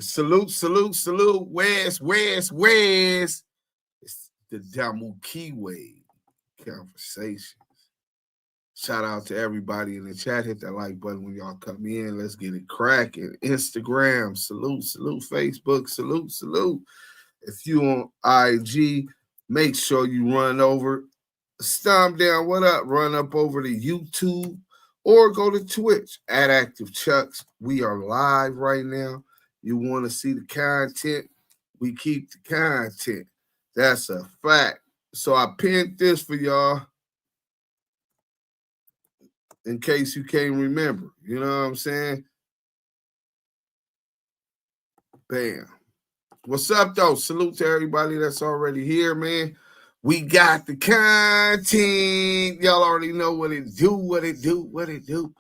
Salute, salute, salute. Where's? It's the Damu Kiwe Conversations. Shout out to everybody in the chat. Hit that like button when y'all come in. Let's get it cracking. Instagram, salute, salute. Facebook, salute, salute. If you on IG, make sure you run over. Stomp down, what up? Run up over to YouTube or go to Twitch at Active Chucks. We are live right now. You want to see the content? We keep the content. That's a fact. So I pinned this for y'all in case you can't remember. You know what I'm saying? Bam. What's up, though? Salute to everybody that's already here, man. We got the content. Y'all already know what it do.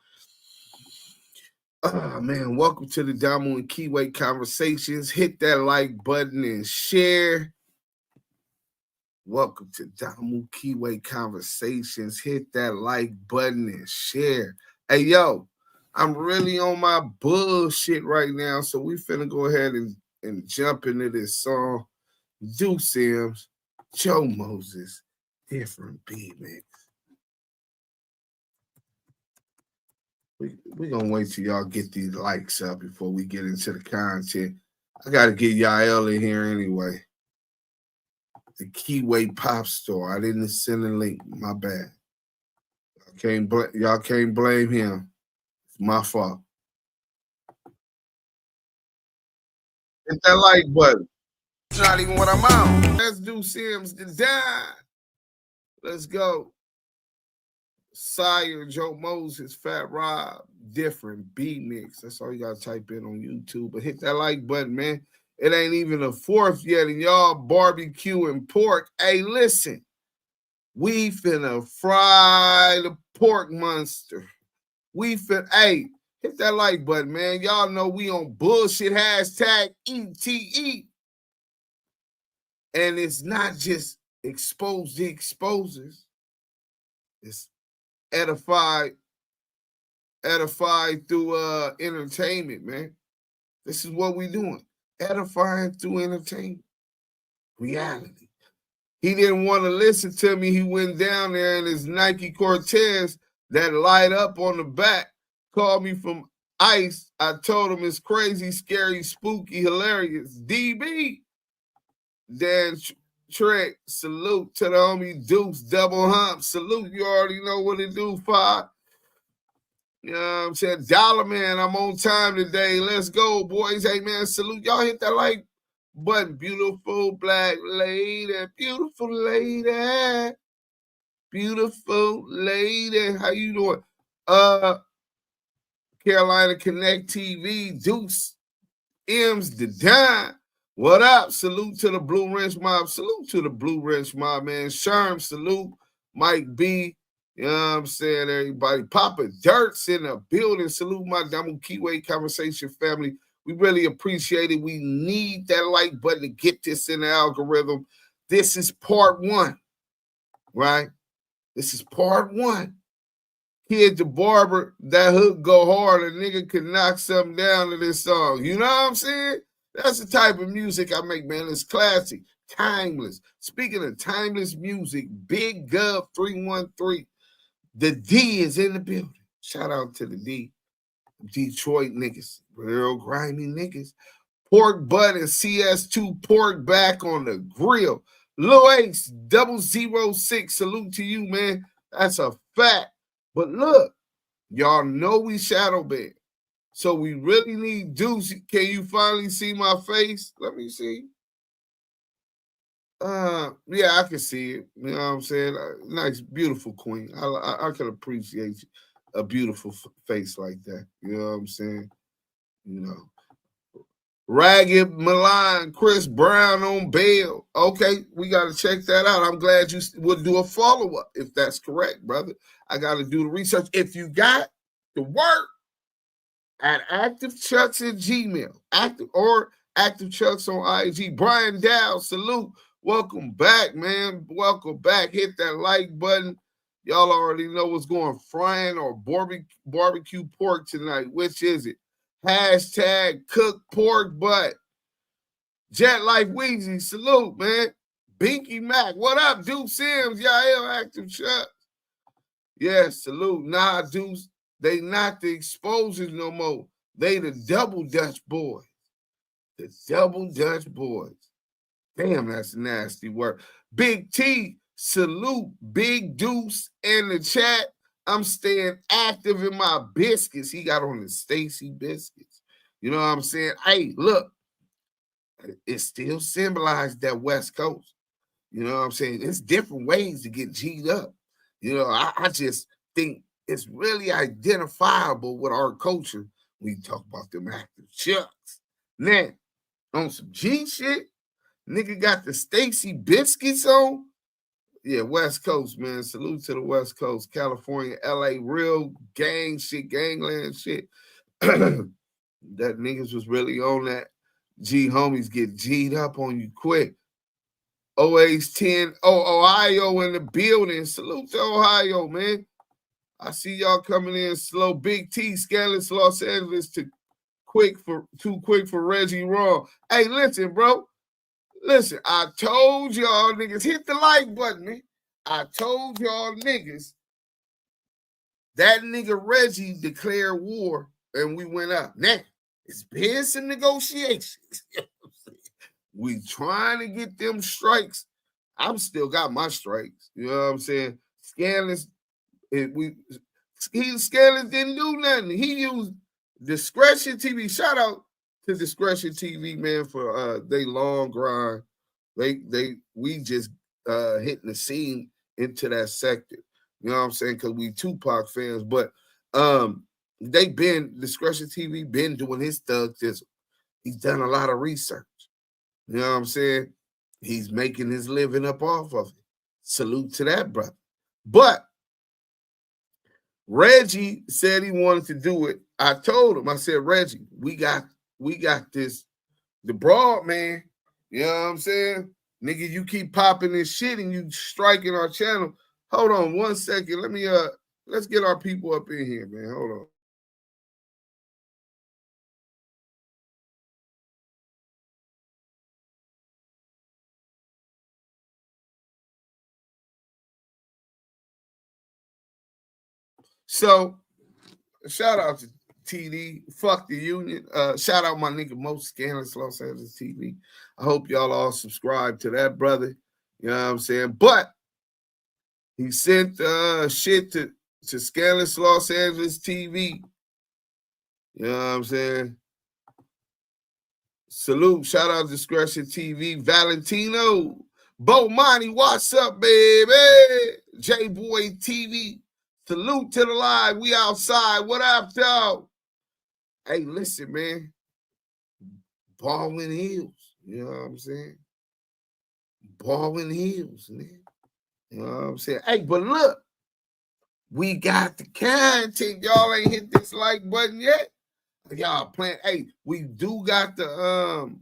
Oh, man, welcome to the Damu and Kiwe Conversations. Hit that like button and share. Welcome to Damu Kiwe Conversations. Hit that like button and share. Hey, yo, I'm really on my bullshit right now, so we finna go ahead and jump into this song. Deuce Sims, Joe Moses, different beat mix. We're going to wait till y'all get these likes up before we get into the content. I got to get Yael in here anyway. The Keyway Pop Store. I didn't send a link. My bad. Y'all can't blame him. It's my fault. Hit that like button. It's not even what I'm on. Let's do Sims to die. Let's go. Sire, Joe Moses, Fat Rob, different beat mix. That's all you gotta type in on YouTube. But hit that like button, man. It ain't even a fourth yet, and y'all barbecuing pork. Hey, listen, we finna fry the pork monster. Hey, hit that like button, man. Y'all know we on bullshit hashtag ETE. And it's not just expose the exposers. It's edified through entertainment, man. This is what we doing. Edifying through entertainment. Reality. He didn't want to listen to me. He went down there in his Nike Cortez that light up on the back, called me from ICE. I told him it's crazy, scary, spooky, hilarious. DB. Dan Trek, salute to the homie Deuce, double hump, salute. You already know what it do, Five. You know what I'm saying? Dollar Man, I'm on time today. Let's go, boys. Hey, man, salute. Y'all hit that like button. Beautiful black lady. Beautiful lady. Beautiful lady. How you doing? Carolina Connect TV. Deuce M's the dime. What up? Salute to the Blue Wrench Mob. Salute to the Blue Wrench Mob, man. Sherm, salute. Mike B. You know what I'm saying, everybody? Papa Dirt's in the building. Salute my Damu Kiwe Conversation family. We really appreciate it. We need that like button to get this in the algorithm. This is part one, right? This is part one. Kid the Barber, that hook go hard. A nigga could knock something down to this song. You know what I'm saying? That's the type of music I make, man. It's classic, timeless. Speaking of timeless music, Big Gov 313. The D is in the building. Shout out to the D. Detroit niggas. Real grimy niggas. Pork butt and CS2 pork back on the grill. Lil Ace 006. Salute to you, man. That's a fact. But look, y'all know we shadow banned. So we really need Deuce. Can you finally see my face? Let me see. Yeah, I can see it. You know what I'm saying? Nice, beautiful queen. I can appreciate a beautiful face like that. You know what I'm saying? You know. Ragged Milan, Chris Brown on bail. Okay, we got to check that out. I'm glad you would do a follow-up if that's correct, brother. I got to do the research. If you got the work, at Active Chucks at Gmail, Active Chucks on IG. Brian Dow, salute. Welcome back, man. Welcome back. Hit that like button. Y'all already know what's going. Frying or barbecue pork tonight. Which is it? Hashtag cook pork butt. Jet Life Weezy, salute, man. Binky Mac, what up? Deuce Sims, y'all active shut. Yes, salute. Nah, Deuce, they not the exposures no more. They the double Dutch boys. The double Dutch boys. Damn, that's a nasty word. Big T, salute. Big Deuce in the chat. I'm staying active in my biscuits. He got on the Stacy biscuits. You know what I'm saying? Hey, look, it still symbolized that West Coast. You know what I'm saying? It's different ways to get G'd up. You know, I just think it's really identifiable with our culture when you talk about them active chucks. Now, on some G shit, nigga got the Stacy biscuits on. Yeah, West Coast, man. Salute to the West Coast. California, LA, real gang shit, gangland shit. That niggas was really on that. G homies get G'd up on you quick. OH10, Ohio in the building. Salute to Ohio, man. I see y'all coming in slow. Big T, Scandalous Los Angeles, too quick for Reggie Wright. Hey, listen, bro. Listen, I told y'all niggas, hit the like button, man. I told y'all niggas that nigga Reggie declared war and we went up. Now, it's been some negotiations. We trying to get them strikes. I'm still got my strikes. You know what I'm saying? Scandalous didn't do nothing. He used Discretion TV. Shout out to Discretion TV, man, for they long grind. We just hitting the scene into that sector. You know what I'm saying? Because we Tupac fans, but Discretion TV been doing his thug thistle. He's done a lot of research. You know what I'm saying? He's making his living up off of it. Salute to that, brother. But Reggie said he wanted to do it. I told him, I said, Reggie, we got this. The broad, man. You know what I'm saying? Nigga, you keep popping this shit and you striking our channel. Hold on 1 second. Let's get our people up in here, man. Hold on. So, shout out to TD. Fuck the union. Shout out my nigga Most Scandalous Los Angeles TV. I hope y'all all subscribe to that, brother. You know what I'm saying? But he sent shit to Scandalous Los Angeles TV. You know what I'm saying? Salute. Shout out Discretion TV. Valentino. Bomani, what's up, baby? J-Boy TV. Salute to the live. We outside. What up, though? Hey, listen, man. Baldwin Hills. You know what I'm saying? Baldwin Hills, man. You know what I'm saying? Hey, but look. We got the content. Y'all ain't hit this like button yet. Y'all playing. Hey, we do got the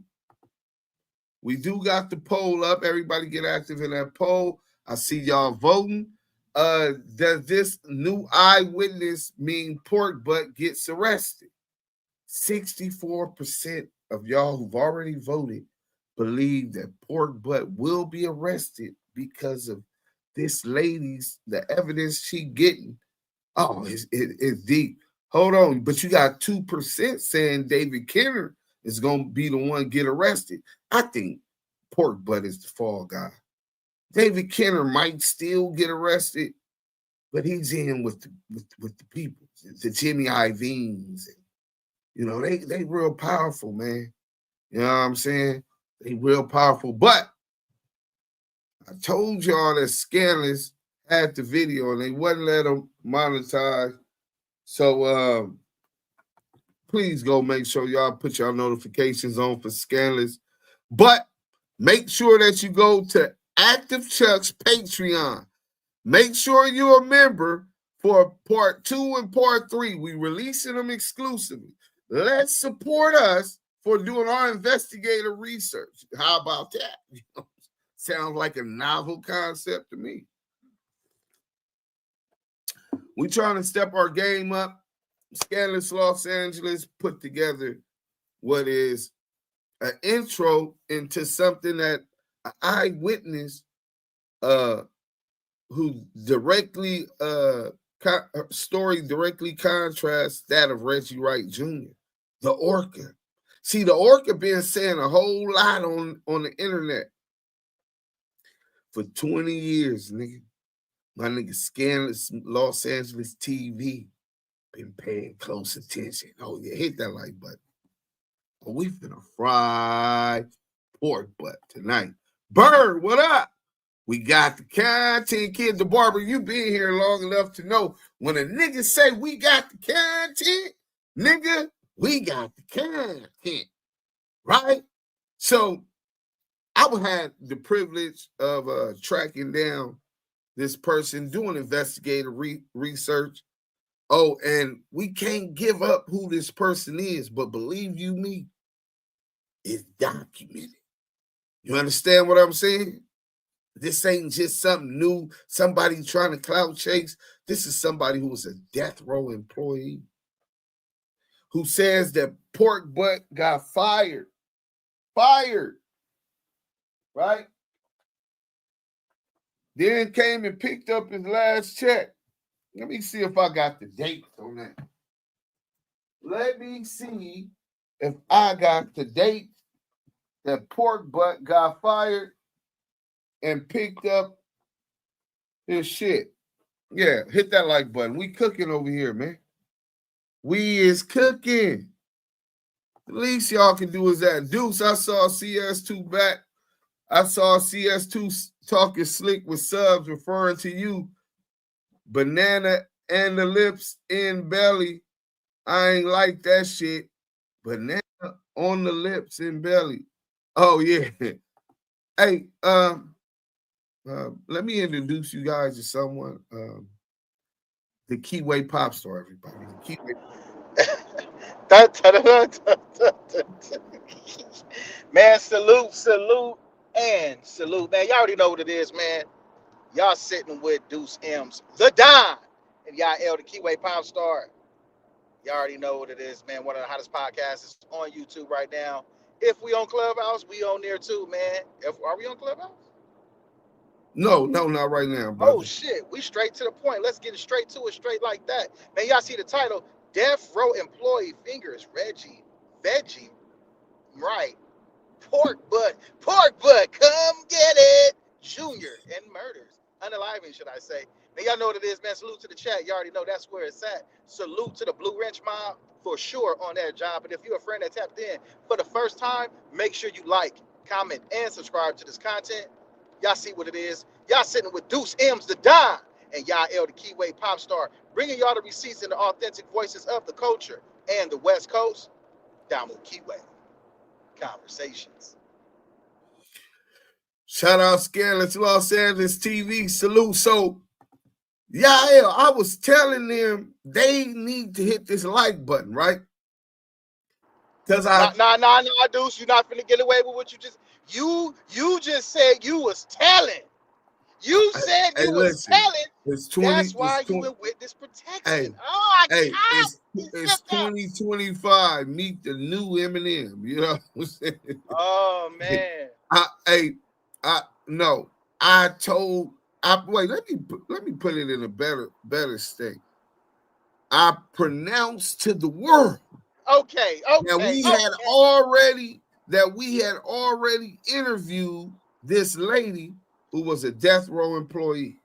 poll up. Everybody get active in that poll. I see y'all voting. Does this new eyewitness mean pork butt gets arrested? 64% of y'all who've already voted believe that pork butt will be arrested because of this lady's, the evidence she getting. Oh, it's deep. Hold on, but you got 2% saying David Kenner is going to be the one get arrested. I think pork butt is the fall guy. David Kenner might still get arrested, but he's in with the people, the Jimmy Ivines. You know, they real powerful, man. You know what I'm saying? They real powerful. But I told y'all that Scandalous had the video and they wouldn't let them monetize. So please go make sure y'all put your notifications on for Scandalous. But make sure that you go to Active Chuck's Patreon. Make sure you're a member for part 2 and part 3. We releasing them exclusively. Let's support us for doing our investigative research. How about that? Sounds like a novel concept to me. We trying to step our game up. Scandalous Los Angeles put together what is an intro into something that an eyewitness who directly story directly contrasts that of Reggie Wright Jr., the Orca. See, the Orca been saying a whole lot on the internet for 20 years, nigga. My nigga Scandalous Los Angeles TV been paying close attention. Oh yeah, hit that like button. Oh, we finna fry pork butt tonight. Bird, what up? We got the content, kid. The barber, you been here long enough to know when a nigga say we got the content, nigga, we got the content, right? So I had the privilege of tracking down this person doing investigative research. Oh, and we can't give up who this person is, but believe you me, it's documented. You understand what I'm saying? This ain't just something new, somebody trying to clout chase. This is somebody who was a death row employee who says that pork butt got fired. Fired. Right? Then came and picked up his last check. Let me see if I got the date on that. Let me see if I got the date that pork butt got fired and picked up his shit. Yeah, hit that like button. We cooking over here, man. We is cooking. The least y'all can do is that. Deuce, I saw CS2 back. I saw CS2 talking slick with subs referring to you. Banana and the lips in belly. I ain't like that shit. Banana on the lips and belly. Oh, yeah. Hey, let me introduce you guys to someone. The Kiwe pop star, everybody. The Kiwe. Man, salute, and salute. Man, y'all already know what it is, man. Y'all sitting with Deuce M's The Don and y'all L the Keyway Pop Star. Y'all already know what it is, man. One of the hottest podcasts is on YouTube right now. If we on Clubhouse, we on there too, man. Are we on Clubhouse? No, not right now, brother. Oh shit, we straight to the point. Let's get it straight to it, straight like that. Man, y'all see the title? Death Row Employee Fingers Reggie Right. Pork butt, come get it. Junior and murders. Unaliving, should I say. Man, y'all know what it is, man. Salute to the chat. You already know that's where it's at. Salute to the Blue Wrench Mob for sure on that job. And if you're a friend that tapped in for the first time, make sure you like, comment, and subscribe to this content. Y'all see what it is. Y'all sitting with Deuce M's The Don and y'all L the Keyway Pop Star, bringing y'all the receipts and the authentic voices of the culture and the West Coast. Damu Kiwe Conversations. Shout out Scandalous Los Angeles TV. Salute. So, yeah, I was telling them they need to hit this like button, right? Because Nah, Deuce, you're not finna get away with what you just said you was telling. You said you was telling. It's 20. That's why you in witness protection. It's 2025. Meet the new Eminem. You know what I'm saying? Oh man. Wait, let me put it in a better state. I pronounced to the world. Okay. That we had already interviewed this lady who was a death row employee.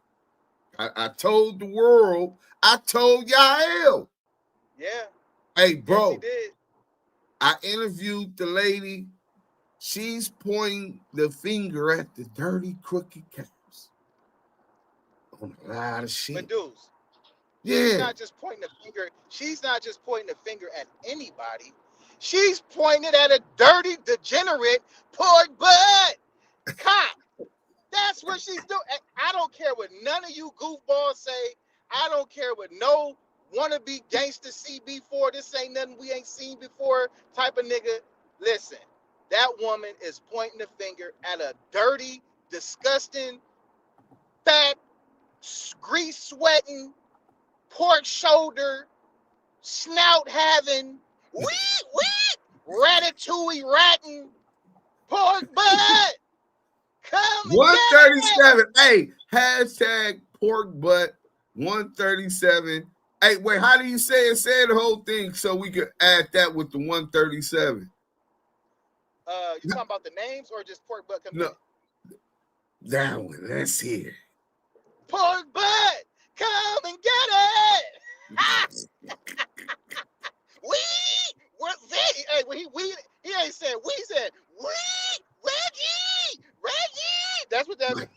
I told the world, I told Yael. Yeah. Hey, bro. Yes, he did. I interviewed the lady. She's pointing the finger at the dirty, crooked cops on a lot of shit. But dudes, she's not just pointing the finger. She's not just pointing the finger at anybody. She's pointing it at a dirty, degenerate, pork butt cop. That's what she's doing. I don't care what none of you goofballs say. I don't care what no wannabe gangster CB4. This ain't nothing we ain't seen before type of nigga. Listen, that woman is pointing the finger at a dirty, disgusting, fat, grease sweating, pork shoulder, snout having, wee, ratatouille ratting, pork butt. Come and get it. 137. Hey, hashtag pork butt 137. Hey, wait, how do you say it? Say the whole thing so we could add that with the 137. You talking about the names or just pork butt? Come No, get it. that one. Let's hear. Pork butt, come and get it. Hey, when he ain't said we, he said Reggie. That's what that means.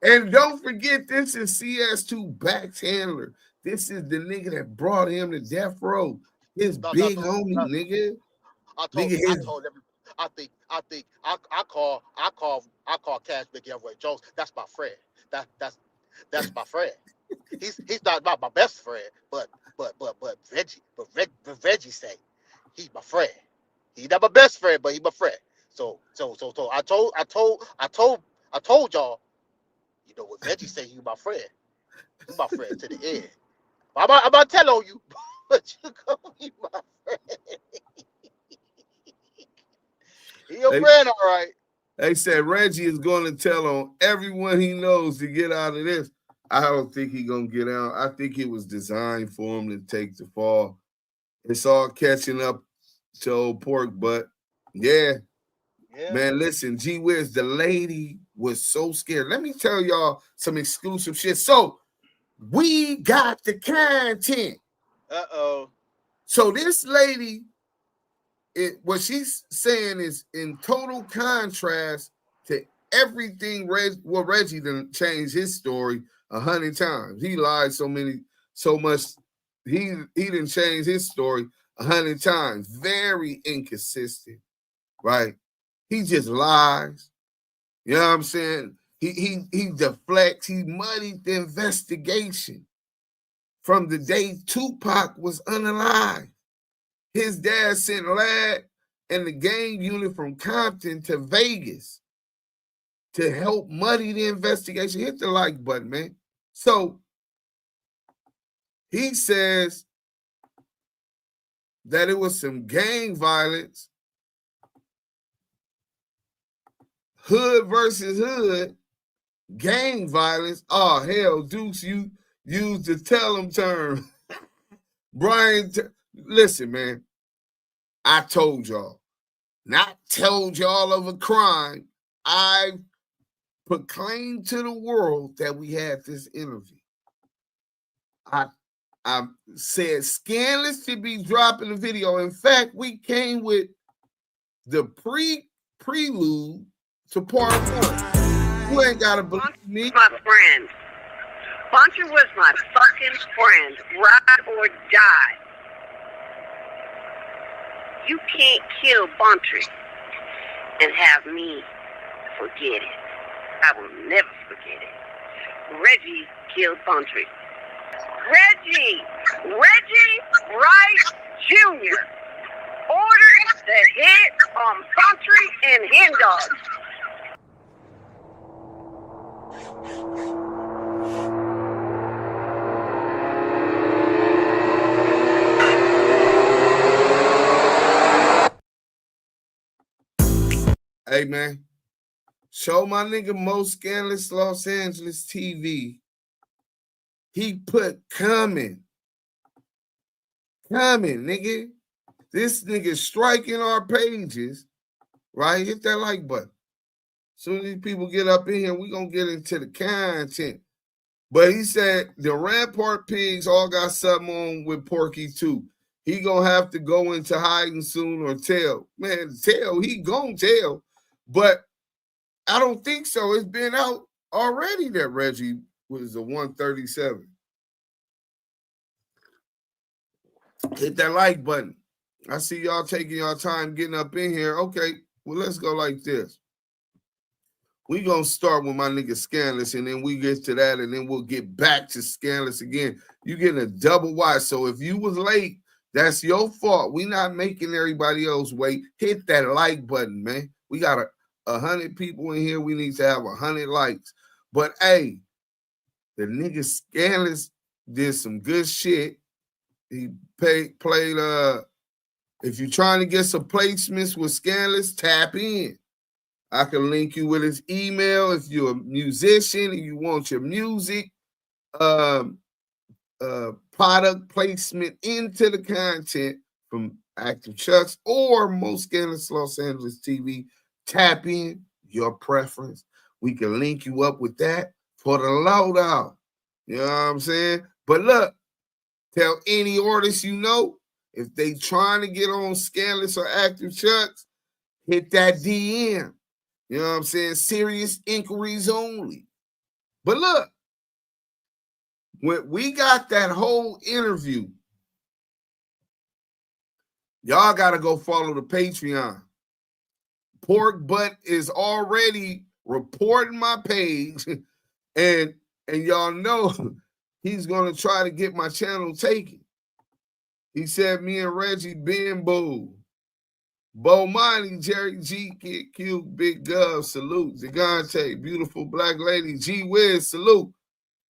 And don't forget, this is CS2 Back's handler. This is the nigga that brought him to death row. His big homie, nigga. I told everybody. I call Cash Big Everett Jones. That's my friend. That's my friend. He's not my best friend, but Reggie say he's my friend. He's not my best friend, but he's my friend. So I told y'all, you know what Reggie say, you my friend. You my friend to the end. I'm about to tell on you, but you gonna be my friend. He your friend, all right. They said Reggie is going to tell on everyone he knows to get out of this. I don't think he's going to get out. I think it was designed for him to take the fall. It's all catching up to old pork, but yeah. Man, listen, gee whiz, the lady was so scared. Let me tell y'all some exclusive shit. So we got the content. Uh-oh. So this lady, what she's saying is in total contrast to everything Reggie done changed his story 100 times. He lied so much. He didn't change his story 100 times. Very inconsistent, right? He just lies. You know what I'm saying? He deflects. He muddied the investigation from the day Tupac was unalive. His dad sent Lad and the gang unit from Compton to Vegas to help muddy the investigation. Hit the like button, man. So he says that it was some gang violence, hood versus hood, gang violence. Oh, hell, Deuce, you used the tell him term. Brian, listen, man. I told y'all. Not told y'all of a crime. I proclaimed to the world that we had this interview. I said Scandalous should be dropping the video. In fact, we came with the prelude to part one. You ain't gotta believe me. My friend. Buntry was my fucking friend. Ride or die. You can't kill Buntry and have me forget it. I will never forget it. Reggie killed Buntry. Reggie Wright Jr. ordered the hit on Buntry and Hen Dogs. Hey, man. Show my nigga Most Scandalous Los Angeles TV. He put coming, nigga. This nigga striking our pages, right? Hit that like button. Soon as these people get up in here, we gonna get into the content. But he said the Rampart Pigs all got something on with Porky too. He gonna have to go into hiding soon or tell. Man, tell, he gonna tell. But I don't think so. It's been out already that Reggie was a 137. Hit that like button. I see y'all taking y'all time getting up in here. Okay, well, let's go like this. We gonna start with my nigga Scandalous, and then we get to that, and then we'll get back to Scandalous again. You getting a double watch. So if you was late, that's your fault. We not making everybody else wait. Hit that like button, man. We got 100 people in here. We need to have 100 likes. But hey, the nigga Scandalous did some good shit. He played if you're trying to get some placements with Scandalous, tap in. I can link you with his email if you're a musician and you want your music product placement into the content from Active Chucks or Most Scandalous Los Angeles TV. Tap in, your preference. We can link you up with that for the loadout. You know what I'm saying? But look, tell any artist you know, if they trying to get on Scandalous or Active Chucks, hit that DM. You know what I'm saying? Serious inquiries only. But look, when we got that whole interview, y'all got to go follow the Patreon. Pork Butt is already reporting my page, and y'all know he's going to try to get my channel taken. He said me and Reggie Bimbo. Bo Money, Jerry G, Kid Q, Big Gov, salute. Zagante, beautiful black lady, G Wiz, salute.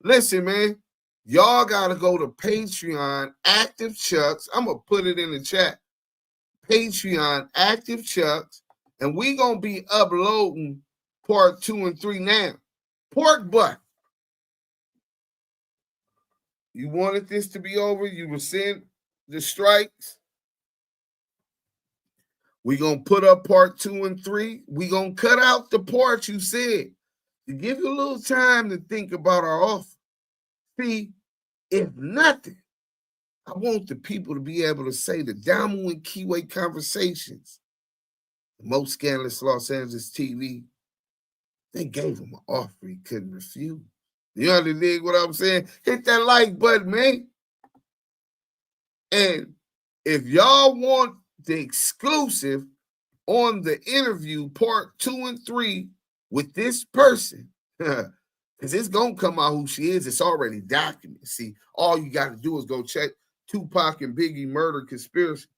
Listen, man, y'all got to go to Patreon, Active Chucks. I'm going to put it in the chat. Patreon, Active Chucks, and we going to be uploading part 2 and 3 now. Pork Butt. You wanted this to be over. You were seeing the strikes. We're going to put up part 2 and 3. We're going to cut out the part you said to give you a little time to think about our offer. See, if nothing, I want the people to be able to say the Damu Kiwe Conversations, the Most Scandalous Los Angeles TV, they gave him an offer he couldn't refuse. You understand what I'm saying? Hit that like button, man. And if y'all want the exclusive on the interview part 2 and 3 with this person, because it's going to come out who she is. It's already documented. See, all you got to do is go check Tupac and Biggie murder conspiracy.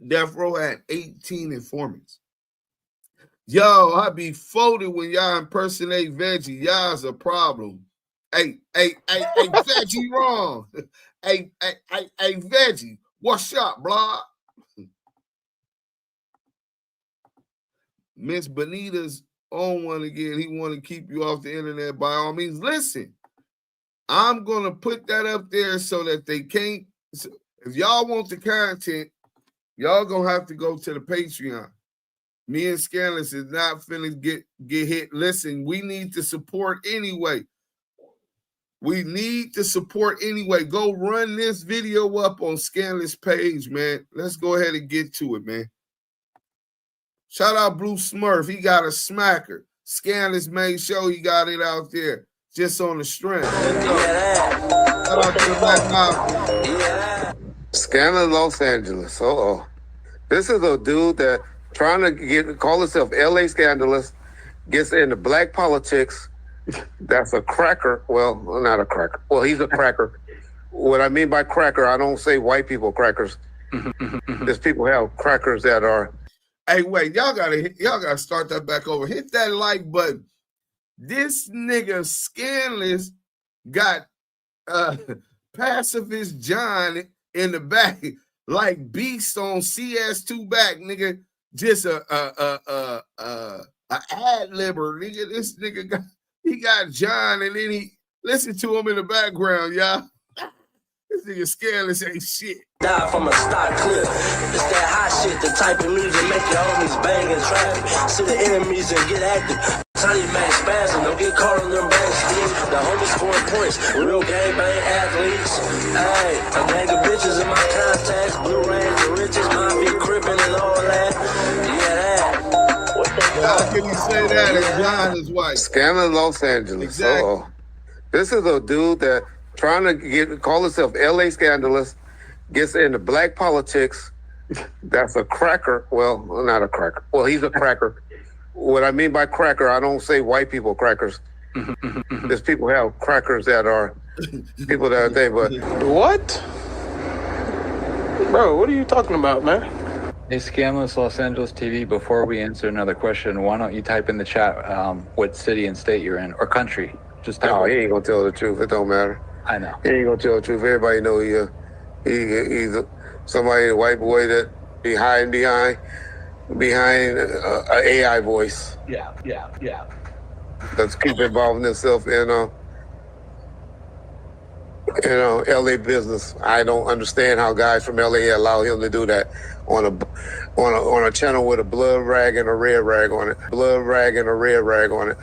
Death Row had 18 informants. Yo, I be folded when y'all impersonate Veggie. Y'all's a problem. Hey, Veggie wrong. Hey, Veggie, what's up, blah? Miss Benita's on one again. He want to keep you off the internet by all means. Listen, I'm going to put that up there so that they can't. If y'all want the content, y'all going to have to go to the Patreon. Me and Scandalous is not finna get hit. Listen, we need the support anyway. We need the support anyway. Go run this video up on Scandalous page, man. Let's go ahead and get to it, man. Shout out Blue Smurf. He got a smacker. Scandalous made sure he got it out there just on the strength. Shout out to the Black Mouth. Scandalous Los Angeles. This is a dude that trying to call himself LA Scandalous, gets into black politics. That's a cracker. Well, not a cracker. Well, he's a cracker. What I mean by cracker, I don't say white people crackers. There's people have crackers that are. Hey, wait, y'all gotta start that back over. Hit that like button. This nigga Scandalous got Pacifist John in the back, like Beast on CS2 back, nigga. Just a ad libber, nigga. This nigga got John, and then he listen to him in the background, y'all. This nigga Scandalous ain't shit. Die from a stock clip. It's that hot shit, the type of music make your homies bang in traffic. See the enemies and get active. Tiny man spazzing, don't get caught on them bang schemes. The homies scoring points, real gangbang athletes. Hey, a gang of bitches in my contacts, Blue Range, the riches, mafia, crippin' and all that. Yeah, that. How can you say that if John is white? Scandalous Los Angeles. Exactly. This is a dude that trying to call himself LA Scandalous, gets into black politics. That's a cracker. Well, not a cracker. Well, he's a cracker. What I mean by cracker, I don't say white people crackers. There's people who have crackers that are people that are there, but what? Bro, what are you talking about, man? Hey, Scandalous Los Angeles TV, before we answer another question, why don't you type in the chat what city and state you're in, or country? Just No, he ain't gonna tell the truth. It don't matter. I know. He ain't gonna tell the truth. Everybody know he's somebody, a white boy that be hiding behind an AI voice. Yeah. That's keep involving himself in LA business. I don't understand how guys from LA allow him to do that on a channel with a blood rag and a red rag on it. Blood rag and a red rag on it.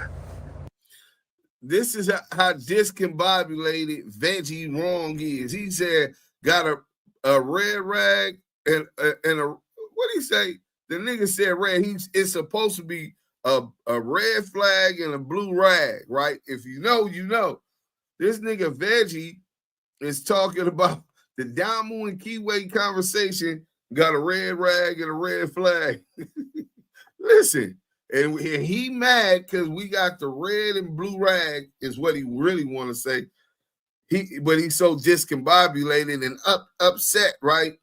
This is how discombobulated Reggie Wrong is. He said got a red rag and a what did he say? The nigga said red. It's supposed to be a red flag and a blue rag, right? If you know, you know. This nigga Veggie is talking about the Damu and Kiwe conversation, got a red rag and a red flag. Listen, and he mad because we got the red and blue rag is what he really want to say. But he's so discombobulated and upset, right,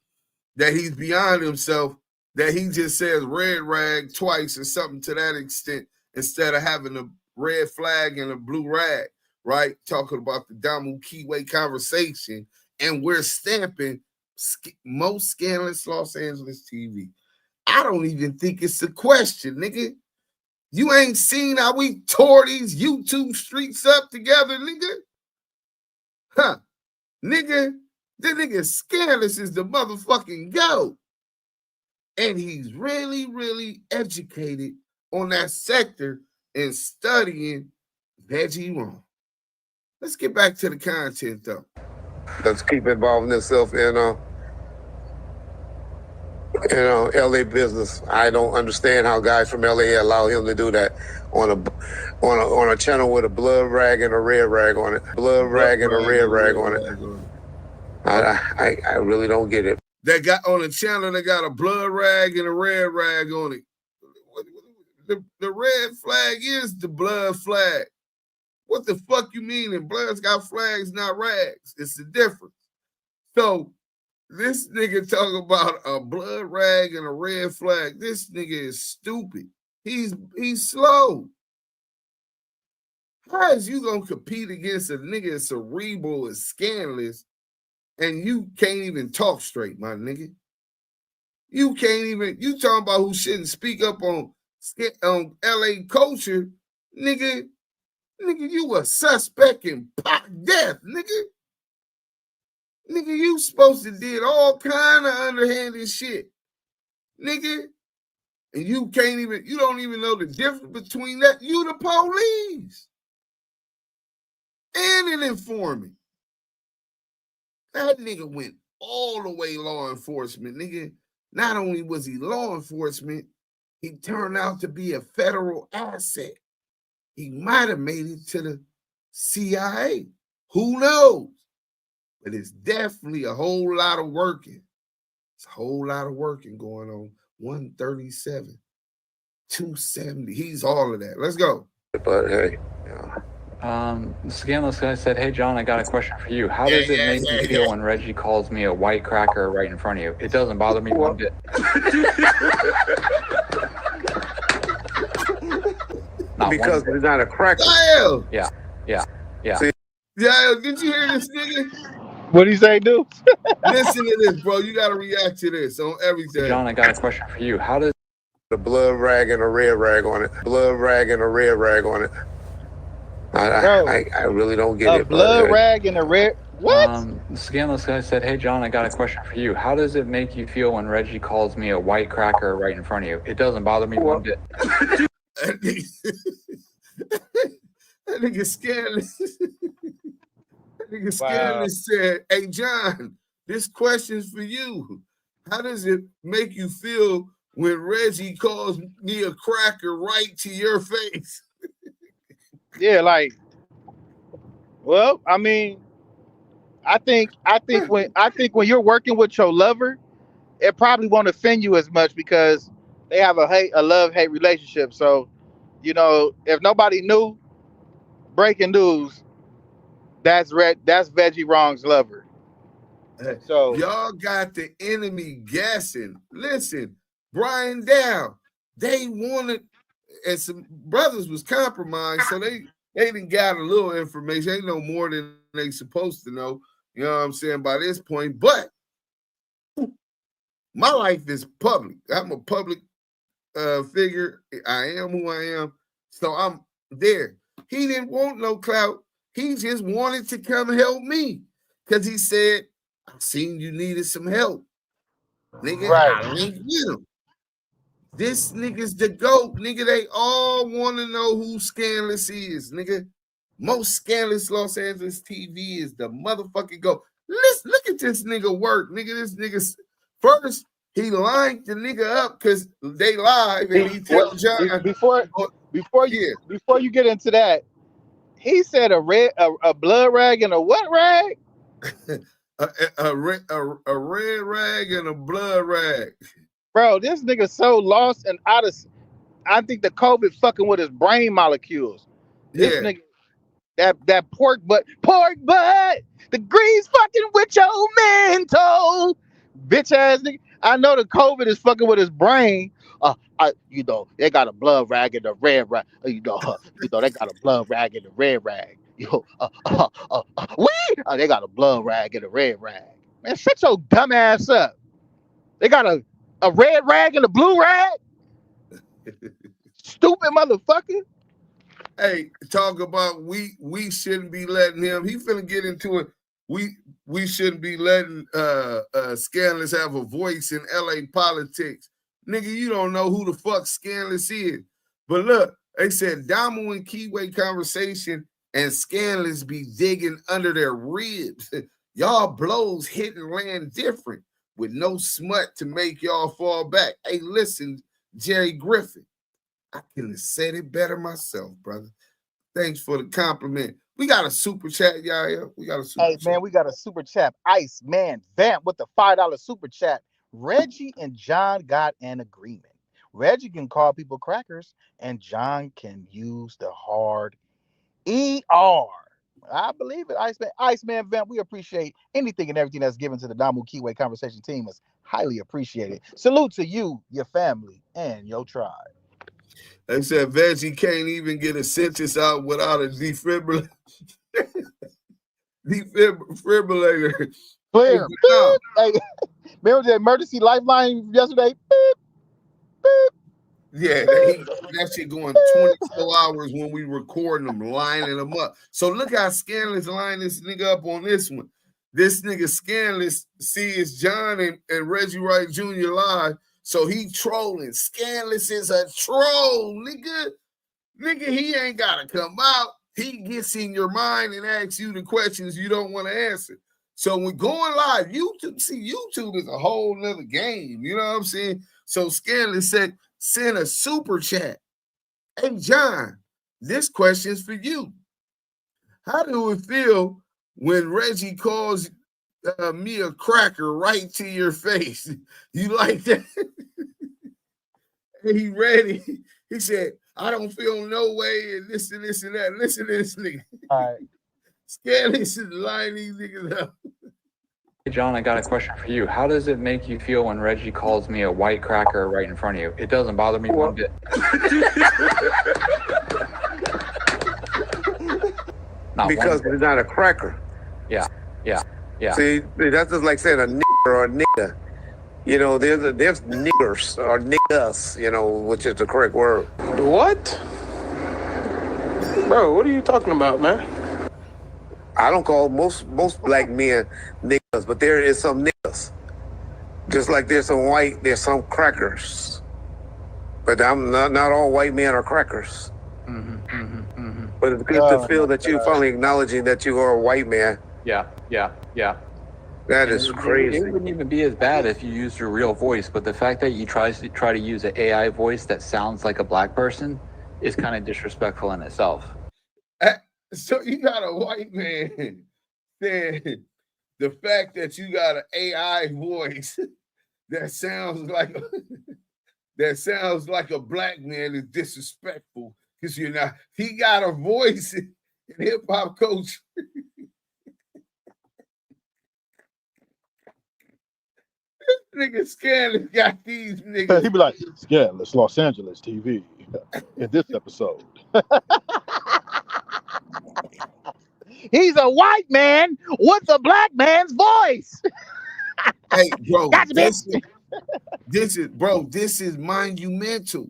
that he's beyond himself that he just says red rag twice or something to that extent instead of having a red flag and a blue rag. Right, talking about the Damu Kiwe conversation, and we're stamping most scandalous Los Angeles TV. I don't even think it's a question, nigga. You ain't seen how we tore these YouTube streets up together, nigga? Huh? Nigga, the nigga Scandalous is the motherfucking GOAT. And he's really, really educated on that sector and studying Veggie Wrong. Let's get back to the content, though. Let's keep involving himself in LA business. I don't understand how guys from LA allow him to do that on a channel with a blood rag and a red rag on it. Blood rag and a red rag on it. I really don't get it. That got on the channel that got a blood rag and a red rag on it. The red flag is the blood flag. What the fuck you mean? And blood's got flags, not rags. It's the difference. So this nigga talking about a blood rag and a red flag. This nigga is stupid. He's slow. How is you gonna compete against a nigga as cerebral as Scandalous and you can't even talk straight, my nigga? You can't even, you talking about who shouldn't speak up on LA culture, nigga. Nigga, you a suspect in Pac death, nigga. Nigga, you supposed to did all kind of underhanded shit, nigga. And you don't even know the difference between that. You the police and an informant. That nigga went all the way law enforcement, nigga. Not only was he law enforcement, he turned out to be a federal asset. He might have made it to the CIA. Who knows? But it's definitely a whole lot of working. It's a whole lot of working going on. 137, 270. He's all of that. Let's go. But hey, The scandalous guy said, "Hey John, I got a question for you. How does it make you feel when Reggie calls me a white cracker right in front of you? It doesn't bother me one bit." because he's not a cracker. Yeah. See, Yeah, did you hear this nigga? What do you say, Deuce? Listen to this, bro. You got to react to this on everything. John, I got a question for you. How does the blood rag and a red rag on it? Blood rag and a red rag on it. I really don't get it. A blood rag and a red. What? The scandalous guy said, "Hey John, I got a question for you. How does it make you feel when Reggie calls me a white cracker right in front of you? It doesn't bother me one bit." That nigga Scandalous. That nigga Scandalous said, "Hey John, this question's for you. How does it make you feel when Reggie calls me a cracker right to your face?" Yeah, like, well, I mean, I think when you're working with your lover, it probably won't offend you as much because they have a love-hate relationship. So, you know, if nobody knew, breaking news, that's Veggie Wrong's lover. So y'all got the enemy guessing. Listen, Brian Dow, they wanted, and some brothers was compromised, so they done got a little information. They know more than they supposed to know. You know what I'm saying, by this point. But my life is public. I'm a public figure. I am who I am. So I'm there. He didn't want no clout. He just wanted to come help me. Because he said, I seen you needed some help. Nigga, Right. I linked with him. This nigga's the GOAT. Nigga, they all want to know who Scandalous is, nigga. Most scandalous Los Angeles TV is the motherfucking GOAT. Listen, look at this nigga work, nigga. This nigga, first, he lined the nigga up because they live and he tell John. Before you get into that, he said a blood rag and a what rag? a red rag and a blood rag. Bro, this nigga so lost and out of. I think the COVID fucking with his brain molecules. This nigga, that pork butt, the grease fucking with your mental, bitch ass nigga. I know the COVID is fucking with his brain. You know, they got a blood rag and a red rag. You know, they got a blood rag and a red rag. They got a blood rag and a red rag. Man, shut your dumb ass up. They got a red rag and a blue rag. Stupid motherfucker. Hey, talk about we shouldn't be letting him. He finna get into it. We shouldn't be letting Scandalous have a voice in LA politics. Nigga, you don't know who the fuck Scandalous is. But look, they said Damu and Kiwe Conversation and Scandalous be digging under their ribs. Y'all blows hit and land different with no smut to make y'all fall back. Hey, listen, Jerry Griffin. I can have said it better myself, brother. Thanks for the compliment. We got a super chat, y'all. We got a super chat. Hey, man, we got a super chat. Ice Man Vamp with the $5 super chat. Reggie and John got an agreement. Reggie can call people crackers, and John can use the hard ER. I believe it, Iceman. Iceman Vamp, we appreciate anything and everything that's given to the Damu Kiwe Conversation team is highly appreciated. Salute to you, your family, and your tribe. They said Veggie can't even get a sentence out without a defibrillator. Defibrillator. Clear. Hey, remember the emergency lifeline yesterday? Beep, beep. Yeah, that shit going 24 hours when we recording them, lining them up. So look how Scandalous line this nigga up on this one. This nigga Scandalous sees John and Reggie Wright Jr. live. So he trolling. Scandalous is a troll, nigga. Nigga, he ain't gotta come out. He gets in your mind and asks you the questions you don't want to answer. So when going live, YouTube is a whole nother game. You know what I'm saying? So Scandalous said, send a super chat. Hey, John, this question's for you. How do it feel when Reggie calls me a cracker right to your face? You like that? And he ready. He said, I don't feel no way and this and this and that. Listen to this nigga. All right. Scandalous is lining these niggas up. Hey, John, I got a question for you. How does it make you feel when Reggie calls me a white cracker right in front of you? It doesn't bother me one bit. Because it's not a cracker. Yeah. See, that's just like saying a nigger or a nigga. You know, there's niggers or niggas, you know, which is the correct word. What? Bro, what are you talking about, man? I don't call most black men niggas, but there is some niggas. Just like there's some crackers. But I'm not all white men are crackers. But it's good to feel that you're finally acknowledging that you are a white man. Yeah. That is crazy. It wouldn't even be as bad if you used your real voice, but the fact that you try to use an AI voice that sounds like a black person is kind of disrespectful in itself. So you got a white man saying the fact that you got an AI voice that sounds like a black man is disrespectful because you're not. He got a voice in hip hop culture. Nigga Scandalous got these niggas. He be like, Scandalous Los Angeles TV in this episode. He's a white man with a black man's voice. Hey, bro, Gotcha, bitch. this is monumental.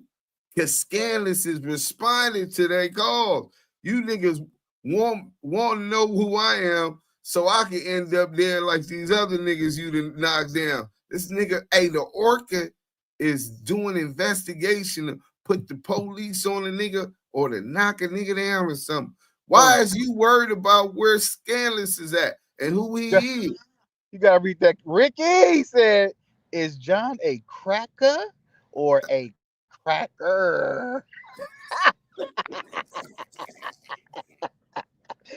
Cause Scandalous is responding to their calls. You niggas want to know who I am, so I can end up there like these other niggas you done knock down. This nigga, hey, the Orca is doing investigation to put the police on a nigga or to knock a nigga down or something. Why is you worried about where Scandalous is at and who he is? You gotta read that. Ricky said, "Is John a cracker or a cracker?"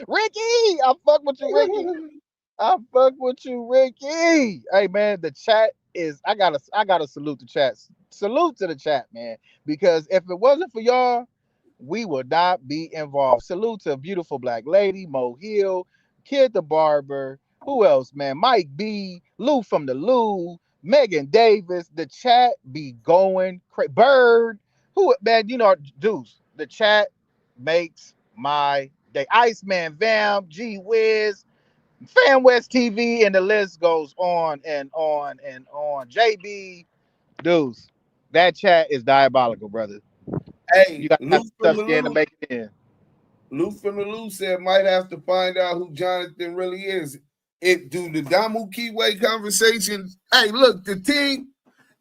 Ricky, I fuck with you, Ricky. I fuck with you, Ricky. Hey man, the chat is. I gotta salute the chat. Salute to the chat, man. Because if it wasn't for y'all, we would not be involved. Salute to beautiful black lady, Mo Hill, Kid the Barber. Who else, man? Mike B, Lou from the Lou, Megan Davis. The chat be going crazy. Bird, who, man, you know, Deuce. The chat makes my day. Iceman Vamp, G Wiz, Fan West TV, and the list goes on and on and on. JB, Deuce. That chat is diabolical, brother. Hey, You gotta have tough skin to make it in. Lou from the Lou said might have to find out who Jonathan really is. It do the Damu Kiwe Conversations. Hey, look, the team,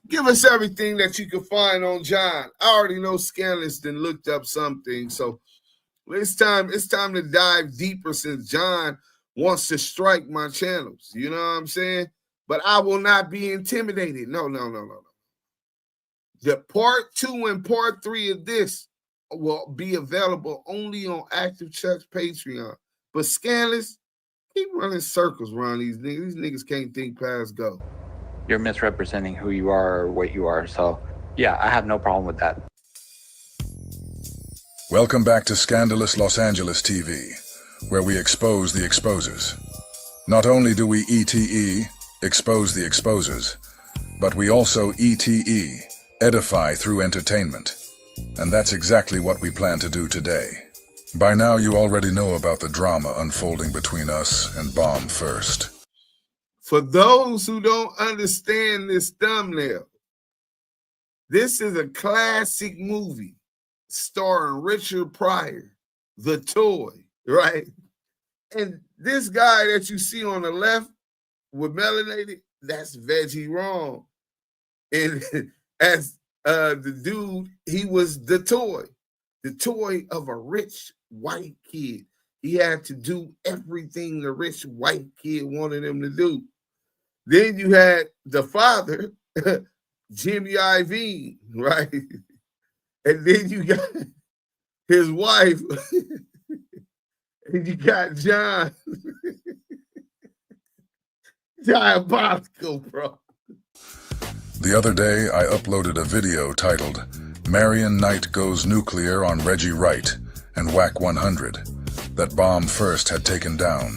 give us everything that you can find on John. I already know Scandalous then looked up something, so it's time to dive deeper since John wants to strike my channels. You know what I'm saying? But I will not be intimidated. No. The part 2 and part 3 of this will be available only on Active Church Patreon. But Scandalous, keep running circles around these niggas. These niggas can't think past go. You're misrepresenting who you are or what you are. So, yeah, I have no problem with that. Welcome back to Scandalous Los Angeles TV, where we expose the exposers. Not only do we ETE, expose the exposers, but we also ETE, edify through entertainment. And that's exactly what we plan to do today. By now you already know about the drama unfolding between us and Bomb First. For those who don't understand this thumbnail, this is a classic movie starring Richard Pryor, The Toy, right? And this guy that you see on the left with melanated, that's Reggie Wrong. And as the dude, he was the toy of a rich white kid. He had to do everything the rich white kid wanted him to do. Then you had the father, Jimmy Iovine, right? And then you got his wife, and you got John. Diabolical, bro. The other day, I uploaded a video titled, Marion Knight Goes Nuclear on Reggie Wright and Whack 100, that Bomb First had taken down,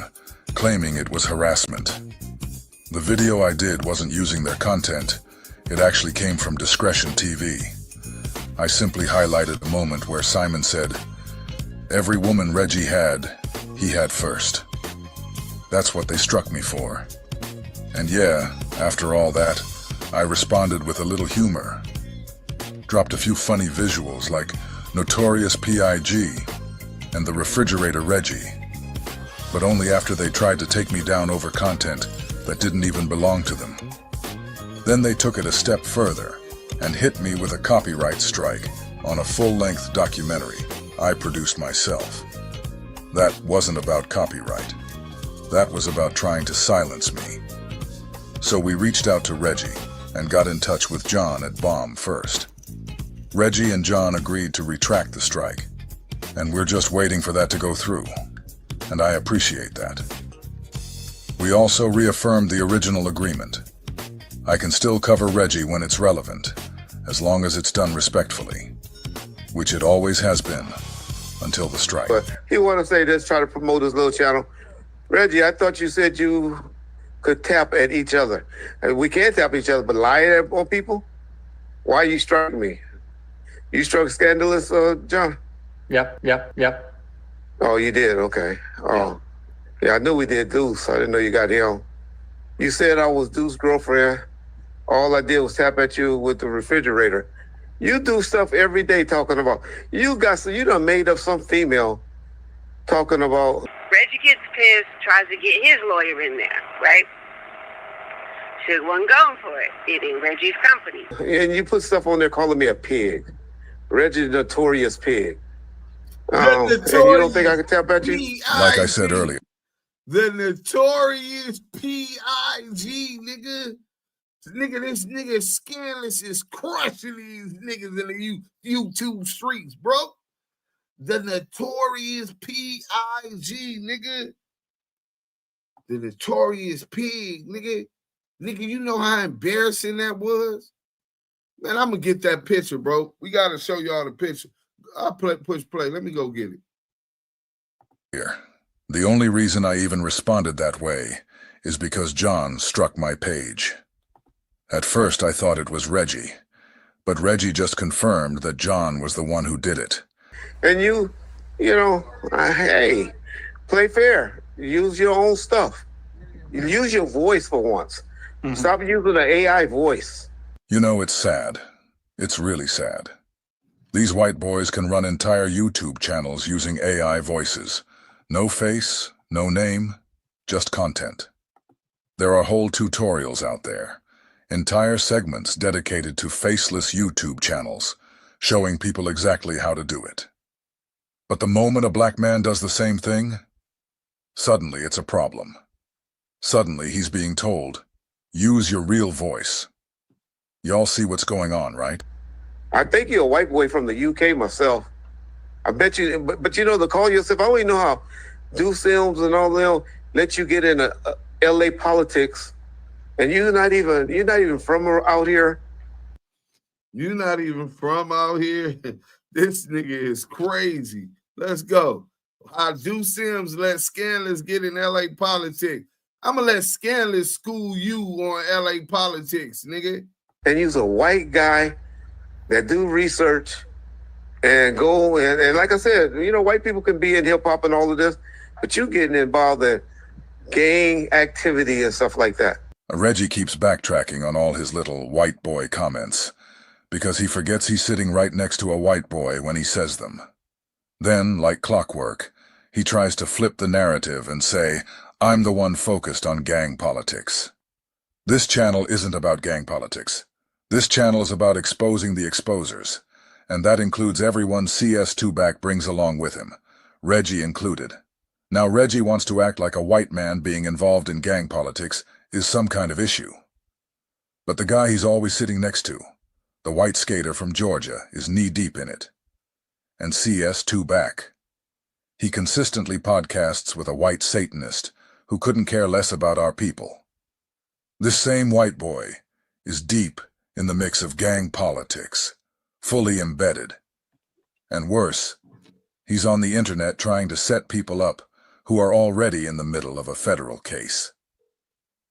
claiming it was harassment. The video I did wasn't using their content, it actually came from Discretion TV. I simply highlighted the moment where Simon said, every woman Reggie had, he had first. That's what they struck me for. And yeah, after all that, I responded with a little humor. Dropped a few funny visuals like Notorious B.I.G. and the refrigerator Reggie. But only after they tried to take me down over content that didn't even belong to them. Then they took it a step further and hit me with a copyright strike on a full-length documentary I produced myself. That wasn't about copyright. That was about trying to silence me. So we reached out to Reggie and got in touch with John at Bomb First. Reggie and John agreed to retract the strike, and we're just waiting for that to go through, and I appreciate that. We also reaffirmed the original agreement. I can still cover Reggie when it's relevant, as long as it's done respectfully, which it always has been, until the strike. But he want to say this, try to promote his little channel. Reggie, I thought you said you could tap at each other. We can't tap each other, but lie on people? Why you struck me? You struck Scandalous, John? Yep. Oh, you did? Okay. Oh, Yeah, I knew we did Deuce. I didn't know you got him. You said I was Deuce's girlfriend. All I did was tap at you with the refrigerator. You do stuff every day talking about, you done made up some female talking about. Reggie gets pissed, tries to get his lawyer in there, right? Suge wasn't going for it. It ain't Reggie's company. And you put stuff on there calling me a pig. Reggie the Notorious Pig. The And you don't think I can tap at you? Like I said earlier. The Notorious P.I.G, nigga. Nigga, this nigga Scandalous is crushing these niggas in the YouTube streets, bro. The Notorious P.I.G, nigga. The Notorious Pig, nigga. Nigga, you know how embarrassing that was? Man, I'm gonna get that picture, bro. We gotta show y'all the picture. I'll push play. Let me go get it. Here. The only reason I even responded that way is because John struck my page. At first I thought it was Reggie, but Reggie just confirmed that John was the one who did it. And you know, hey, play fair. Use your own stuff. Use your voice for once. Stop using the AI voice. You know, it's sad. It's really sad. These white boys can run entire YouTube channels using AI voices. No face, no name, just content. There are whole tutorials out there. Entire segments dedicated to faceless YouTube channels, showing people exactly how to do it. But the moment a black man does the same thing, suddenly it's a problem. Suddenly he's being told, use your real voice. Y'all see what's going on, right? I think you're a white boy from the UK myself. I bet you, but you know, to call yourself, I only know how Deuce Films and all them let you get in LA politics, and you're not even from out here. You're not even from out here. This nigga is crazy. Let's go. How Deuce Sims let Scandalous get in LA politics. I'm gonna let Scandalous school you on LA politics, nigga. And you's a white guy that do research and go and like I said, you know, white people can be in hip hop and all of this, but you getting involved in gang activity and stuff like that. Reggie keeps backtracking on all his little white boy comments because he forgets he's sitting right next to a white boy when he says them. Then, like clockwork, he tries to flip the narrative and say, I'm the one focused on gang politics. This channel isn't about gang politics. This channel is about exposing the exposers, and that includes everyone CS Tupac brings along with him, Reggie included. Now Reggie wants to act like a white man being involved in gang politics is some kind of issue. But the guy he's always sitting next to, the white skater from Georgia, is knee-deep in it. And CS Tupac. He consistently podcasts with a white Satanist who couldn't care less about our people. This same white boy is deep in the mix of gang politics, fully embedded. And worse, he's on the internet trying to set people up who are already in the middle of a federal case.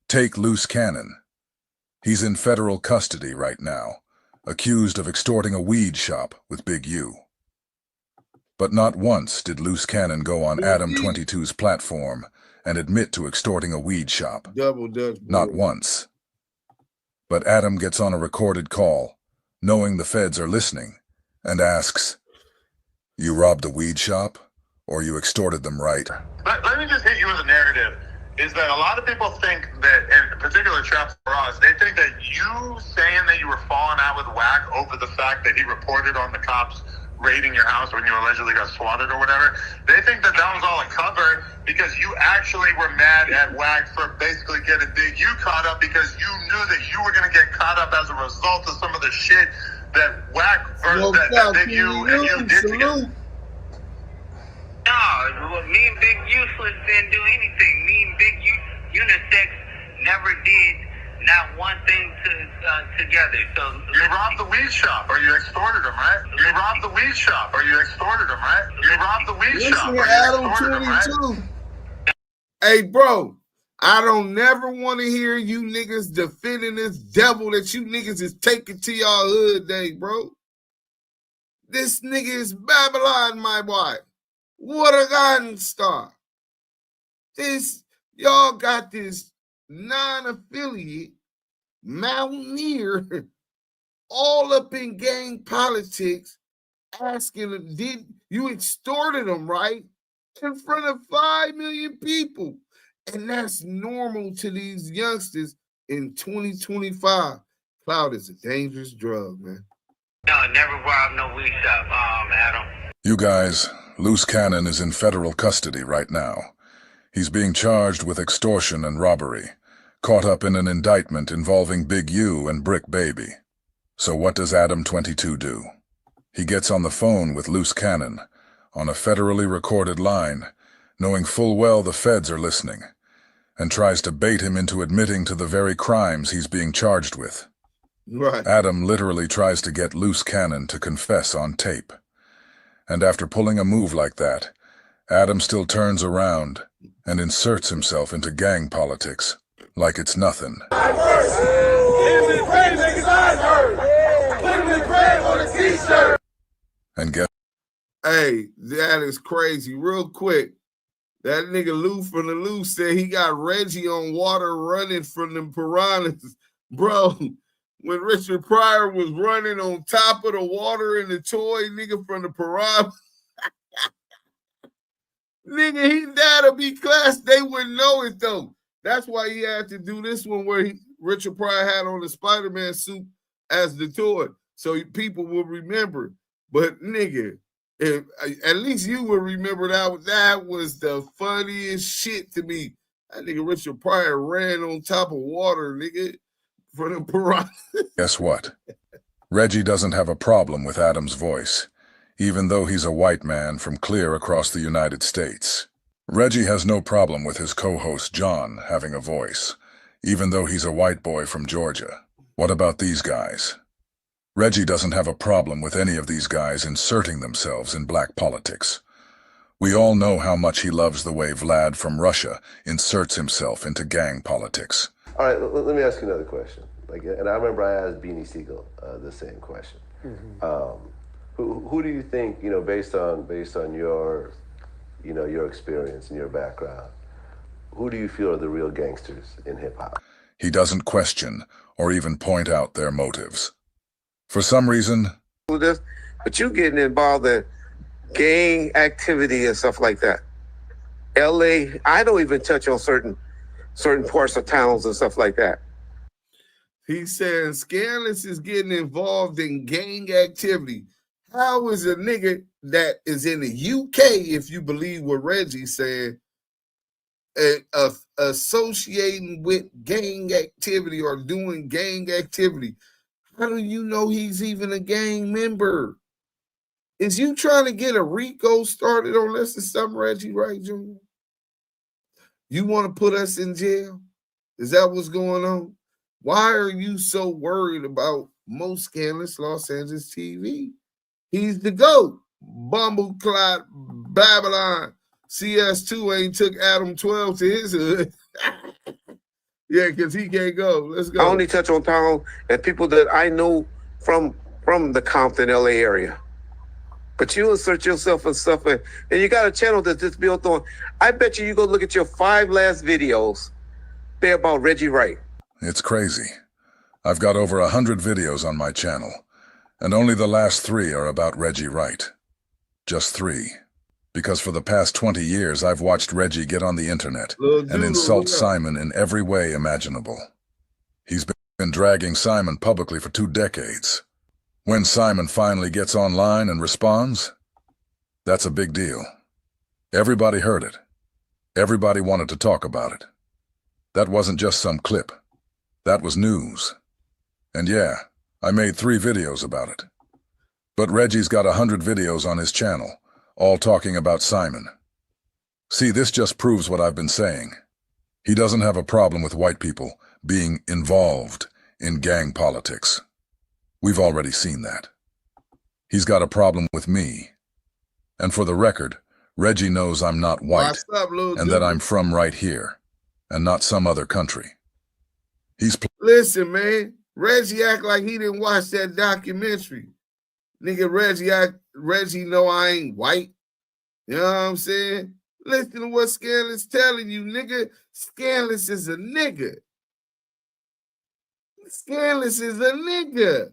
Take Loose Cannon. He's in federal custody right now, accused of extorting a weed shop with Big U. But not once did Loose Cannon go on Adam 22's platform and admit to extorting a weed shop. Not once. But Adam gets on a recorded call, knowing the feds are listening, and asks, you robbed a weed shop, or you extorted them, right? Let me just hit you with a narrative, is that a lot of people think that, in particular Traps for us, they think that you saying that you were falling out with Wack over the fact that he reported on the cops raiding your house when you allegedly got swatted or whatever, they think that that was all a cover because you actually were mad at Wack for basically getting Big U caught up because you knew that you were going to get caught up as a result of some of the shit that Wack or that Big U and you did together. No, well, me and Big Useless didn't do anything. Me and Big Unisex never did not one thing together. So you robbed the weed shop, or you extorted him, right? You robbed the weed shop, or you extorted him, right? You robbed the weed shop, or you extorted him, right? Hey, bro, I don't never want to hear you niggas defending this devil that you niggas is taking to y'all hood day, bro. This nigga is Babylon, my boy. What a gun star. Y'all got this non-affiliate mountaineer all up in gang politics, asking him, did you extorted him, right? In front of 5 million people. And that's normal to these youngsters in 2025. Cloud is a dangerous drug, man. No, never robbed no weed shop, Adam. You guys, Loose Cannon is in federal custody right now. He's being charged with extortion and robbery, caught up in an indictment involving Big U and Brick Baby. So what does Adam 22 do? He gets on the phone with Loose Cannon, on a federally recorded line, knowing full well the feds are listening, and tries to bait him into admitting to the very crimes he's being charged with. Right. Adam literally tries to get Loose Cannon to confess on tape. And after pulling a move like that, Adam still turns around and inserts himself into gang politics like it's nothing. And get. Hey, that is crazy. Real quick, that nigga Lou from the Loose said he got Reggie on water running from them piranhas. Bro, when Richard Pryor was running on top of the water in the toy, nigga from the piranha, nigga, that'll be class. They wouldn't know it, though. That's why he had to do this one where Richard Pryor had on the Spider-Man suit as the toy, so people will remember. But, nigga, at least you will remember that was the funniest shit to me. That nigga Richard Pryor ran on top of water, nigga, for the piranha. Guess what? Reggie doesn't have a problem with Adam's voice, even though he's a white man from clear across the United States. Reggie has no problem with his co-host John having a voice, even though he's a white boy from Georgia. What about these guys? Reggie doesn't have a problem with any of these guys inserting themselves in black politics. We all know how much he loves the way Vlad from Russia inserts himself into gang politics. All right, let me ask you another question. And I remember I asked Beanie Siegel the same question. Mm-hmm. Who do you think, based on your, your experience and your background, who do you feel are the real gangsters in hip hop? He doesn't question or even point out their motives. For some reason, but you getting involved in gang activity and stuff like that. LA, I don't even touch on certain parts of towns and stuff like that. He's saying Scandalous is getting involved in gang activity. How is a nigga that is in the UK, if you believe what Reggie said, associating with gang activity or doing gang activity? How do you know he's even a gang member? Is you trying to get a RICO started on this or something, Reggie Wright Jr.? You want to put us in jail? Is that what's going on? Why are you so worried about most scandalous Los Angeles TV? He's the GOAT. Bumbleclot Babylon. CS2 ain't took Adam 12 to his hood. Yeah, because he can't go. Let's go. I only touch on town and people that I know from the Compton, LA area. But you insert yourself and stuff, and you got a channel that's just built on. I bet you go look at your 5 last videos. They're about Reggie Wright. It's crazy. I've got over 100 videos on my channel, and only the last 3 are about Reggie Wright. Just 3. Because for the past 20 years, I've watched Reggie get on the internet and insult Simon in every way imaginable. He's been dragging Simon publicly for 2 decades. When Simon finally gets online and responds, that's a big deal. Everybody heard it. Everybody wanted to talk about it. That wasn't just some clip. That was news. And yeah, I made 3 videos about it. But Reggie's got 100 videos on his channel, all talking about Simon. See, this just proves what I've been saying. He doesn't have a problem with white people being involved in gang politics. We've already seen that. He's got a problem with me. And for the record, Reggie knows I'm not white and that I'm from right here and not some other country. Listen, man, Reggie act like he didn't watch that documentary. Nigga, Reggie know I ain't white. You know what I'm saying? Listen to what Scandalous telling you, nigga. Scandalous is a nigga. Scandalous is a nigga.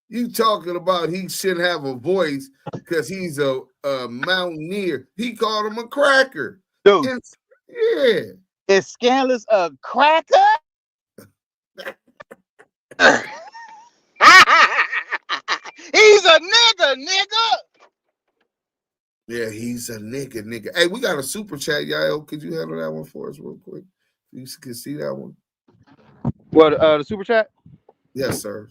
You talking about he shouldn't have a voice because he's a mountaineer. He called him a cracker. Dude, yeah. Is Scandalous a cracker? He's a nigga. Yeah, he's a nigga. Hey, we got a super chat, y'all. Could you handle that one for us real quick? You can see that one. What, the super chat? Yes, sir.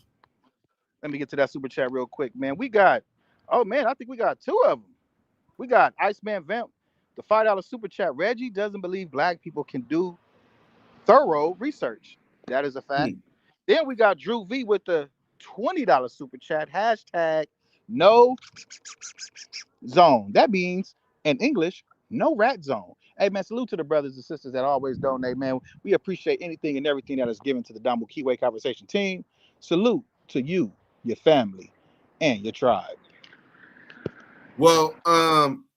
Let me get to that super chat real quick, man. I think we got two of them. We got Iceman Vamp, the $5 super chat. Reggie doesn't believe black people can do thorough research. That is a fact. Then we got Drew V with the $20 super chat. Hashtag no zone. That means in English, no rat zone. Hey, man, salute to the brothers and sisters that always donate, man. We appreciate anything and everything that is given to the Damu Kiwe Conversation team. Salute to you, your family, and your tribe. Well,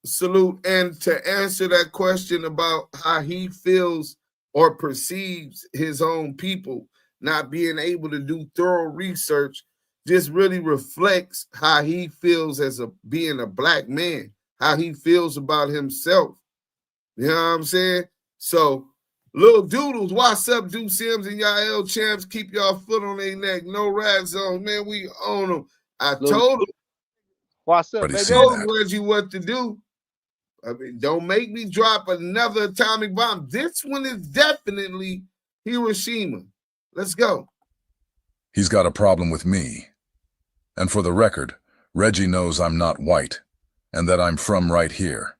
salute. And to answer that question about how he feels or perceives his own people not being able to do thorough research, just really reflects how he feels as being a black man, how he feels about himself. You know what I'm saying? So, little doodles, what's up, Deuce Sims and y'all L champs? Keep y'all foot on their neck. No rat zones, man. We own them. I told him. What's up, baby? I told Reggie what to do. I mean, don't make me drop another atomic bomb. This one is definitely Hiroshima. Let's go. He's got a problem with me. And for the record, Reggie knows I'm not white and that I'm from right here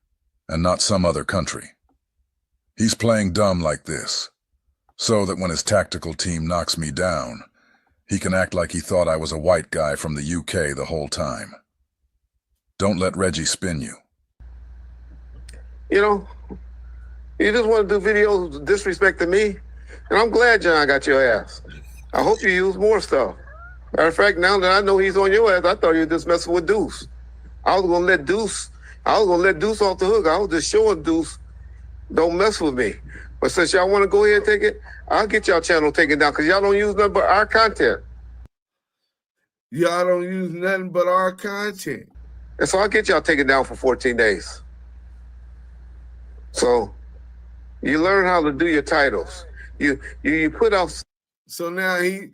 and not some other country. He's playing dumb like this, so that when his tactical team knocks me down, he can act like he thought I was a white guy from the UK the whole time. Don't let Reggie spin you. You know, you just want to do videos disrespecting me, and I'm glad John got your ass. I hope you use more stuff. Matter of fact, now that I know he's on your ass, I thought you were just messing with Deuce. I was gonna let Deuce off the hook. I was just showing Deuce, don't mess with me. But since y'all want to go ahead and take it, I'll get y'all channel taken down because y'all don't use nothing but our content. Y'all don't use nothing but our content. And so I'll get y'all taken down for 14 days. So you learn how to do your titles. You put out. So now you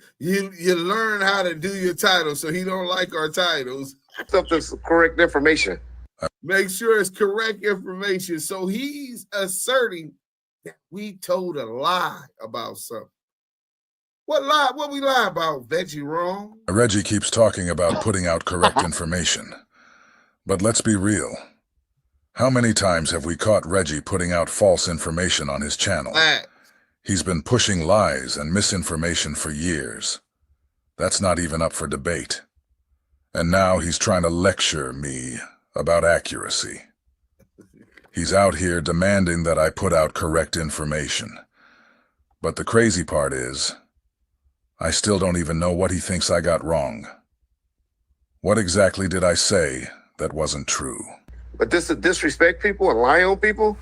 learn how to do your titles. So he don't like our titles. Stuff that's correct information. Make sure it's correct information. So he's asserting that we told a lie about something. What lie? What we lie about? Veggie wrong? Reggie keeps talking about putting out correct information. But let's be real. How many times have we caught Reggie putting out false information on his channel? He's been pushing lies and misinformation for years. That's not even up for debate. And now he's trying to lecture me about accuracy. He's out here demanding that I put out correct information. But the crazy part is, I still don't even know what he thinks I got wrong. What exactly did I say that wasn't true? But this is disrespect people and lie on people?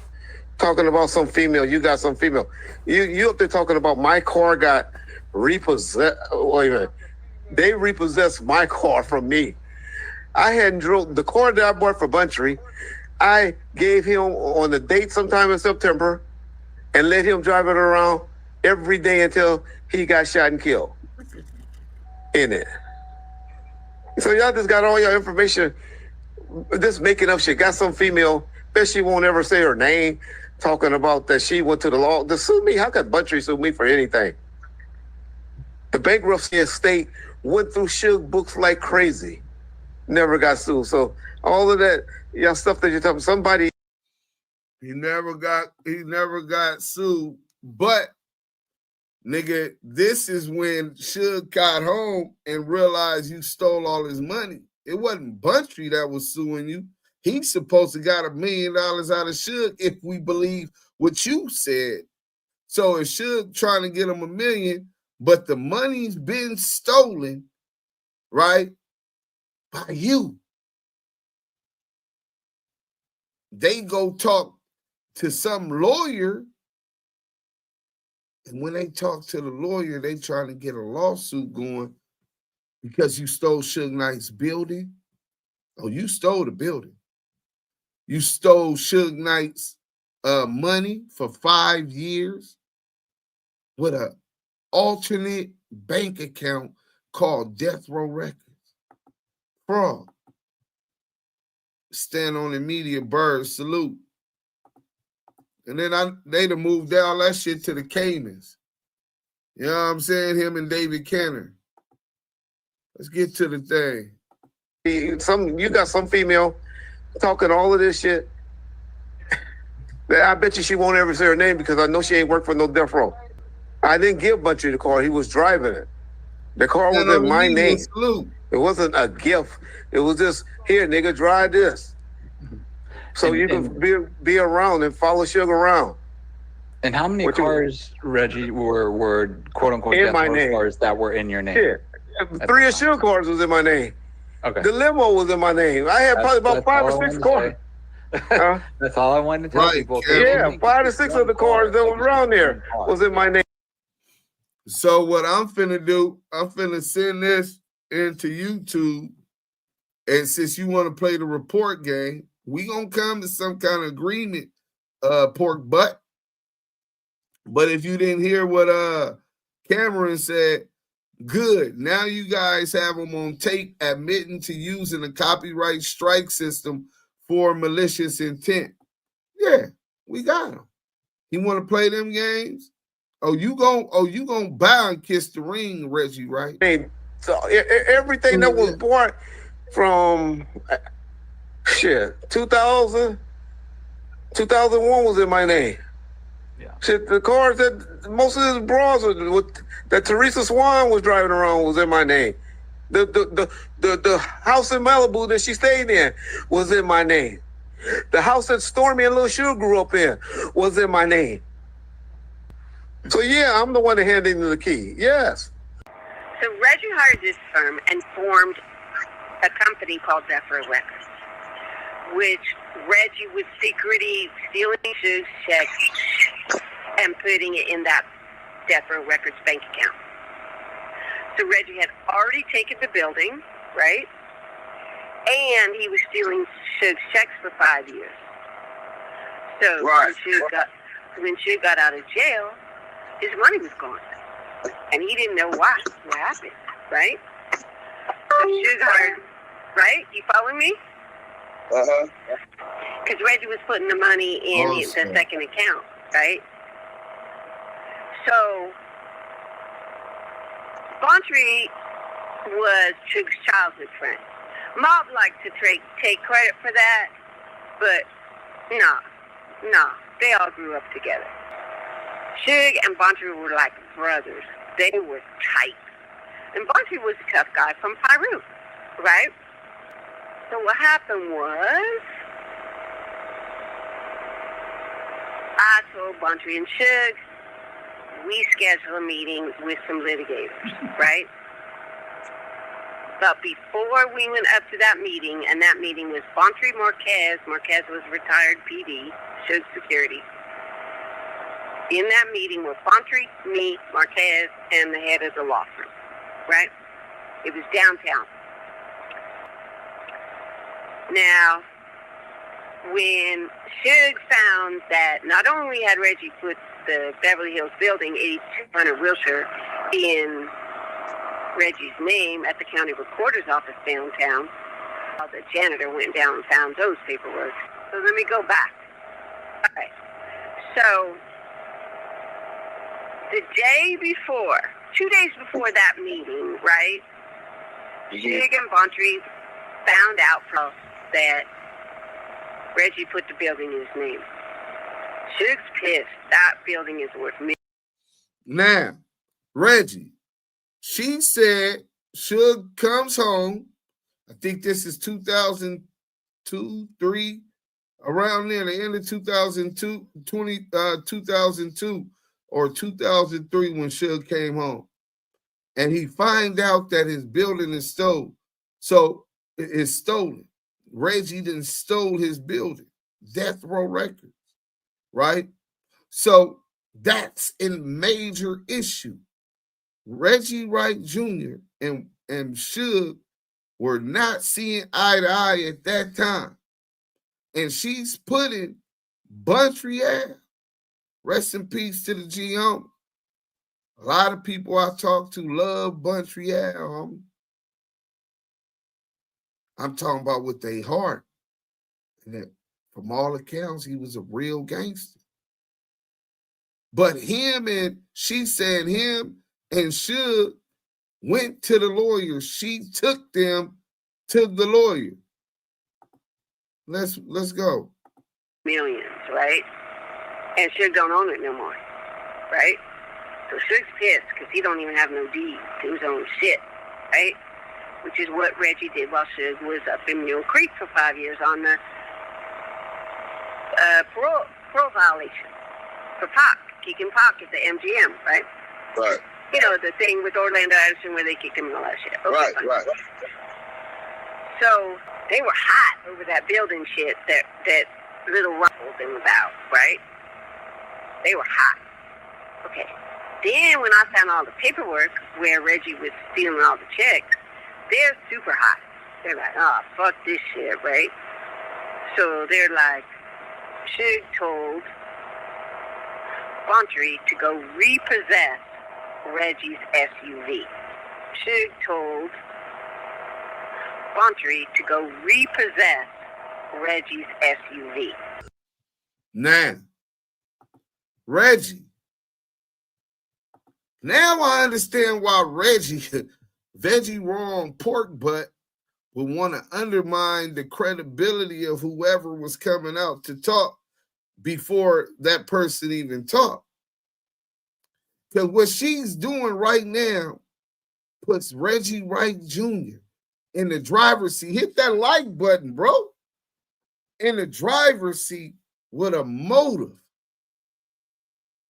Talking about some female, you got some female. You up there talking about my car got repossessed. Wait a minute. They repossessed my car from me. I hadn't drove the car that I bought for Buntry. I gave him on the date sometime in September and let him drive it around every day until he got shot and killed in it. So y'all just got all your information, just making up shit. Got some female, bet she won't ever say her name, talking about that she went to the law to sue me. How could Buntry sue me for anything? The bankruptcy estate went through Suge books like crazy. Never got sued. So all of that, y'all stuff that you're talking, somebody. He never got sued. But nigga, this is when Suge got home and realized you stole all his money. It wasn't Buntry that was suing you. He's supposed to got $1 million out of Suge if we believe what you said. So if Suge trying to get him $1 million, but the money's been stolen, right, by you. They go talk to some lawyer. And when they talk to the lawyer, they trying to get a lawsuit going because you stole Suge Knight's building. Oh, you stole the building. You stole Suge Knight's money for 5 years with an alternate bank account called Death Row Records. Fraud. Stand on the media, bird, salute. And then they'd have moved all that shit to the Caymans. You know what I'm saying? Him and David Kenner. Let's get to the thing. You got some female talking all of this shit. I bet you she won't ever say her name because I know she ain't worked for no death row. I didn't give Buntry the car. He was driving it. The car was in my name. Salute. It wasn't a gift. It was just, here, nigga, drive this. So you can be around and follow Suge around. And how many cars, Reggie, were quote unquote in death my row name cars that were in your name? Yeah. 3 of Suge cars was in my name. Okay. The limo was in my name. I had probably about 5 or 6 cars. That's all I wanted to tell people. Yeah, 5 to 6 of the cars that were around there was in my name. So what I'm finna do, I'm finna send this into YouTube. And since you want to play the report game, we gonna come to some kind of agreement, pork butt. But if you didn't hear what Cameron said, good. Now you guys have him on tape admitting to using a copyright strike system for malicious intent. Yeah, we got him. He want to play them games? Oh, you gonna bow and kiss the ring, Reggie, right? So everything that was bought from 2000, 2001 was in my name. Yeah. Shit, the cars that most of his bras that Teresa Swan was driving around was in my name. The house in Malibu that she stayed in was in my name. The house that Stormy and Lil Suge grew up in was in my name. So yeah, I'm the one that handed him the key. Yes. So Reggie hired this firm and formed a company called Death Row Records, which Reggie was secretly stealing Suge's checks and putting it in that Death Row Records bank account. So Reggie had already taken the building, right? And he was stealing Suge's checks for 5 years. So when Suge got out of jail, his money was gone. And he didn't know why. What happened, right? So Suge hired, right? You following me? Uh-huh. Because Reggie was putting the money in the second account, right? So Buntry was Suge's childhood friend. M.O.B liked to take credit for that, but no, they all grew up together. Suge and Buntry were like brothers. They were tight. And Buntry was a tough guy from Piru, right? So what happened was, I told Buntry and Suge, we scheduled a meeting with some litigators, right? But before we went up to that meeting, and that meeting was Buntry Marquez was retired PD, Suge Security. In that meeting were Buntry, me, Marquez, and the head of the law firm, right? It was downtown. Now, when Suge found that not only had Reggie put the Beverly Hills building, 8200 Wilshire, in Reggie's name at the county recorder's office downtown, the janitor went down and found those paperwork. So let me go back. All right. So the day before, 2 days before that meeting, right, Suge and Buntry found out that Reggie put the building in his name. Suge's pissed. That building is worth millions. Now, Reggie, she said Suge comes home. I think this is 2002, 3, around there, the end of 2002, 2002 or 2003 when Suge came home. And he find out that his building is stolen. So it's stolen. Reggie done stole his building, Death Row Records. right? So that's a major issue. Reggie Wright Jr. and Suge were not seeing eye to eye at that time. And she's putting Buntry out. Rest in peace to the GM. A lot of people I talk to love Buntry out. I'm talking about with their heart. And that, from all accounts, he was a real gangster. But him and she said him and Suge went to the lawyer. She took them to the lawyer. Let's go. Millions, right? And Suge don't own it no more, right? So Suge's pissed because he don't even have no deed to his own shit, right? Which is what Reggie did while Suge was up in Mule Creek for 5 years on the parole violation for Pac, kicking Pac at the MGM, right? Right. You know, the thing with Orlando Addison where they kicked him and all that shit. Okay, right. So they were hot over that building shit that Little ruffled them about, right? They were hot. Okay. Then when I found all the paperwork where Reggie was stealing all the checks, they're super hot. They're like, oh, fuck this shit, right? So they're like, Suge told Buntry to go repossess Reggie's SUV. Suge told Buntry to go repossess Reggie's SUV. Now, Reggie. Now I understand why Reggie wrong pork butt would want to undermine the credibility of whoever was coming out to talk before that person even talked. Because what she's doing right now puts Reggie Wright Jr. in the driver's seat. Hit that like button, bro. In the driver's seat with a motive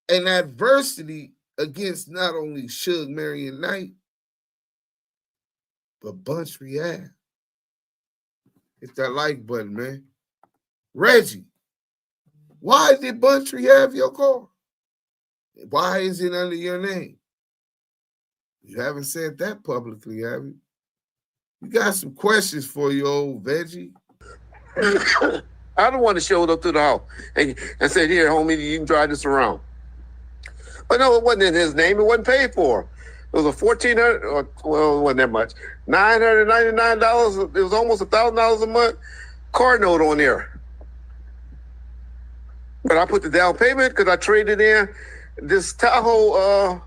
and adversity against not only Suge Marion Knight, but Buntry Ave. Hit that like button, man. Reggie, why did Buntry have your car? Why is it under your name? You haven't said that publicly, have you? You got some questions for you, old veggie. I don't want to show up to the house and said, here, homie, you can drive this around. But no, it wasn't in his name. It wasn't paid for. It was a $1,400, or, well, it wasn't that much. $999. It was almost $1,000 a month car note on there. But I put the down payment because I traded in this Tahoe.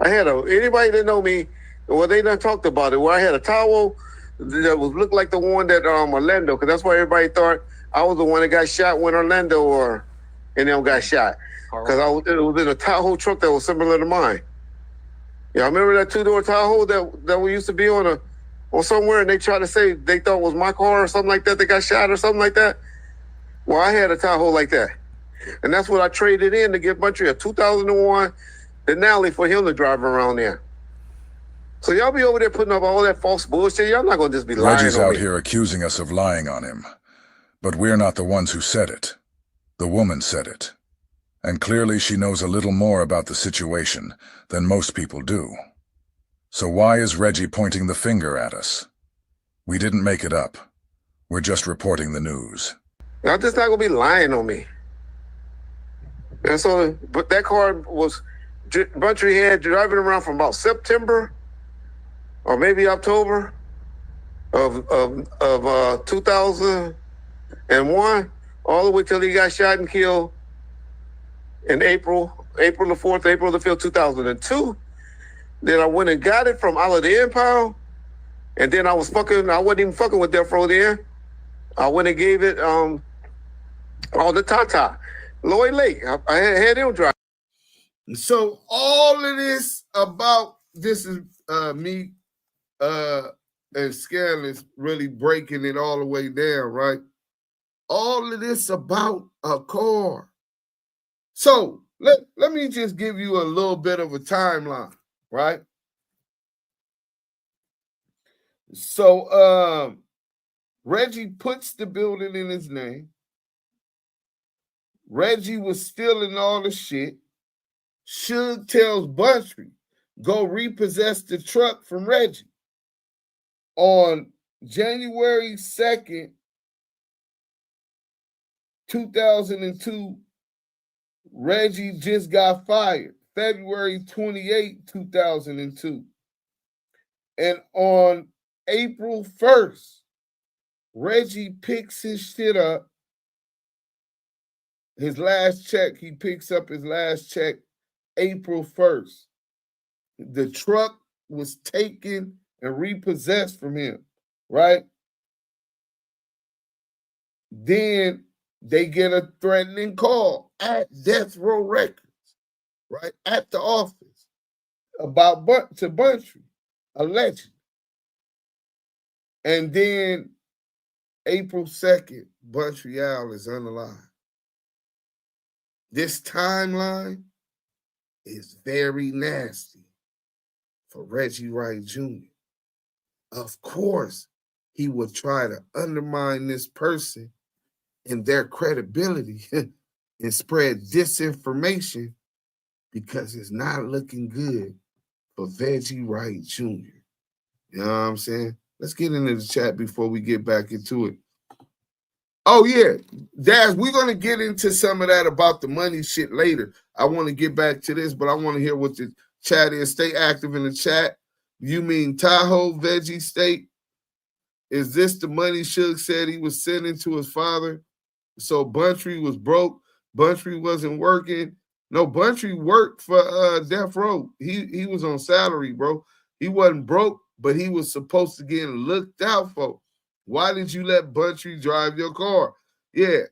I had anybody that know me, well, they done talked about it, where I had a Tahoe that looked like the one that Orlando, because that's why everybody thought I was the one that got shot when Orlando and them got shot. Because it was in a Tahoe truck that was similar to mine. Yeah, I remember that two-door Tahoe that we used to be on somewhere, and they tried to say they thought it was my car or something like that. They got shot or something like that. Well, I had a Tahoe like that, and that's what I traded in to get Buntry a 2001 Denali for him to drive around there. So y'all be over there putting up all that false bullshit. Y'all not gonna just be lying. Reggie's on out me. here accusing us of lying on him, but we're not the ones who said it. The woman said it. And clearly she knows a little more about the situation than most people do. So why is Reggie pointing the finger at us? We didn't make it up. We're just reporting the news. Y'all just not gonna be lying on me. And so, but that car was, Buntry had driving around from about September or maybe October of 2001 all the way till he got shot and killed in April the 4th, April the 5th, 2002. Then I went and got it from out of the impound. And then I wasn't even fucking with that fro then. I went and gave it all the Tata. Lloyd Lake. I had him drive. So all of this about this is me and Scandalous really breaking it all the way down, right? All of this about a car. So let me just give you a little bit of a timeline, right? So Reggie puts the building in his name. Reggie was stealing all the shit. Suge tells Buntry, go repossess the truck from Reggie. On January 2nd, 2002, Reggie just got fired. February 28, 2002. And on April 1st, Reggie picks his shit up. His last check, he picks up his last check April 1st. The truck was taken and repossessed from him, right? Then they get a threatening call at Death Row Records, right? At the office about to Buntry, allegedly. And then April 2nd, Buntry Al is unalive. This timeline is very nasty for Reggie Wright Jr. Of course, he would try to undermine this person and their credibility and spread disinformation because it's not looking good for Reggie Wright Jr. You know what I'm saying? Let's get into the chat before we get back into it. Oh, yeah. Daz, we're going to get into some of that about the money shit later. I want to get back to this, but I want to hear what the chat is. Stay active in the chat. You mean Tahoe Veggie State? Is this the money Suge said he was sending to his father? So Buntry was broke. Buntry wasn't working. No, Buntry worked for Death Row. He was on salary, bro. He wasn't broke, but he was supposed to get looked out for. Why did you let Buntry drive your car? Yeah,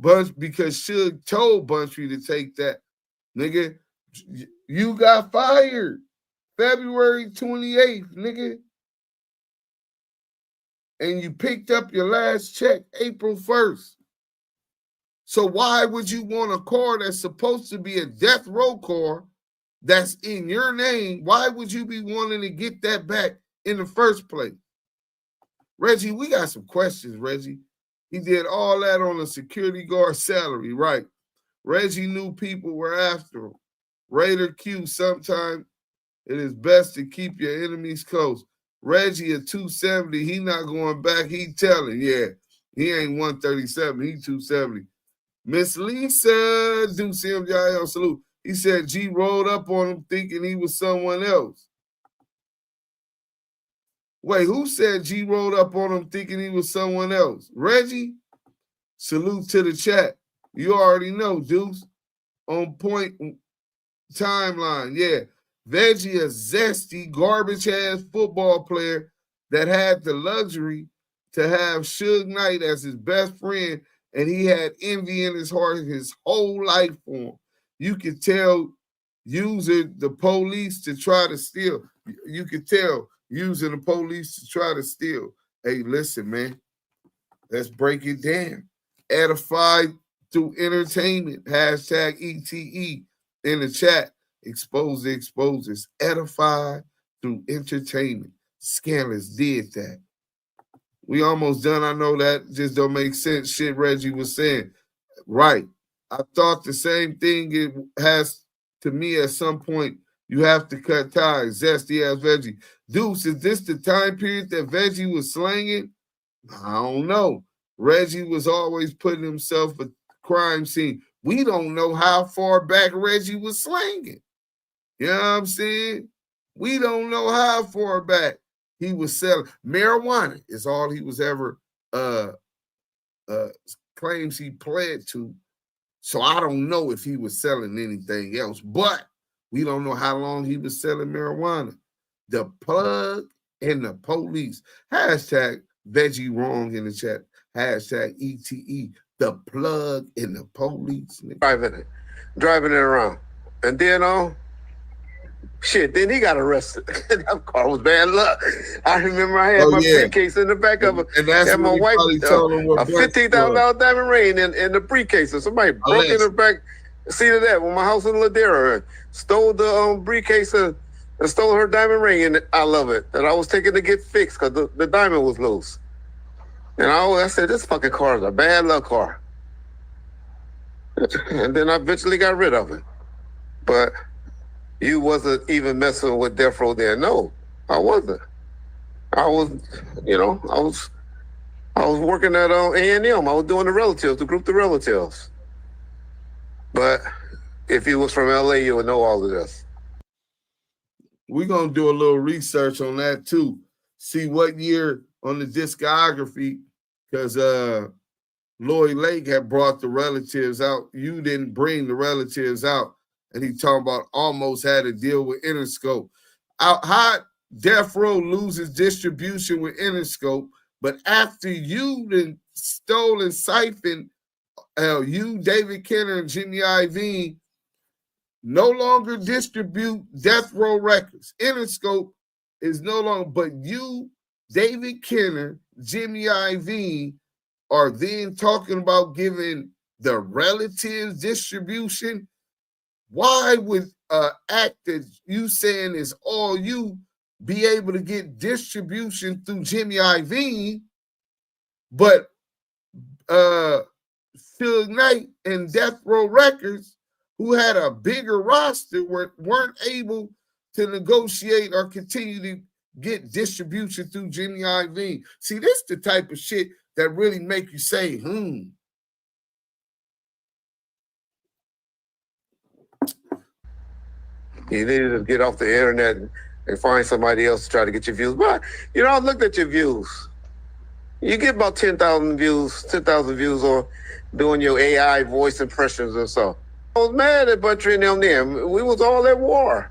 because Suge told Buntry to take that. Nigga, you got fired February 28th, nigga. And you picked up your last check April 1st. So why would you want a car that's supposed to be a Death Row car that's in your name? Why would you be wanting to get that back in the first place? Reggie, we got some questions, Reggie. He did all that on a security guard salary, right? Reggie knew people were after him. Raider Q, sometimes it is best to keep your enemies close. Reggie at 270, he not going back. He telling, yeah, he ain't 137, he 270. Miss Lisa, Deuce and Keyway, salute. He said G rolled up on him thinking he was someone else. Wait, who said G rolled up on him thinking he was someone else? Reggie? Salute to the chat. You already know, Deuce. On point timeline, yeah. Veggie, a zesty, garbage-ass football player that had the luxury to have Suge Knight as his best friend, and he had envy in his heart his whole life for him. You could tell using the police to try to steal. You could tell using the police to try to steal. Hey, listen, man. Let's break it down. Edified through entertainment. Hashtag ETE in the chat. Expose the exposers. Edified through entertainment. Scandalous did that. We almost done. I know that just don't make sense. Shit Reggie was saying. Right. I thought the same thing. It has to me at some point. You have to cut ties. Zesty ass Veggie. Deuce, is this the time period that Veggie was slanging? I don't know. Reggie was always putting himself at crime scene. We don't know how far back Reggie was slanging. You know what I'm saying? We don't know how far back he was selling. Marijuana is all he was ever claims he pled to. So I don't know if he was selling anything else, but we don't know how long he was selling marijuana. The plug and the police. Hashtag Veggie wrong in the chat. Hashtag ETE. The plug and the police. Driving it around. And then shit, then he got arrested. That car was bad luck. I remember I had my briefcase in the back of it. And that's my wife a $15,000 diamond ring in the briefcase. So somebody broke in the back seat of that when my house in Ladera stole the briefcase and stole her diamond ring. And I love it. And I was taking to get fixed because the diamond was loose. And I said, this fucking car is a bad luck car. And then I eventually got rid of it. But you wasn't even messing with Death Row then. No, I wasn't. I was, I was working at A&M. I was doing the relatives, the group The Relatives. But if you was from LA, you would know all of this. We're going to do a little research on that too. See what year on the discography, because Lloyd Lake had brought the relatives out. You didn't bring the relatives out. And he talking about almost had a deal with Interscope. How Death Row loses distribution with Interscope, but after you then stole and siphoned, you, David Kenner, and Jimmy Iovine no longer distribute Death Row records. Interscope is no longer, but you, David Kenner, Jimmy Iovine are then talking about giving the relatives distribution. Why would act that you saying is all you be able to get distribution through Jimmy Iovine, but Suge Knight and Death Row Records, who had a bigger roster, weren't able to negotiate or continue to get distribution through Jimmy Iovine? See, this is the type of shit that really make you say, You needed to get off the internet and find somebody else to try to get your views. But, I looked at your views. You get about 10,000 views on doing your AI voice impressions and so. I was mad at Buntry and them then. We was all at war.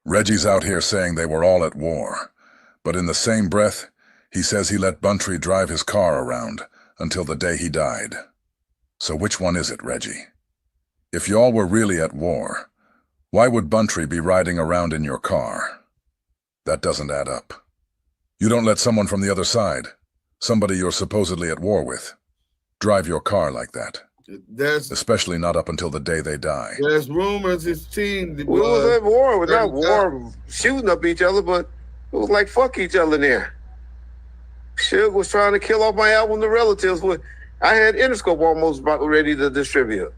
Reggie's out here saying they were all at war. But in the same breath, he says he let Buntry drive his car around until the day he died. So which one is it, Reggie? If y'all were really at war, why would Buntry be riding around in your car? That doesn't add up. You don't let someone from the other side, somebody you're supposedly at war with, drive your car like that. Especially not up until the day they die. There's rumors his team. We was at war. We're not war shooting up each other, but it was like fuck each other there. Suge was trying to kill off my album, The Relatives. I had Interscope almost about ready to distribute.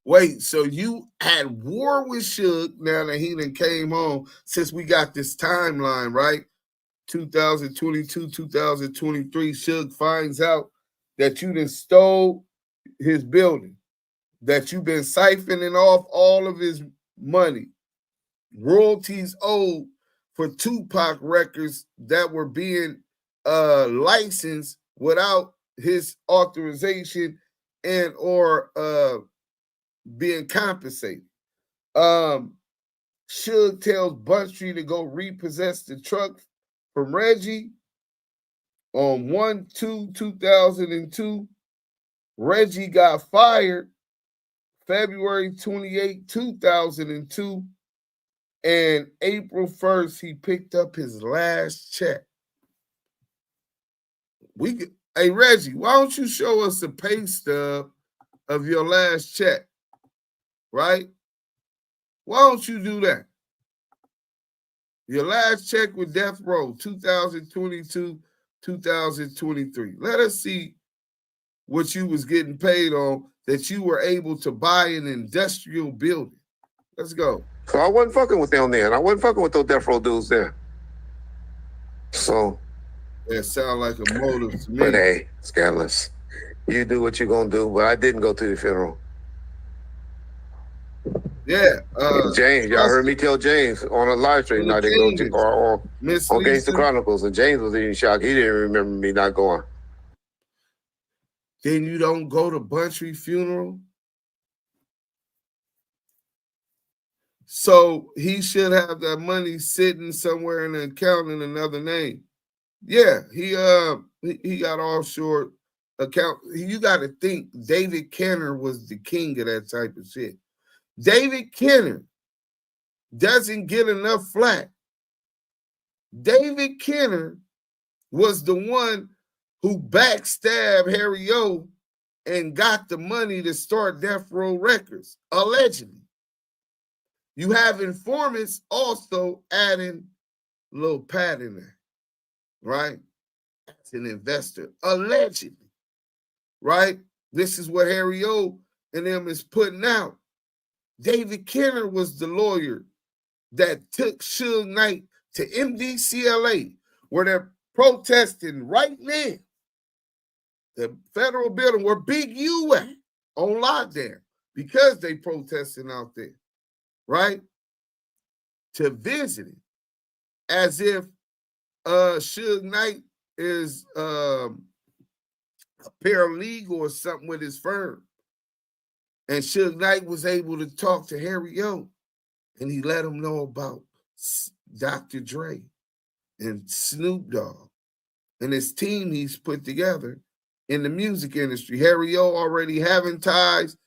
Wait, so you had war with Suge now that he done came home, since we got this timeline, right? 2022, 2023, Suge finds out that you done stole his building, that you've been siphoning off all of his money, royalties owed for Tupac records that were being licensed without his authorization and or being compensated. Suge tells Buntry to go repossess the truck from Reggie on 1/2/2002. Reggie got fired February 28, 2002. And April 1st, he picked up his last check. Hey, Reggie, why don't you show us a pay stub of your last check? Right? Why don't you do that? Your last check with Death Row, 2022, 2023. Let us see what you was getting paid on that you were able to buy an industrial building. Let's go. So I wasn't fucking with them then. I wasn't fucking with those Death Row dudes there. So. That sound like a motive to me. But hey, scandalous. You do what you're gonna do, but I didn't go to the funeral. Yeah. James, y'all heard me tell James on a live stream I didn't go to, or on Gangsta Chronicles, and James was in shock. He didn't remember me not going. Then you don't go to Buntry funeral? So he should have that money sitting somewhere in an account in another name. Yeah, he got offshore account. You got to think David Kenner was the king of that type of shit. David Kenner doesn't get enough flack. David Kenner was the one who backstabbed Harry O and got the money to start Death Row Records, allegedly. You have informants also adding a little Pat in there, right? As an investor, allegedly. right? This is what Harry O and them is putting out. David Kenner was the lawyer that took Suge Knight to MDCLA, where they're protesting right now. The federal building where Big U at on lockdown because they protesting out there, right? To visit it as if Suge Knight is a paralegal or something with his firm. And Suge Knight was able to talk to Harry O, and he let him know about Dr. Dre and Snoop Dogg and his team he's put together in the music industry. Harry O already having ties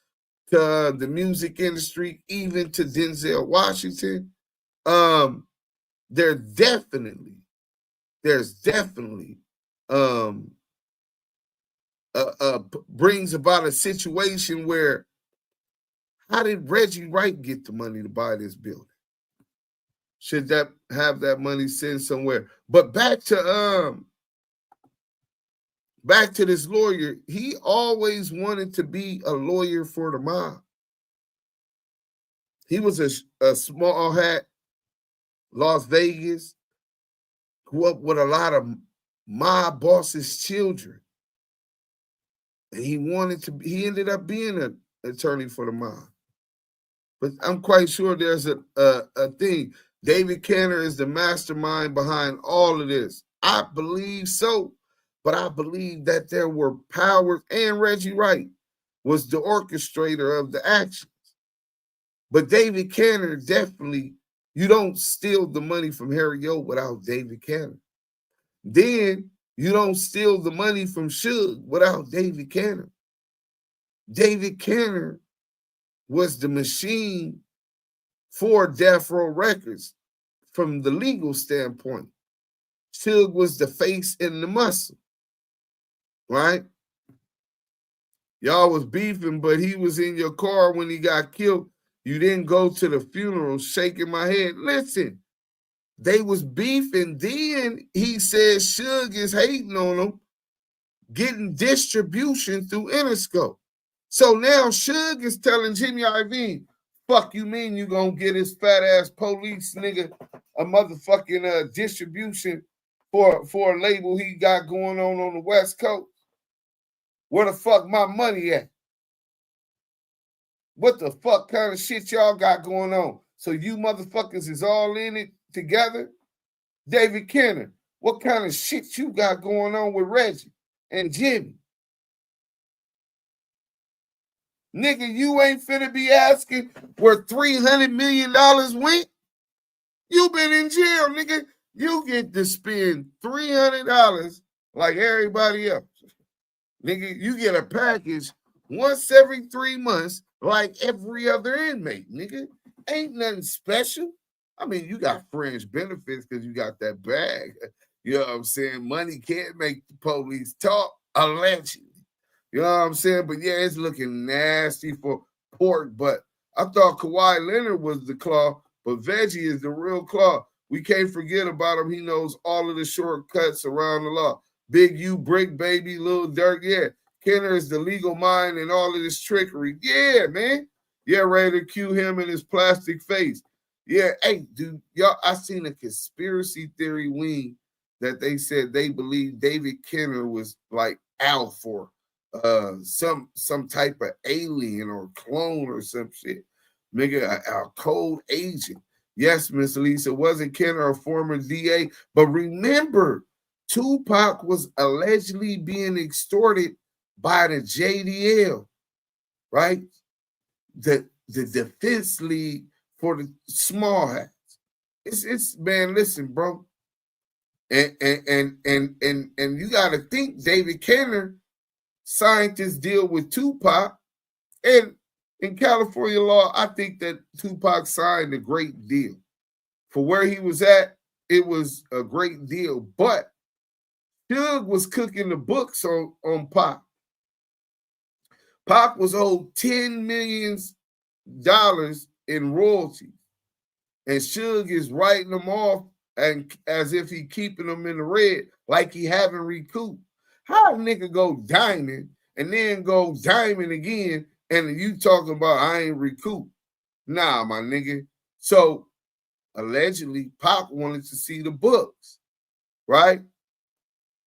to the music industry, even to Denzel Washington. There's definitely brings about a situation where, how did Reggie Wright get the money to buy this building? Should that have that money sent somewhere? But back to this lawyer, he always wanted to be a lawyer for the mob. He was a small hat, Las Vegas, grew up with a lot of mob bosses' children. And he ended up being an attorney for the mob. But I'm quite sure there's a thing. David Kenner is the mastermind behind all of this. I believe so, but I believe that there were powers, and Reggie Wright was the orchestrator of the actions. But David Kenner definitely, you don't steal the money from Harry O without David Kenner. Then you don't steal the money from Suge without David Kenner. David Kenner was the machine for Death Row Records from the legal standpoint. Suge was the face and the muscle, right? Y'all was beefing, but he was in your car when he got killed. You didn't go to the funeral, shaking my head. Listen, they was beefing. Then he said Suge is hating on him, getting distribution through Interscope. So now Suge is telling Jimmy Iovine, fuck you mean you gonna get his fat ass police nigga a motherfucking distribution for a label he got going on the West Coast? Where the fuck my money at? What the fuck kind of shit y'all got going on? So you motherfuckers is all in it together? David Kenner, what kind of shit you got going on with Reggie and Jimmy? Nigga, you ain't finna be asking where $300 million went. You been in jail, nigga. You get to spend $300 like everybody else. Nigga, you get a package once every 3 months like every other inmate, nigga. Ain't nothing special. I mean, you got fringe benefits because you got that bag. You know what I'm saying? Money can't make the police talk, allegedly. You know what I'm saying? But yeah, it's looking nasty for pork. But I thought Kawhi Leonard was the claw, but Veggie is the real claw. We can't forget about him. He knows all of the shortcuts around the law. Big U, Brick Baby, Lil Durk. Yeah, Kenner is the legal mind and all of this trickery. Yeah, man. Yeah, ready to cue him in his plastic face. Yeah, hey, dude, y'all, I seen a conspiracy theory wing that they said they believe David Kenner was like out for some type of alien or clone or some shit. Nigga, a cold agent. Yes, Miss Lisa, wasn't Kenner a former DA? But remember, Tupac was allegedly being extorted by the JDL, right? The defense league for the small hats. It's man, listen, bro. And you gotta think David Kenner signed this deal with Tupac. And in California law, I think that Tupac signed a great deal. For where he was at, it was a great deal. But Suge was cooking the books on Pac. Pac was owed $10 million in royalties. And Suge is writing them off and as if he keeping them in the red, like he haven't recouped. How a nigga go diamond and then go diamond again, and you talking about I ain't recouped. Nah, my nigga. So allegedly, Pac wanted to see the books, right?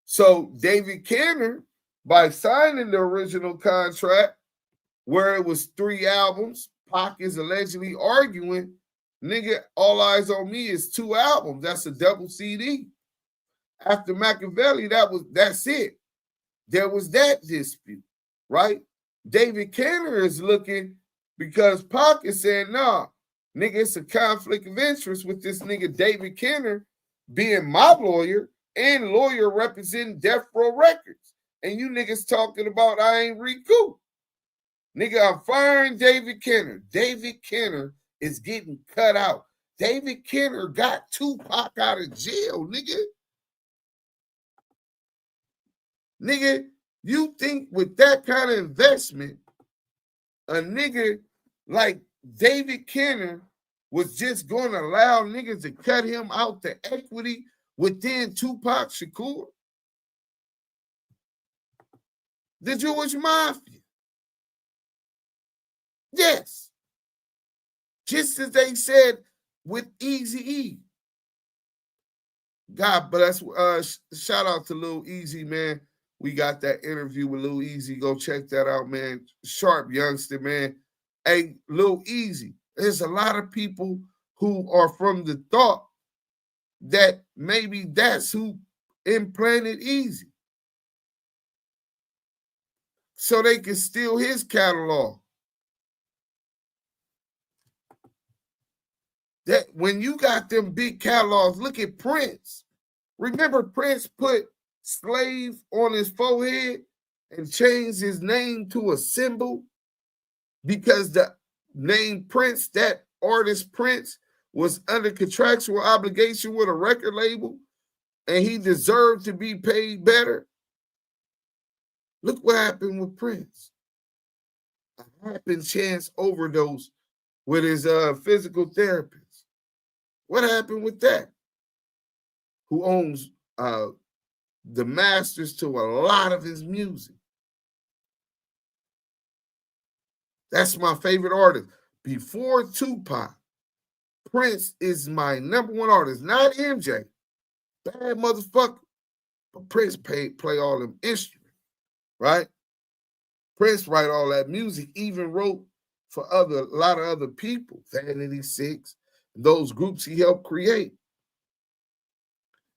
So David Kenner, by signing the original contract, where it was 3 albums, Pac is allegedly arguing, nigga, All Eyes on Me is 2 albums. That's a double CD. After Machiavelli, that's it. There was that dispute, right? David Kenner is looking because Pac is saying, nah, nigga, it's a conflict of interest with this nigga David Kenner being my lawyer and lawyer representing Death Row Records. And you niggas talking about I ain't recouped. Nigga, I'm firing David Kenner. David Kenner is getting cut out. David Kenner got Tupac out of jail, nigga. Nigga, you think with that kind of investment, a nigga like David Kenner was just going to allow niggas to cut him out the equity within Tupac Shakur? The Jewish Mafia. Yes. Just as they said with Eazy-E. God bless. Shout out to Lil Easy, man. We got that interview with Lil Easy. Go check that out, man. Sharp youngster, man. Hey, Lil Easy. There's a lot of people who are from the thought that maybe that's who implanted Easy, so they can steal his catalog. That when you got them big catalogs, look at Prince. Remember Prince put slave on his forehead and changed his name to a symbol because the name Prince, that artist Prince, was under contractual obligation with a record label and he deserved to be paid better. Look what happened with Prince. A happen chance overdose with his physical therapist. What happened with that? Who owns the masters to a lot of his music. That's my favorite artist. Before Tupac, Prince is my number 1 artist, not MJ. Bad motherfucker. But Prince play all them instruments, right? Prince write all that music, even wrote for a lot of other people, Vanity 6, those groups he helped create.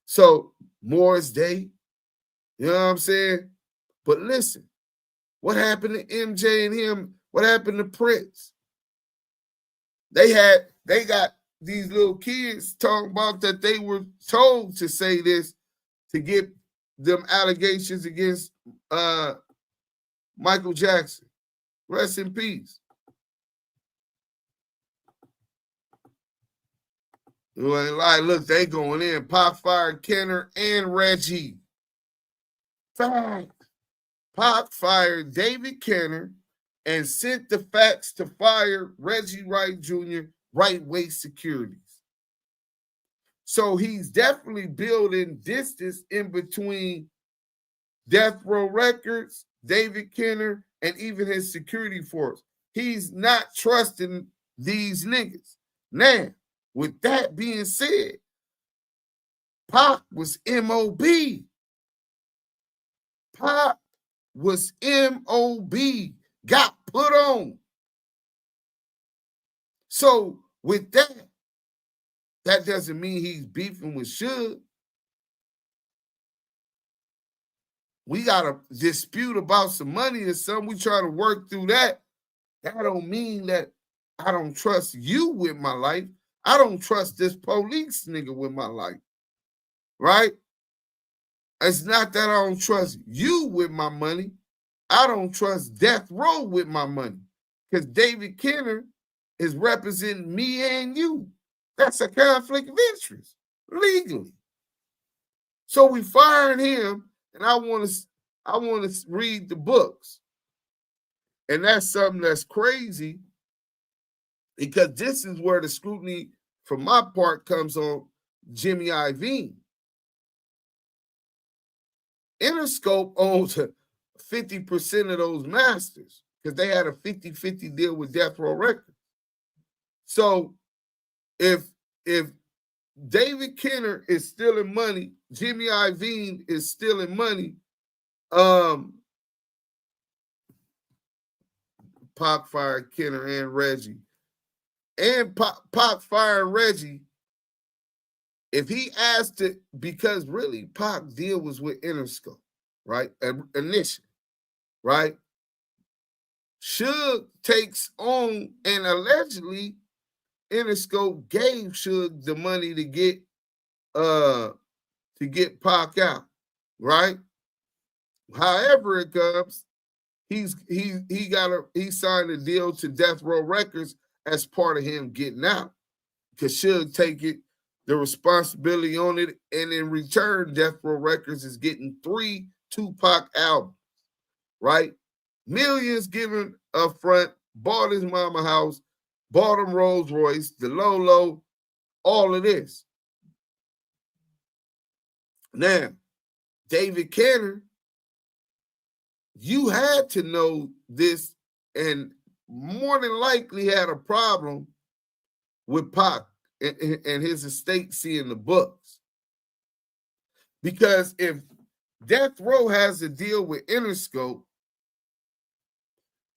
So, Morris Day, you know what I'm saying? But listen, what happened to MJ and him? What happened to Prince? They got these little kids talking about that they were told to say this to get them allegations against Michael Jackson. Rest in peace. Like, look, they going in. Pac fired Kenner and Reggie. Fact. Pac fired David Kenner and sent the fax to fire Reggie Wright Jr., Right Waist Securities. So he's definitely building distance in between Death Row Records, David Kenner, and even his security force. He's not trusting these niggas. Now, with that being said, Pac was M.O.B. Pac was M.O.B. Got put on. So with that, that doesn't mean he's beefing with Suge. We got a dispute about some money or something. We try to work through that. That don't mean that I don't trust you with my life. I don't trust this police nigga with my life. Right? It's not that I don't trust you with my money. I don't trust Death Row with my money. Because David Kenner is representing me and you. That's a conflict of interest, legally. So we firing him, and I want to read the books. And that's something that's crazy, because this is where the scrutiny from my part comes on Jimmy Iovine. Interscope owns 50% of those masters because they had a 50-50 deal with Death Row Records. So if David Kenner is stealing money, Jimmy Iovine is stealing money, Pac fired Kenner and Reggie. And Pac fired Reggie. If he asked it, because really Pac deal was with Interscope, right? Initially, right? Suge takes on, and allegedly Interscope gave Suge the money to get Pac out, right? However it comes, he signed a deal to Death Row Records as part of him getting out. Because Suge take the responsibility on it, and in return, Death Row Records is getting 3 Tupac albums, right? Millions given up front, bought his mama house, bought him Rolls Royce, the Lolo, all of this. Now, David Kenner, you had to know this, and more than likely had a problem with Pac and his estate seeing the books. Because if Death Row has a deal with Interscope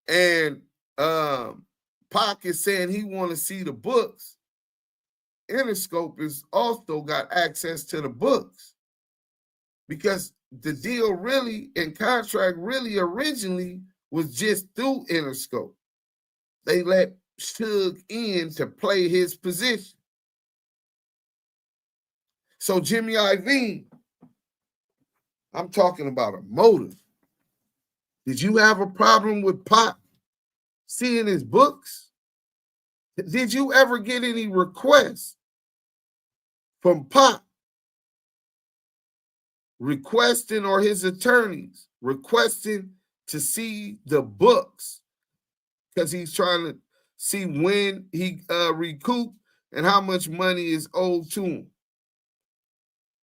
and Pac is saying he want to see the books, Interscope is also got access to the books. Because the deal really and contract really originally was just through Interscope. They let Suge in to play his position. So Jimmy Iovine, I'm talking about a motive. Did you have a problem with Pac seeing his books? Did you ever get any requests from Pac requesting, or his attorneys requesting to see the books? Because he's trying to see when he recouped and how much money is owed to him.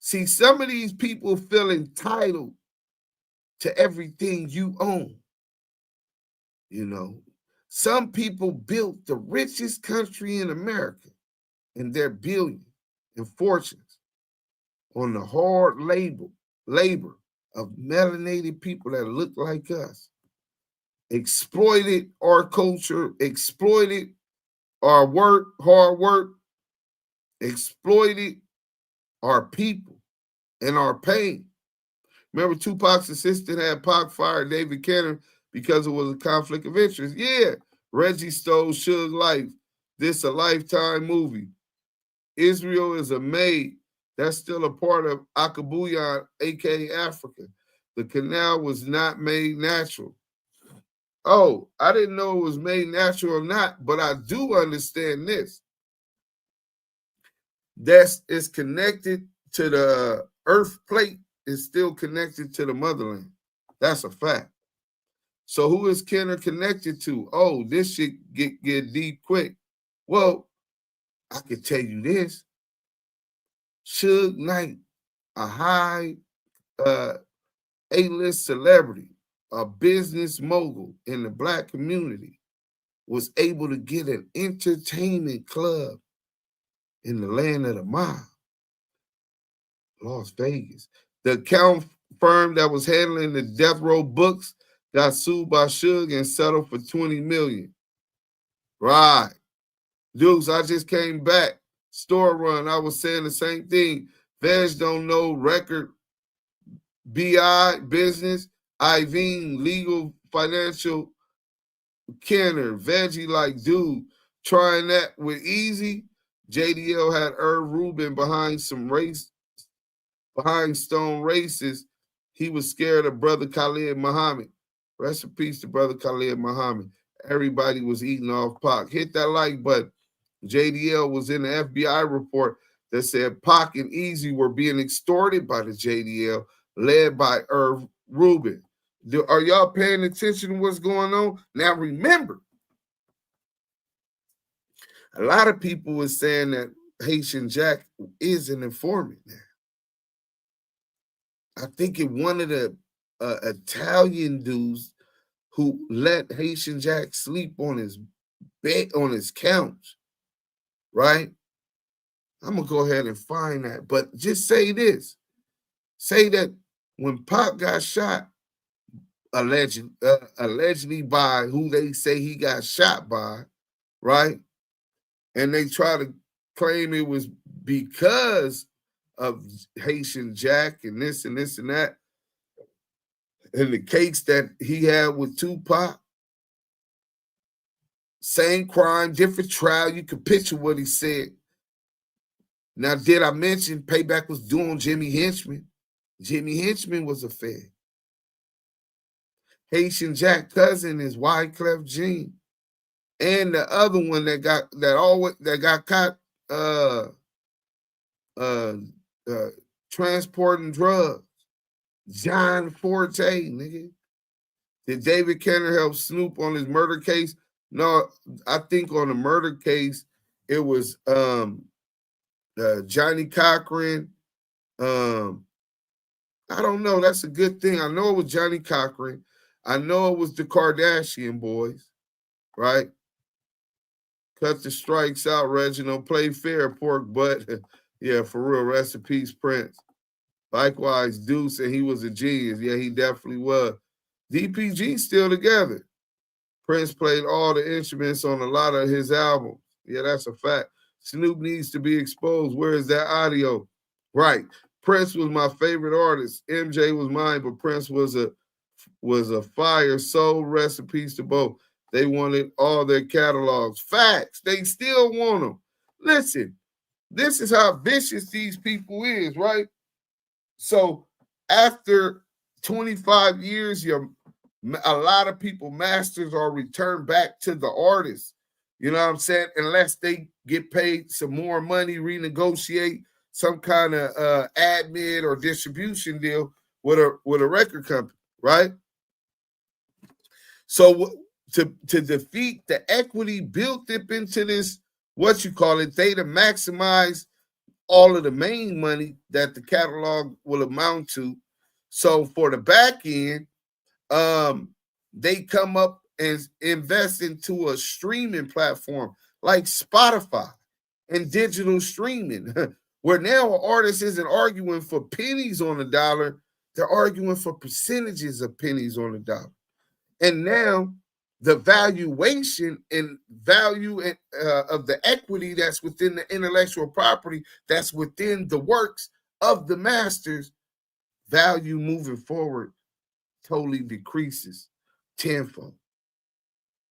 See, some of these people feel entitled to everything you own. You know, some people built the richest country in America, and they're billions and fortunes on the hard labor of melanated people that look like us. Exploited our culture, exploited our work, hard work, exploited our people and our pain. Remember, Tupac's assistant had Pac fired David Kenner because it was a conflict of interest. Yeah, Reggie stole Suge's life. This a Lifetime movie. Israel is a maid. That's still a part of Akabuyan, a.k.a. Africa. The canal was not made natural. Oh, I didn't know it was made natural or not, but I do understand this. It's connected to the earth plate, is still connected to the motherland. That's a fact. So who is Kenner connected to? Oh, this shit get deep quick. Well, I can tell you this. Suge Knight, a high A-list celebrity, a business mogul in the Black community, was able to get an entertainment club in the land of the mob, Las Vegas. The account firm that was handling the Death Row books got sued by Suge and settled for $20 million. Right. Deuce, I just came back. Store run, I was saying the same thing. Veg don't know record, B.I. business, Iovine legal, financial, Kenner, Veggie like dude. Trying that with Easy. JDL had Rubin behind stone races. He was scared of brother Khalid Muhammad. Rest in peace to brother Khalid Muhammad. Everybody was eating off Pac. Hit that like button. JDL was in the FBI report that said Pac and Easy were being extorted by the JDL, led by Irv Rubin. Are y'all paying attention to what's going on? Now remember, a lot of people were saying that Haitian Jack is an informant now. I think in one of the Italian dudes who let Haitian Jack sleep on his bed, on his couch, right? I'm gonna go ahead and find that. But just say this. Say that when Pop got shot, allegedly by who they say he got shot by, right? And they try to claim it was because of Haitian Jack and this and this and that, and the case that he had with Tupac. Same crime, different trial. You can picture what he said. Now, did I mention Payback was due on Jimmy Henchman? Jimmy Henchman was a Fed. Haitian Jack cousin is Wyclef Jean. And the other one that got caught transporting drugs, John Forte, nigga. Did David Kenner help Snoop on his murder case? No, I think on the murder case, it was Johnny Cochran. I don't know. That's a good thing. I know it was Johnny Cochran. I know it was the Kardashian boys, right? Cut the strikes out, Reginald. Play fair, pork butt. Yeah, for real. Rest in peace, Prince. Likewise, Deuce, and he was a genius. Yeah, he definitely was. DPG still together. Prince played all the instruments on a lot of his albums. Yeah, that's a fact. Snoop needs to be exposed. Where is that audio? Right. Prince was my favorite artist. MJ was mine, but Prince was a fire soul. Rest in peace to both. They wanted all their catalogs. Facts. They still want them. Listen, this is how vicious these people is, right? So after 25 years, a lot of people masters are returned back to the artist. You know what I'm saying? Unless they get paid some more money, renegotiate some kind of admin or distribution deal with a record company, right? So to defeat the equity built up into this, what you call it, they to maximize all of the main money that the catalog will amount to. So for the back end, they come up and invest into a streaming platform like Spotify and digital streaming, where now an artist isn't arguing for pennies on the dollar, they're arguing for percentages of pennies on the dollar. And now the valuation and value of the equity that's within the intellectual property, that's within the works of the masters, value moving forward totally decreases tenfold,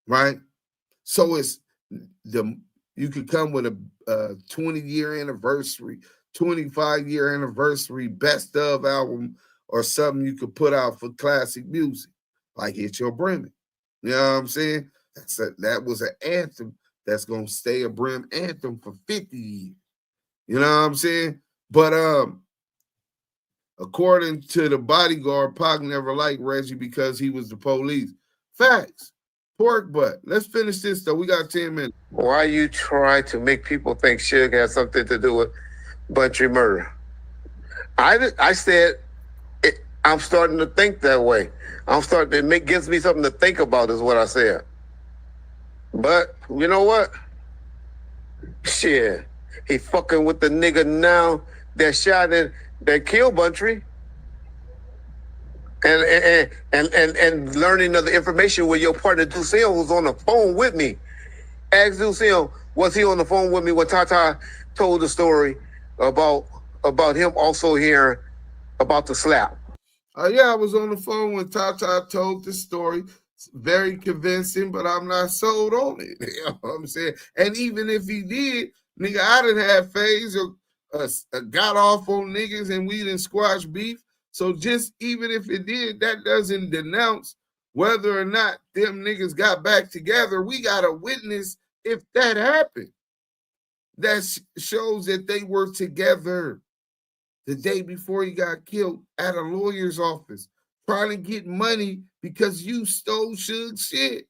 right? So you could come with a 20-year anniversary, 25-year anniversary best of album or something you could put out for classic music, like Hit Your Bremen. You know what I'm saying? That was an anthem that's going to stay a Brim anthem for 50 years. You know what I'm saying? But according to the bodyguard, Pac never liked Reggie because he was the police. Facts. Pork butt. Let's finish this, though. We got 10 minutes. Why you try to make people think Suge has something to do with Buntry murder? I said, I'm starting to think that way. It gives me something to think about is what I said. But you know what? Shit, he fucking with the nigga now that shot and that killed Buntry. And learning of the information with your partner Deuce was on the phone with me. Ask Deuce, was he on the phone with me when Tata told the story about him also hearing about the slap? Yeah, I was on the phone when Tata told the story. It's very convincing, but I'm not sold on it. You know what I'm saying? And even if he did, nigga, I didn't have phase or got off on niggas and we didn't squash beef. So just even if it did, that doesn't denounce whether or not them niggas got back together. We got a witness if that happened. That shows that they were together the day before he got killed at a lawyer's office, trying to get money because you stole Suge's shit.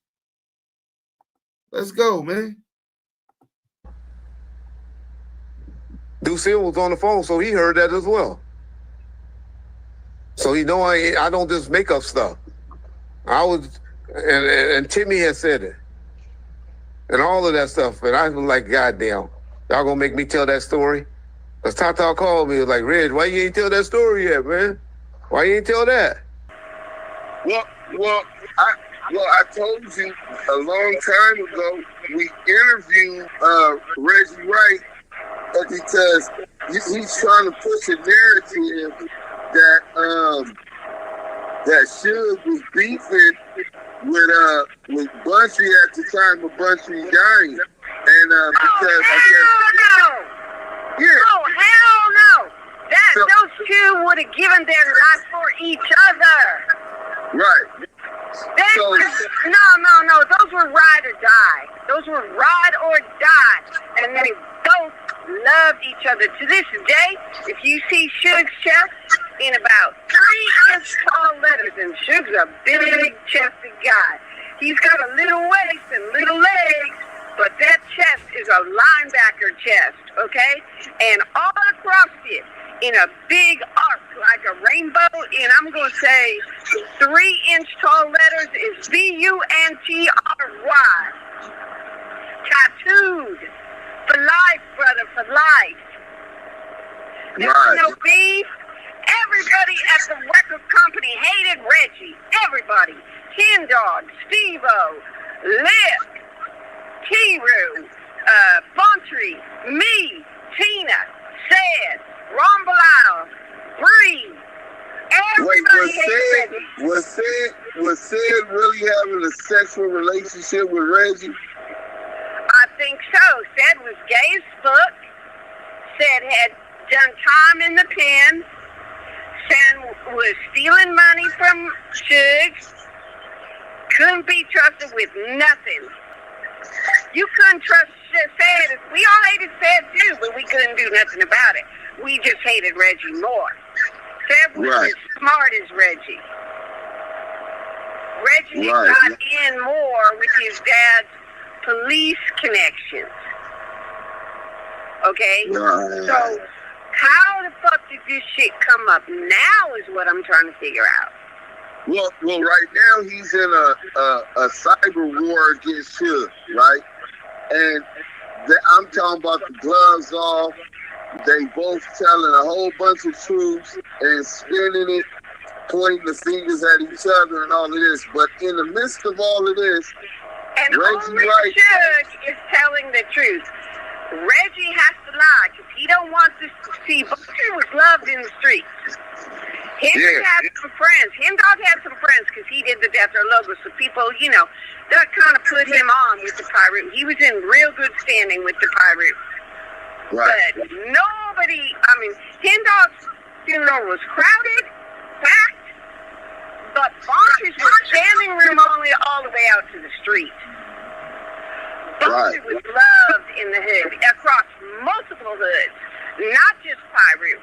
Let's go, man. Deuce was on the phone, so he heard that as well. So you know I don't just make up stuff. I was, and Timmy had said it, and all of that stuff. And I was like, goddamn, y'all gonna make me tell that story? Because Tata called me, was like, Reg, why you ain't tell that story yet, man? Why you ain't tell that? Well, I told you a long time ago, we interviewed Reggie Wright because he's trying to push a narrative that Suge was beefing with Buntry at the time of Buntry dying. And because Oh, hell no! Those two would have given their life for each other. Right. No. Those were ride or die. Those were ride or die. And they both loved each other. To this day, if you see Suge's chest in about 3-inch tall letters, and Suge's a big chested guy. He's got a little waist and little legs, but that chest is a linebacker chest, okay? And all across it, in a big arc like a rainbow, and I'm going to say 3-inch tall letters is B-U-N-T-R-Y. Tattooed. For life, brother, for life. There was no beef. Everybody at the record company hated Reggie. Everybody. Tin Dog, Steve-O, Lip, Piru, Buntry, me, Tina, Sad, Ron Bilal, Bree. Everybody hated Reggie. Was Sid really having a sexual relationship with Reggie? I think so. Sid was gay as fuck. Sid had done time in the pen. Sid was stealing money from Suge. Couldn't be trusted with nothing. You couldn't trust Sid. We all hated Sid too, but we couldn't do nothing about it. We just hated Reggie more. Sid was as smart as Reggie. Reggie got in more with his dad's police connections. Okay? So, how the fuck did this shit come up now is what I'm trying to figure out. Well, right now he's in a cyber war against Suge, right? And I'm talking about the gloves off. They both telling a whole bunch of truths and spinning it, pointing the fingers at each other and all of this. But in the midst of all of this, and only Suge is telling the truth. Reggie has to lie because he don't want this to see. Buntry was loved in the streets. Henry had some friends. Dog had some friends because he did the Death Row logo. So people, that kind of put him on with the Piru. He was in real good standing with the Piru. Right. But nobody, Dog's funeral was crowded, packed, but Buntry's was standing room only all the way out to the street. Buntry was loved in the hood, across multiple hoods, not just Piru.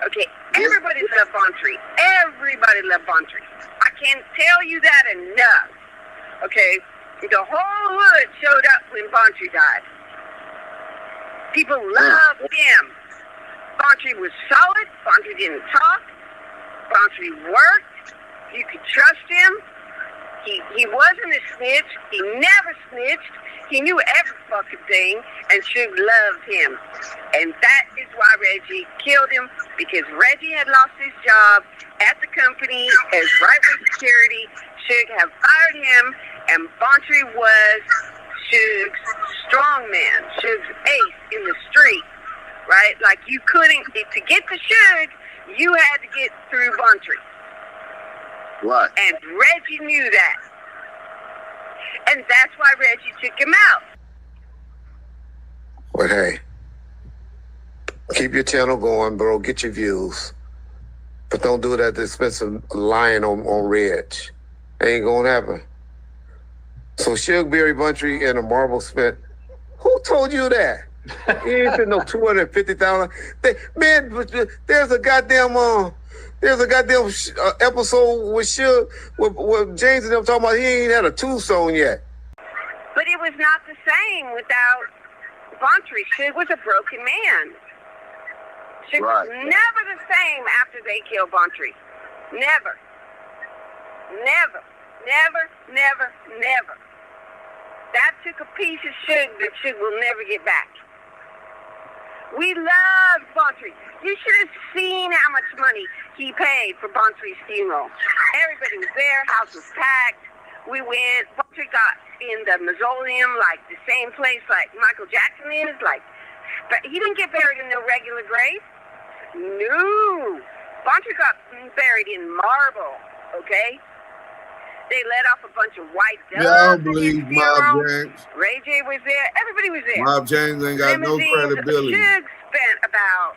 Okay, everybody loved Buntry. Everybody loved Buntry. I can't tell you that enough. Okay, the whole hood showed up when Buntry died. People loved him. Buntry was solid. Buntry didn't talk. Buntry worked. You could trust him. He wasn't a snitch. He never snitched. He knew every fucking thing, and Suge loved him. And that is why Reggie killed him, because Reggie had lost his job at the company as private security. Suge had fired him, and Buntry was Suge's strongman, Suge's ace in the street, right? Like, you couldn't, to get to Suge, you had to get through Buntry. Right. And Reggie knew that. And that's why Reggie took him out. But hey, keep your channel going, bro. Get your views. But don't do it at the expense of lying on Reg. Ain't gonna happen. So Suge Berry Buntry and a marble smith. Who told you that? You ain't been no $250,000. Man, there's a goddamn episode with Suge, with James and them talking about he ain't had a tombstone yet. But it was not the same without Buntry. Suge was a broken man. Suge was never the same after they killed Buntry. Never. Never. Never, never, never. That took a piece of Suge that Suge will never get back. We loved Buntry. You should have seen how much money he paid for Buntry's funeral. Everybody was there. House was packed. We went. Buntry got in the mausoleum, like the same place like Michael Jackson is. Like, he didn't get buried in no regular grave. No. Buntry got buried in marble, okay? They let off a bunch of white doves. Yeah, I don't believe Mob James. Ray J was there. Everybody was there. Mob James ain't got no credibility. Suge spent about,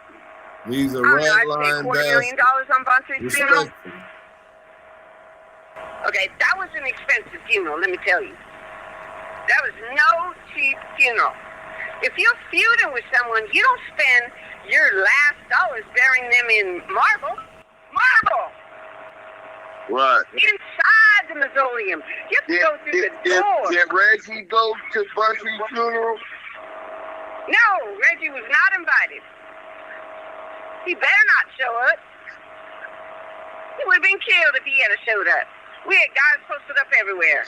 He's a rat line $250,000 on Buntry's funeral. Okay, that was an expensive funeral, let me tell you. That was no cheap funeral. If you're feuding with someone, you don't spend your last dollars burying them in marble. Marble! Right. Inside the mausoleum. You have to go through the door. Did Reggie go to Buntry's funeral? No, Reggie was not invited. He better not show up. He would have been killed if he had showed up. We had guys posted up everywhere.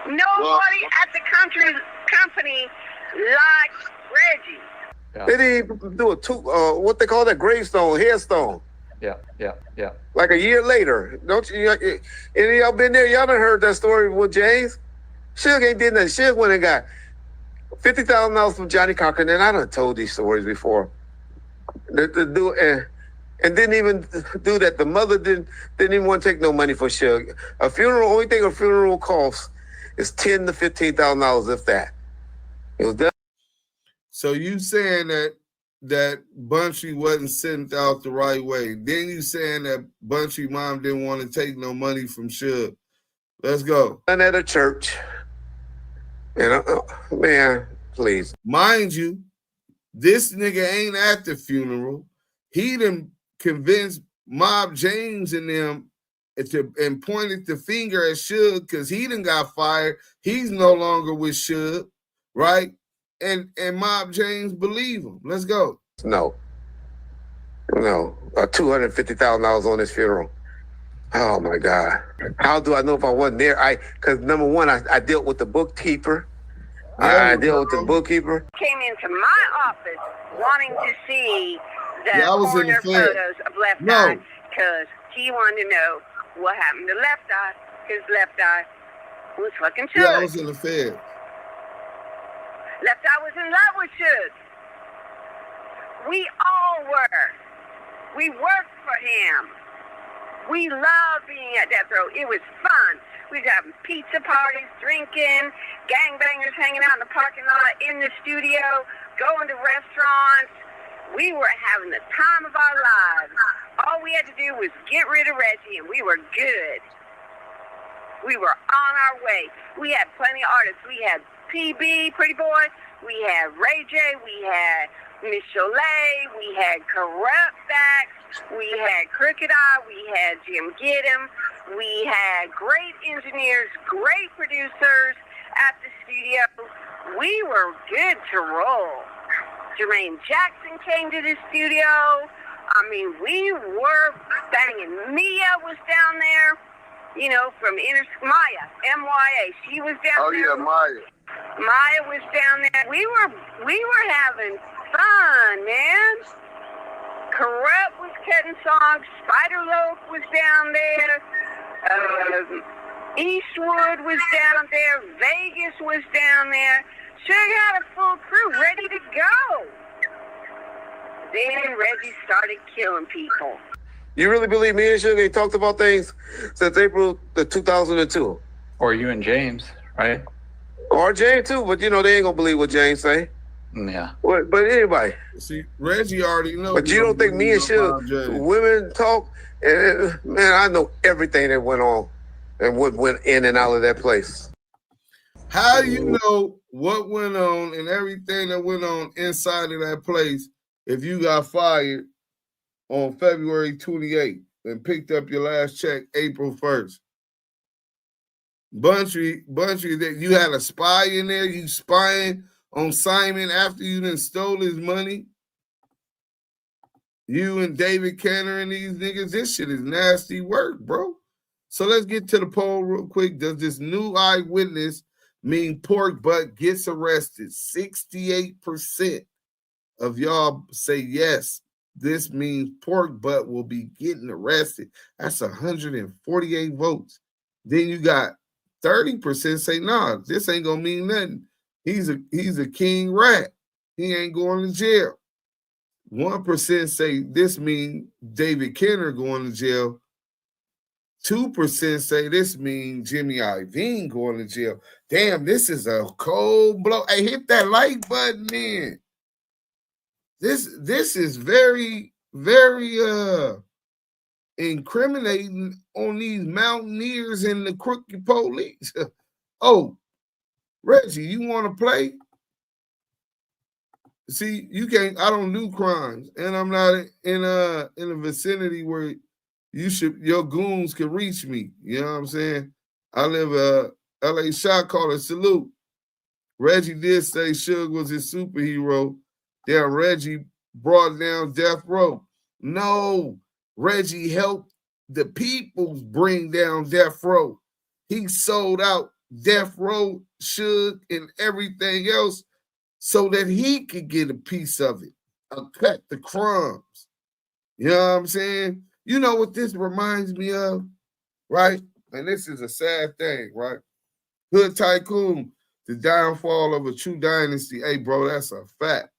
Nobody at the company liked Reggie. Yeah. They didn't even do what they call that gravestone, headstone. Yeah. Like a year later. Don't you? Any of y'all been there? Y'all done heard that story with James? Suge ain't did nothing. Suge went and got $50,000 from Johnny Cochran, and I done told these stories before. And didn't even do that. The mother didn't even want to take no money for Suge. A funeral, only thing a funeral costs is $10,000 to $15,000, if that. It was done. So you saying that Buntry wasn't sent out the right way? Then you saying that Buntry mom didn't want to take no money from Suge? Let's go. Done at a church. And man, please. Mind you, this nigga ain't at the funeral. He done convinced Mob James and them and pointed the finger at Suge because he done got fired. He's no longer with Suge, right? And Mob James believe him. Let's go. No, $250,000 on his funeral. Oh my God! How do I know if I wasn't there? Because number one, I dealt with the bookkeeper. I dealt with the bookkeeper. Came into my office wanting to see the corner photos of Left Eye because he wanted to know what happened to Left Eye. His left eye was fucking Suge. Yeah, I was in the Fed. Left Eye was in love with Suge. We all were. We worked for him. We loved being at death row. It was fun. We was having pizza parties, drinking, gangbangers hanging out in the parking lot, in the studio, going to restaurants. We were having the time of our lives. All we had to do was get rid of Reggie, and we were good. We were on our way. We had plenty of artists. We had PB, Pretty Boy. We had Ray J. We had Miss Cholet. We had Corrupt Back. We had Crooked Eye. We had Jim Giddem. We had great engineers, great producers at the studio. We were good to roll. Jermaine Jackson came to the studio. I mean, we were banging. Mia was down there, you know, from Maya, M-Y-A. She was down there. Oh, yeah, Maya. Maya was down there. We were having fun, man. Corrupt was cutting songs. Spider Loaf was down there. Eastwood was down there. Vegas was down there. Suge had a full crew ready to go. Then Reggie started killing people. You really believe me and Suge ain't talked about things since April 2002? Or you and James, right? Or James too, but you know they ain't gonna believe what James say. Yeah. But anybody. See, Reggie already knows. But you don't think me and Suge, women talk? And, man, I know everything that went on and what went in and out of that place. How do you know what went on and everything that went on inside of that place if you got fired on February 28th and picked up your last check April 1st? Buntry, that you had a spy in there, you spying on Simon after you done stole his money? You and David Kenner and these niggas, this shit is nasty work, bro. So let's get to the poll real quick. Does this new eyewitness mean pork butt gets arrested? 68% of y'all say yes. This means pork butt will be getting arrested. That's 148 votes. Then you got 30% say, nah, this ain't gonna mean nothing. He's a king rat. He ain't going to jail. 1% say this means David Kenner going to jail. 2% say this means Jimmy Iovine going to jail. Damn, this is a cold blow. Hey, hit that like button, man. This is very, very incriminating on these mountaineers and the crooked police. Oh, Reggie, you want to play? See, you can't. I don't do crimes, and I'm not in a vicinity where your goons can reach me. You know what I'm saying? I live L.A. shot caller. Salute. Reggie did say Suge was his superhero. Damn, Reggie brought down Death Row. No, Reggie helped the people bring down Death Row. He sold out Death Row, Suge, and everything else so that he could get a piece of it, cut the crumbs. You know what I'm saying? You know what this reminds me of, right? And this is a sad thing, right? Hood Tycoon, the downfall of a true dynasty. Hey, bro, that's a fact.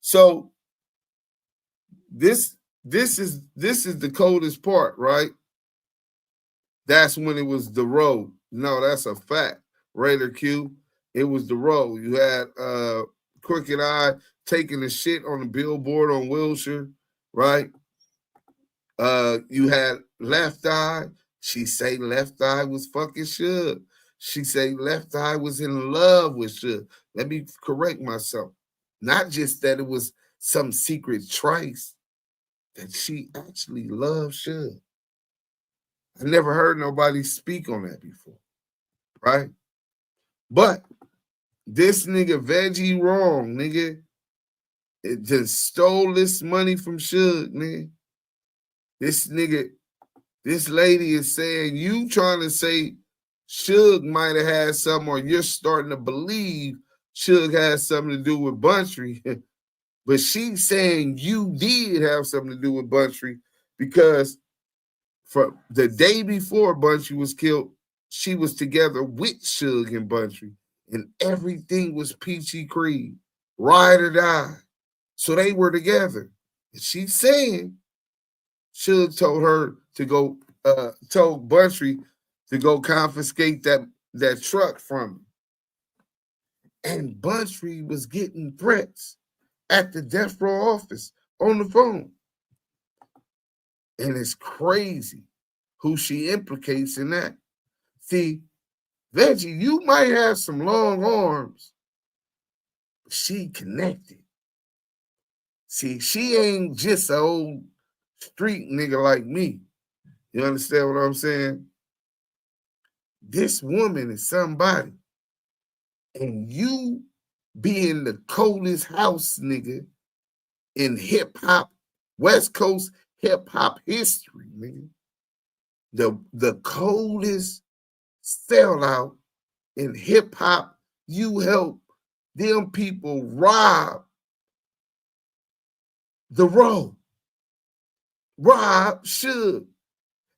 So this is the coldest part, right? That's when it was the road. No, that's a fact. Raider Q, it was the road. You had Crooked Eye taking the shit on the billboard on Wilshire, right? You had Left Eye. She say Left Eye was fucking Suge. She say Left Eye was in love with Suge. Let me correct myself. Not just that it was some secret trace, that she actually loved Suge. I never heard nobody speak on that before, right? But this nigga Veggie wrong, nigga. It just stole this money from Suge, nigga. This lady is saying you trying to say Suge might have had something, or you're starting to believe Suge has something to do with Buntry. But she's saying you did have something to do with Buntry because from the day before Buntry was killed, she was together with Suge and Buntry, and everything was peachy cream, ride or die. So they were together. And she's saying Suge told her to go, told Buntry to go confiscate that truck from him. And Buntry was getting threats at the death row office on the phone. And it's crazy who she implicates in that. See, Veggie, you might have some long arms, but she connected. See, she ain't just an old street nigga like me. You understand what I'm saying? This woman is somebody. And you being the coldest house nigga in hip-hop, West Coast hip-hop history, nigga. The coldest sellout in hip-hop, you help them people rob the road. Rob Suge.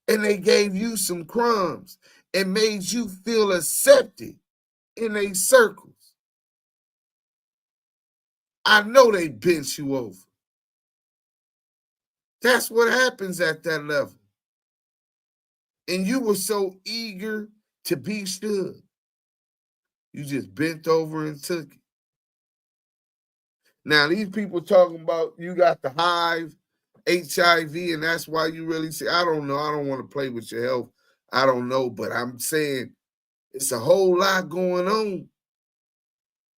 And they gave you some crumbs and made you feel accepted in their circles. I know they bent you over. That's what happens at that level. And you were so eager to be Suge. You just bent over and took it. Now, these people talking about you got the hive, HIV, and that's why you really say, I don't know. I don't want to play with your health. I don't know. But I'm saying it's a whole lot going on.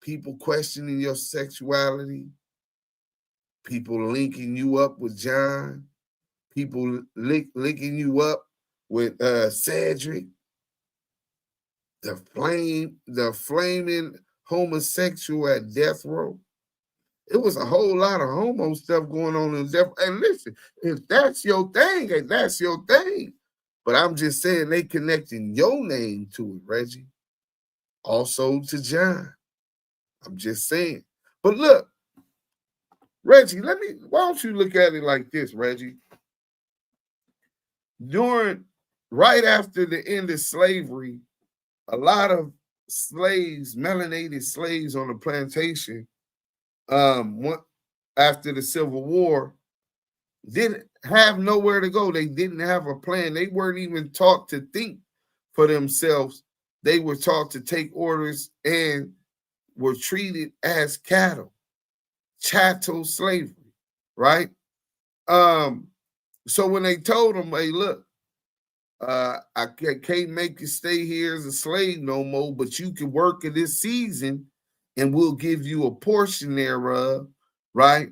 People questioning your sexuality. People linking you up with John. People linking you up with Cedric. The flaming homosexual at death row. It was a whole lot of homo stuff going on in Death. And listen, if that's your thing, and that's your thing. But I'm just saying they connecting your name to it, Reggie. Also to John. I'm just saying. But look, Reggie, why don't you look at it like this, Reggie? Right after the end of slavery, a lot of slaves, melanated slaves on the plantation, after the Civil War, didn't have nowhere to go. They didn't have a plan. They weren't even taught to think for themselves. They were taught to take orders and were treated as cattle, chattel slavery, right? So when they told them, hey, look, I can't make you stay here as a slave no more, but you can work in this season and we'll give you a portion thereof, right?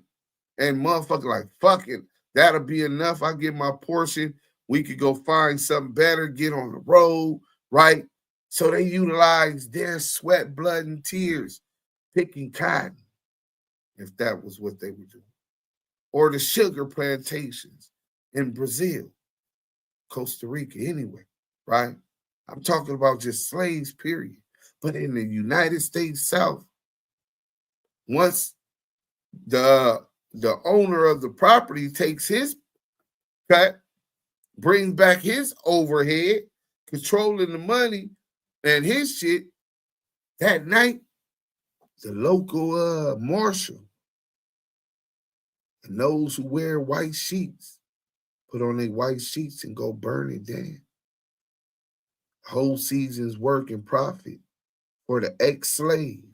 And motherfucker like, fuck it, that'll be enough. I get my portion. We could go find something better, get on the road, right? So they utilize their sweat, blood, and tears picking cotton, if that was what they were doing. Or the sugar plantations in Brazil, Costa Rica, anyway, right? I'm talking about just slaves, period. But in the United States South, once the owner of the property takes his cut, brings back his overhead, controlling the money and his shit, that night, the local marshal and those who wear white sheets put on their white sheets and go burn it down. Whole season's work and profit for the ex-slaves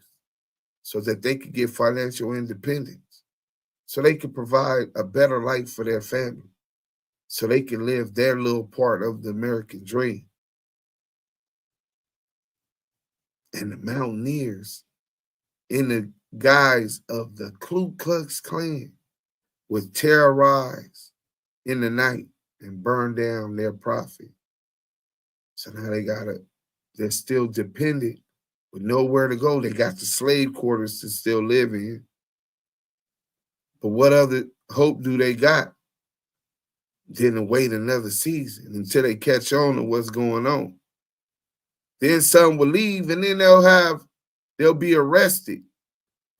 so that they could get financial independence, so they could provide a better life for their family, so they can live their little part of the American dream. And the mountaineers, in the guise of the Ku Klux Klan, would terrorize in the night and burn down their profit. So now they're still dependent with nowhere to go. They got the slave quarters to still live in. But what other hope do they got than to wait another season until they catch on to what's going on? Then some will leave, and then they'll be arrested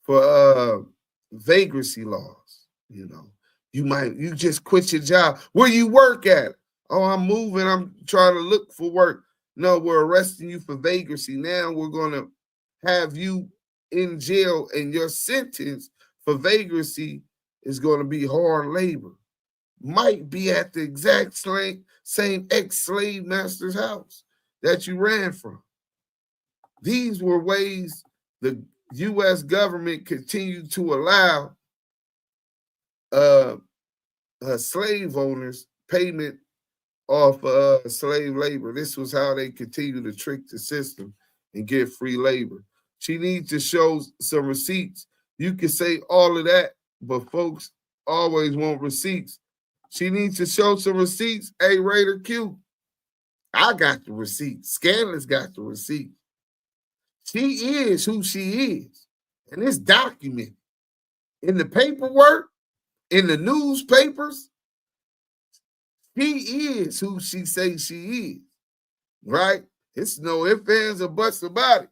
for vagrancy laws. You know, you just quit your job. Where you work at? Oh, I'm moving. I'm trying to look for work. No, we're arresting you for vagrancy. Now we're going to have you in jail, and your sentence for vagrancy is going to be hard labor. Might be at the exact same ex-slave master's house that you ran from. These were ways the U.S. government continued to allow slave owners payment off slave labor. This was how they continue to trick the system and get free labor. She needs to show some receipts. You can say all of that, but folks always want receipts. She needs to show some receipts. Hey, Raider Q, I got the receipts. Scanlon's got the receipts. She is who she is. And it's documented in the paperwork, in the newspapers. She is who she says she is, right? It's no ifs, ands, or buts about it.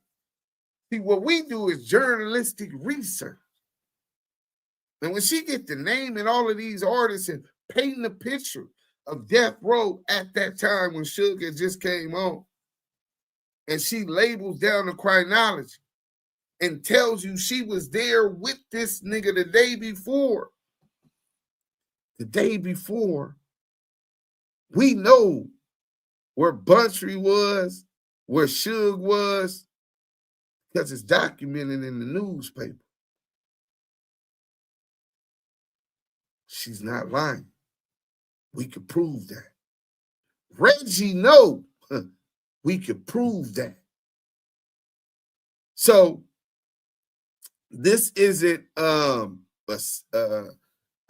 See, what we do is journalistic research. And when she get the name and all of these artists and painting a picture of Death Row at that time when Suge had just came on, and she labels down the chronology and tells you she was there with this nigga the day before. The day before, we know where Buntry was, where Suge was, because it's documented in the newspaper. She's not lying. We could prove that. Reggie, no, we could prove that. So this isn't a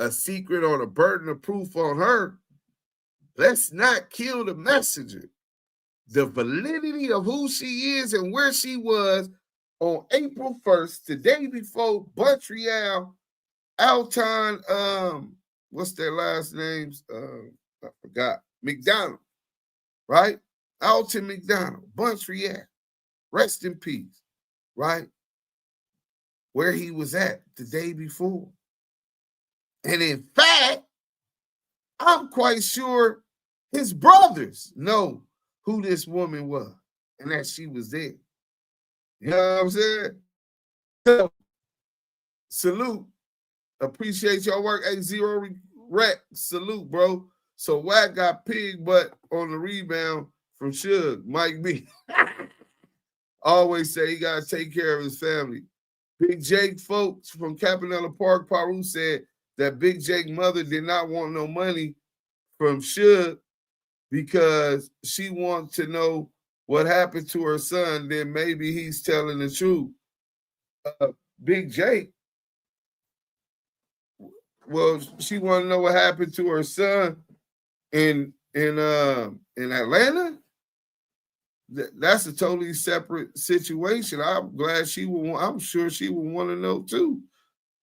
secret or a burden of proof on her. Let's not kill the messenger. The validity of who she is and where she was on April 1st, the day before Buntry Alton, what's their last names? I forgot. McDonald, right? Alton McDonald, Buntry at, rest in peace, right? Where he was at the day before. And in fact, I'm quite sure his brothers know who this woman was and that she was there. You know what I'm saying? So, salute. Appreciate your work. Hey, Zero Regret. Salute, bro. So Wack got pig butt on the rebound from Suge, Mike B. Always say he got to take care of his family. Big Jake folks from Capinella Park, Piru said that Big Jake's mother did not want no money from Suge because she wants to know what happened to her son. Then maybe he's telling the truth. Big Jake, well, she want to know what happened to her son in Atlanta. That's a totally separate situation. I'm glad she will. I'm sure she will want to know too.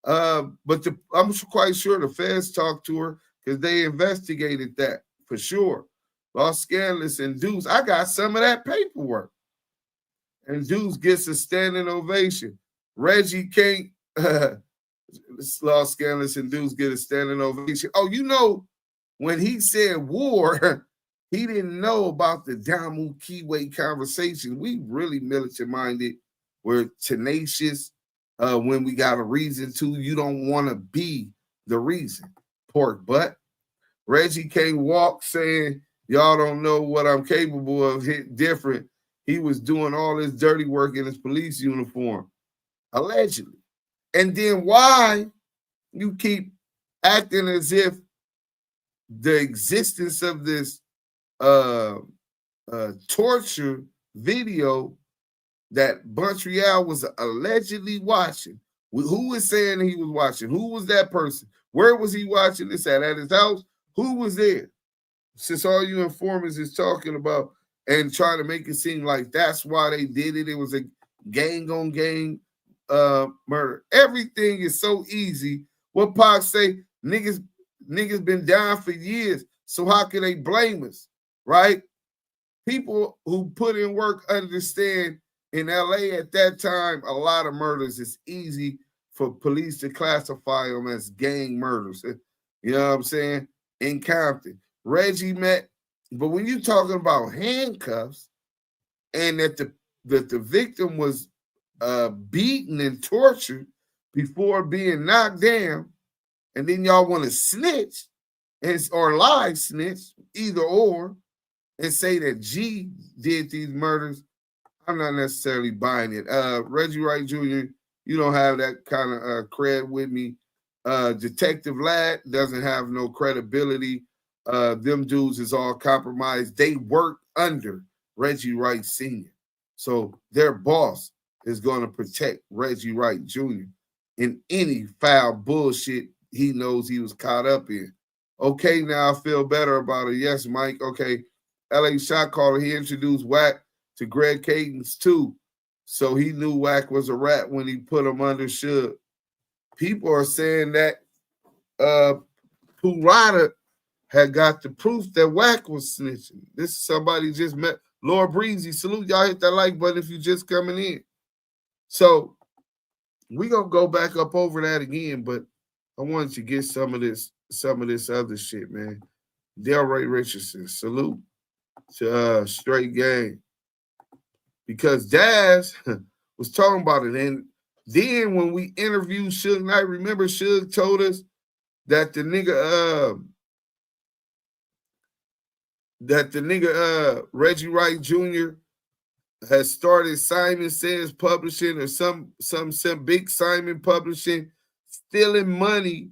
But I'm quite sure the feds talked to her because they investigated that for sure. Los Scandalous and Deuce. I got some of that paperwork. And Deuce gets a standing ovation. Reggie can't. Los Scandalous and Deuce get a standing ovation. Oh, you know, when he said war, he didn't know about the Damu Kiwe Conversations. We really militant-minded. We're tenacious. When we got a reason to, you don't want to be the reason. Pork butt. Reggie can't walk saying, y'all don't know what I'm capable of. Hit different. He was doing all this dirty work in his police uniform. Allegedly. And then why you keep acting as if the existence of this torture video that Buntry was allegedly watching. Who was saying he was watching? Who was that person? Where was he watching this at his house? Who was there? Since all you informers is talking about and trying to make it seem like that's why they did it. It was a gang on gang murder. Everything is so easy. What Pac say? Niggas been down for years. So how can they blame us? Right? People who put in work understand in LA at that time, a lot of murders, it's easy for police to classify them as gang murders. You know what I'm saying? In Compton. Reggie met, but when you're talking about handcuffs and that the victim was beaten and tortured before being knocked down, and then y'all want to snitch or lie snitch, either or, and say that G did these murders, I'm not necessarily buying it. Reggie Wright Jr., you don't have that kind of cred with me. Detective Ladd doesn't have no credibility. Them dudes is all compromised. They work under Reggie Wright Sr. So their boss is going to protect Reggie Wright Jr. in any foul bullshit he knows he was caught up in. Okay, now I feel better about it. Yes, Mike. Okay. LA shot caller, he introduced Wack to Greg Cadence too. So he knew Wack was a rat when he put him under Suge. People are saying that Purada had got the proof that Wack was snitching. This is somebody just met. Laura Breezy, salute. Y'all hit that like button if you're just coming in. So we're going to go back up over that again, but I wanted to get some of this other shit, man. Delray Richardson, salute to Straight Gang. Because Daz was talking about it. And then when we interviewed Suge Knight, remember Suge told us that the nigga Reggie Wright Jr. has started Simon Says Publishing or some big Simon Publishing, stealing money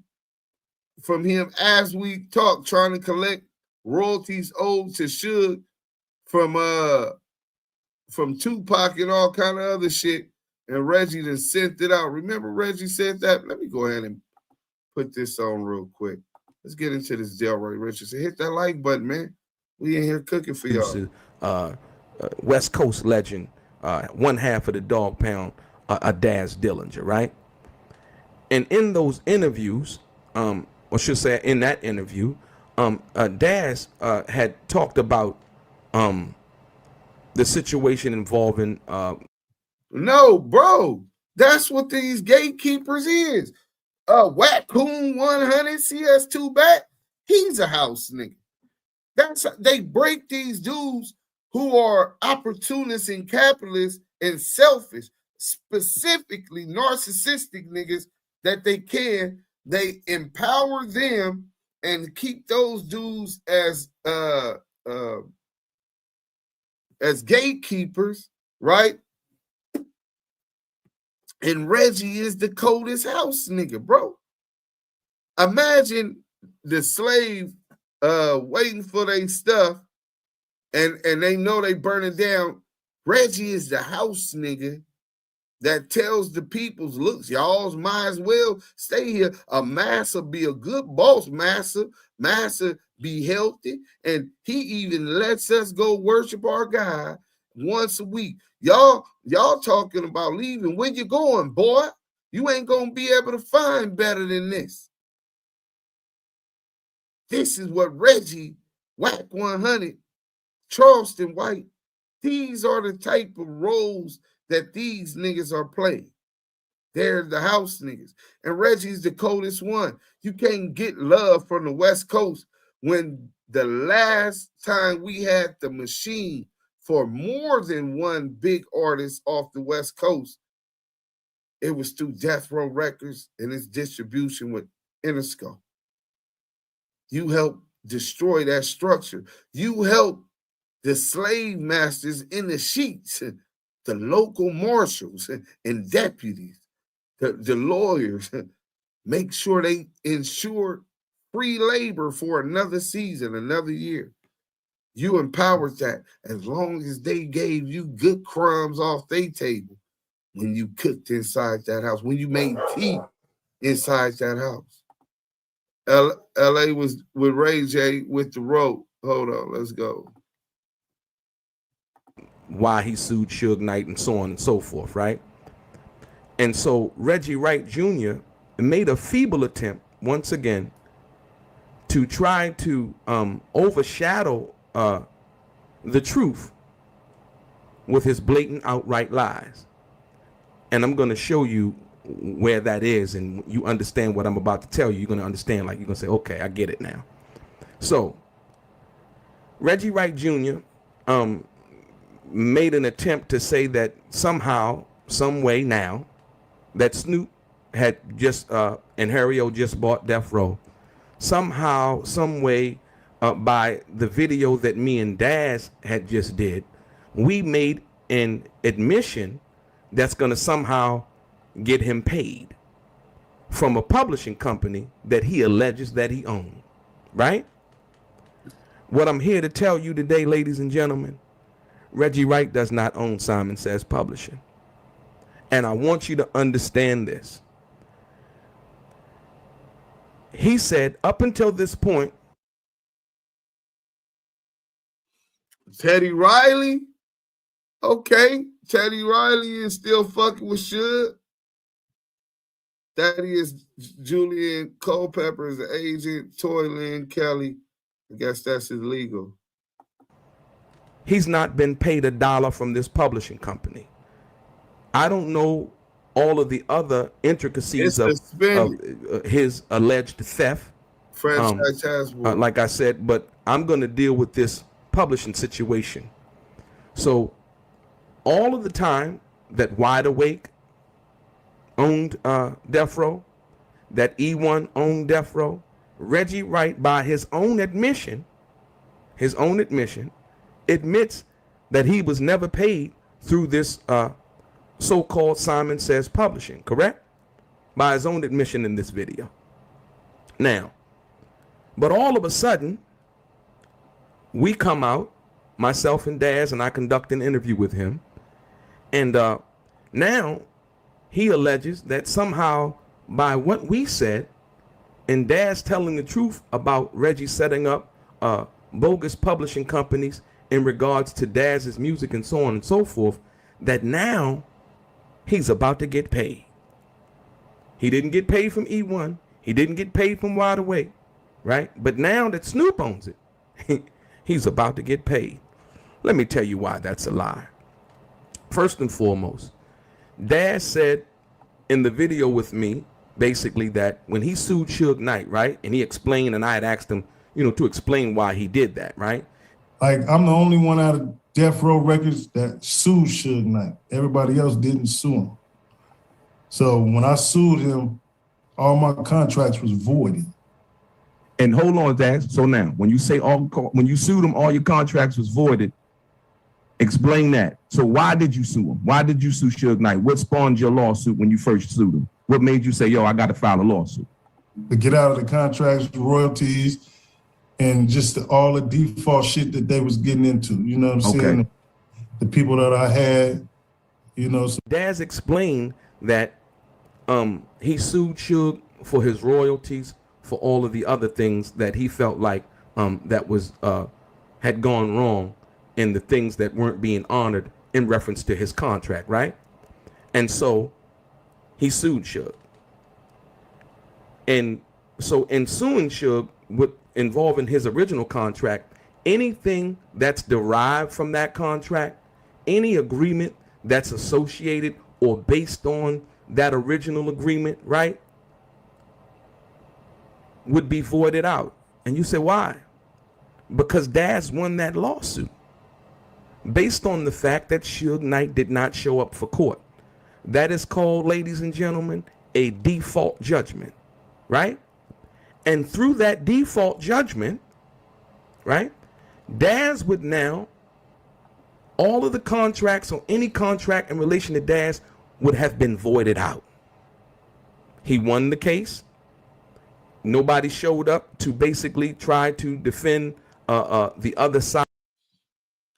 from him as we talk, trying to collect royalties owed to Suge from Tupac and all kind of other shit. And Reggie then sent it out. Remember Reggie said that? Let me go ahead and put this on real quick. Let's get into this Delray Richardson. Hit that like button, man. We in here cooking for y'all. West Coast legend, one half of the Dog Pound, Daz Dillinger, right? And in those interviews, or should say in that interview, Daz had talked about the situation involving no, bro, that's what these gatekeepers is. Wackoon 100 CS2 back, he's a house nigga. They break these dudes who are opportunists and capitalists and selfish, specifically narcissistic niggas that they empower them and keep those dudes as gatekeepers, right? And Reggie is the coldest house nigga, bro. Imagine the slave waiting for their stuff and they know they burning down. Reggie is the house nigga that tells the peoples, look, y'all might as well stay here. A massa be a good boss, massa be healthy, and he even lets us go worship our God once a week. Y'all talking about leaving. Where you going, boy? You ain't gonna be able to find better than this. This is what Reggie, Whack 100, Charleston White, these are the type of roles that these niggas are playing. They're the house niggas. And Reggie's the coldest one. You can't get love from the West Coast when the last time we had the machine for more than one big artist off the West Coast, it was through Death Row Records and its distribution with Interscope. You helped destroy that structure. You helped the slave masters in the sheets, the local marshals and deputies, the lawyers, make sure they ensure free labor for another season, another year. You empowered that as long as they gave you good crumbs off their table when you cooked inside that house, when you made tea inside that house. LA was with Ray J with the rope. Hold on, let's go. Why he sued Suge Knight and so on and so forth, right? And so Reggie Wright Jr. made a feeble attempt once again to try to overshadow the truth with his blatant outright lies. And I'm going to show you where that is, and you understand what I'm about to tell you. You're going to understand, like you're going to say, okay, I get it now. So Reggie Wright Jr. Made an attempt to say that somehow, some way now, that Snoop had just, and Harry O just bought Death Row. Somehow, some way, by the video that me and Daz had just did, we made an admission that's going to somehow get him paid from a publishing company that he alleges that he owned, right? What I'm here to tell you today, ladies and gentlemen, Reggie Wright does not own Simon Says Publishing. And I want you to understand this. He said up until this point, Teddy Riley, okay, Teddy Riley is still fucking with Suge. That is Julian Culpepper's agent, Toy Lynn Kelly. I guess that's illegal. He's not been paid $1 from this publishing company. I don't know all of the other intricacies of his alleged theft. Like I said, but I'm going to deal with this publishing situation. So all of the time that Wide Awake owned Death Row, that E1 owned Death Row, Reggie Wright, by his own admission, admits that he was never paid through this so-called Simon Says Publishing, correct? By his own admission in this video. Now, but all of a sudden, we come out, myself and Daz, and I conduct an interview with him. And now he alleges that somehow by what we said, and Daz telling the truth about Reggie setting up bogus publishing companies in regards to Daz's music and so on and so forth, that now he's about to get paid. He didn't get paid from E1. He didn't get paid from Wide Awake, right? But now that Snoop owns it, he's about to get paid. Let me tell you why that's a lie. First and foremost, Daz said in the video with me, basically, that when he sued Suge Knight, right, and he explained, and I had asked him, to explain why he did that, right? Like, I'm the only one out of Death Row Records that sued Suge Knight. Everybody else didn't sue him. So when I sued him, all my contracts was voided. And hold on, Daz. So now, when you say when you sued him, all your contracts was voided, explain that. So why did you sue him? Why did you sue Suge Knight? What spawned your lawsuit when you first sued him? What made you say, yo, I got to file a lawsuit? To get out of the contracts, royalties, and just all the default shit that they was getting into. You know what I'm saying? The people that I had, So Daz explained that he sued Suge for his royalties, for all of the other things that he felt like that was had gone wrong, and the things that weren't being honored in reference to his contract, right? And so he sued Suge. And so in suing Suge, with involving his original contract, anything that's derived from that contract, any agreement that's associated or based on that original agreement, right, would be voided out. And you say, why? Because Daz won that lawsuit based on the fact that Suge Knight did not show up for court. That is called, ladies and gentlemen, a default judgment, right? And through that default judgment, right, Daz would now, all of the contracts or any contract in relation to Daz would have been voided out. He won the case. Nobody showed up to basically try to defend the other side.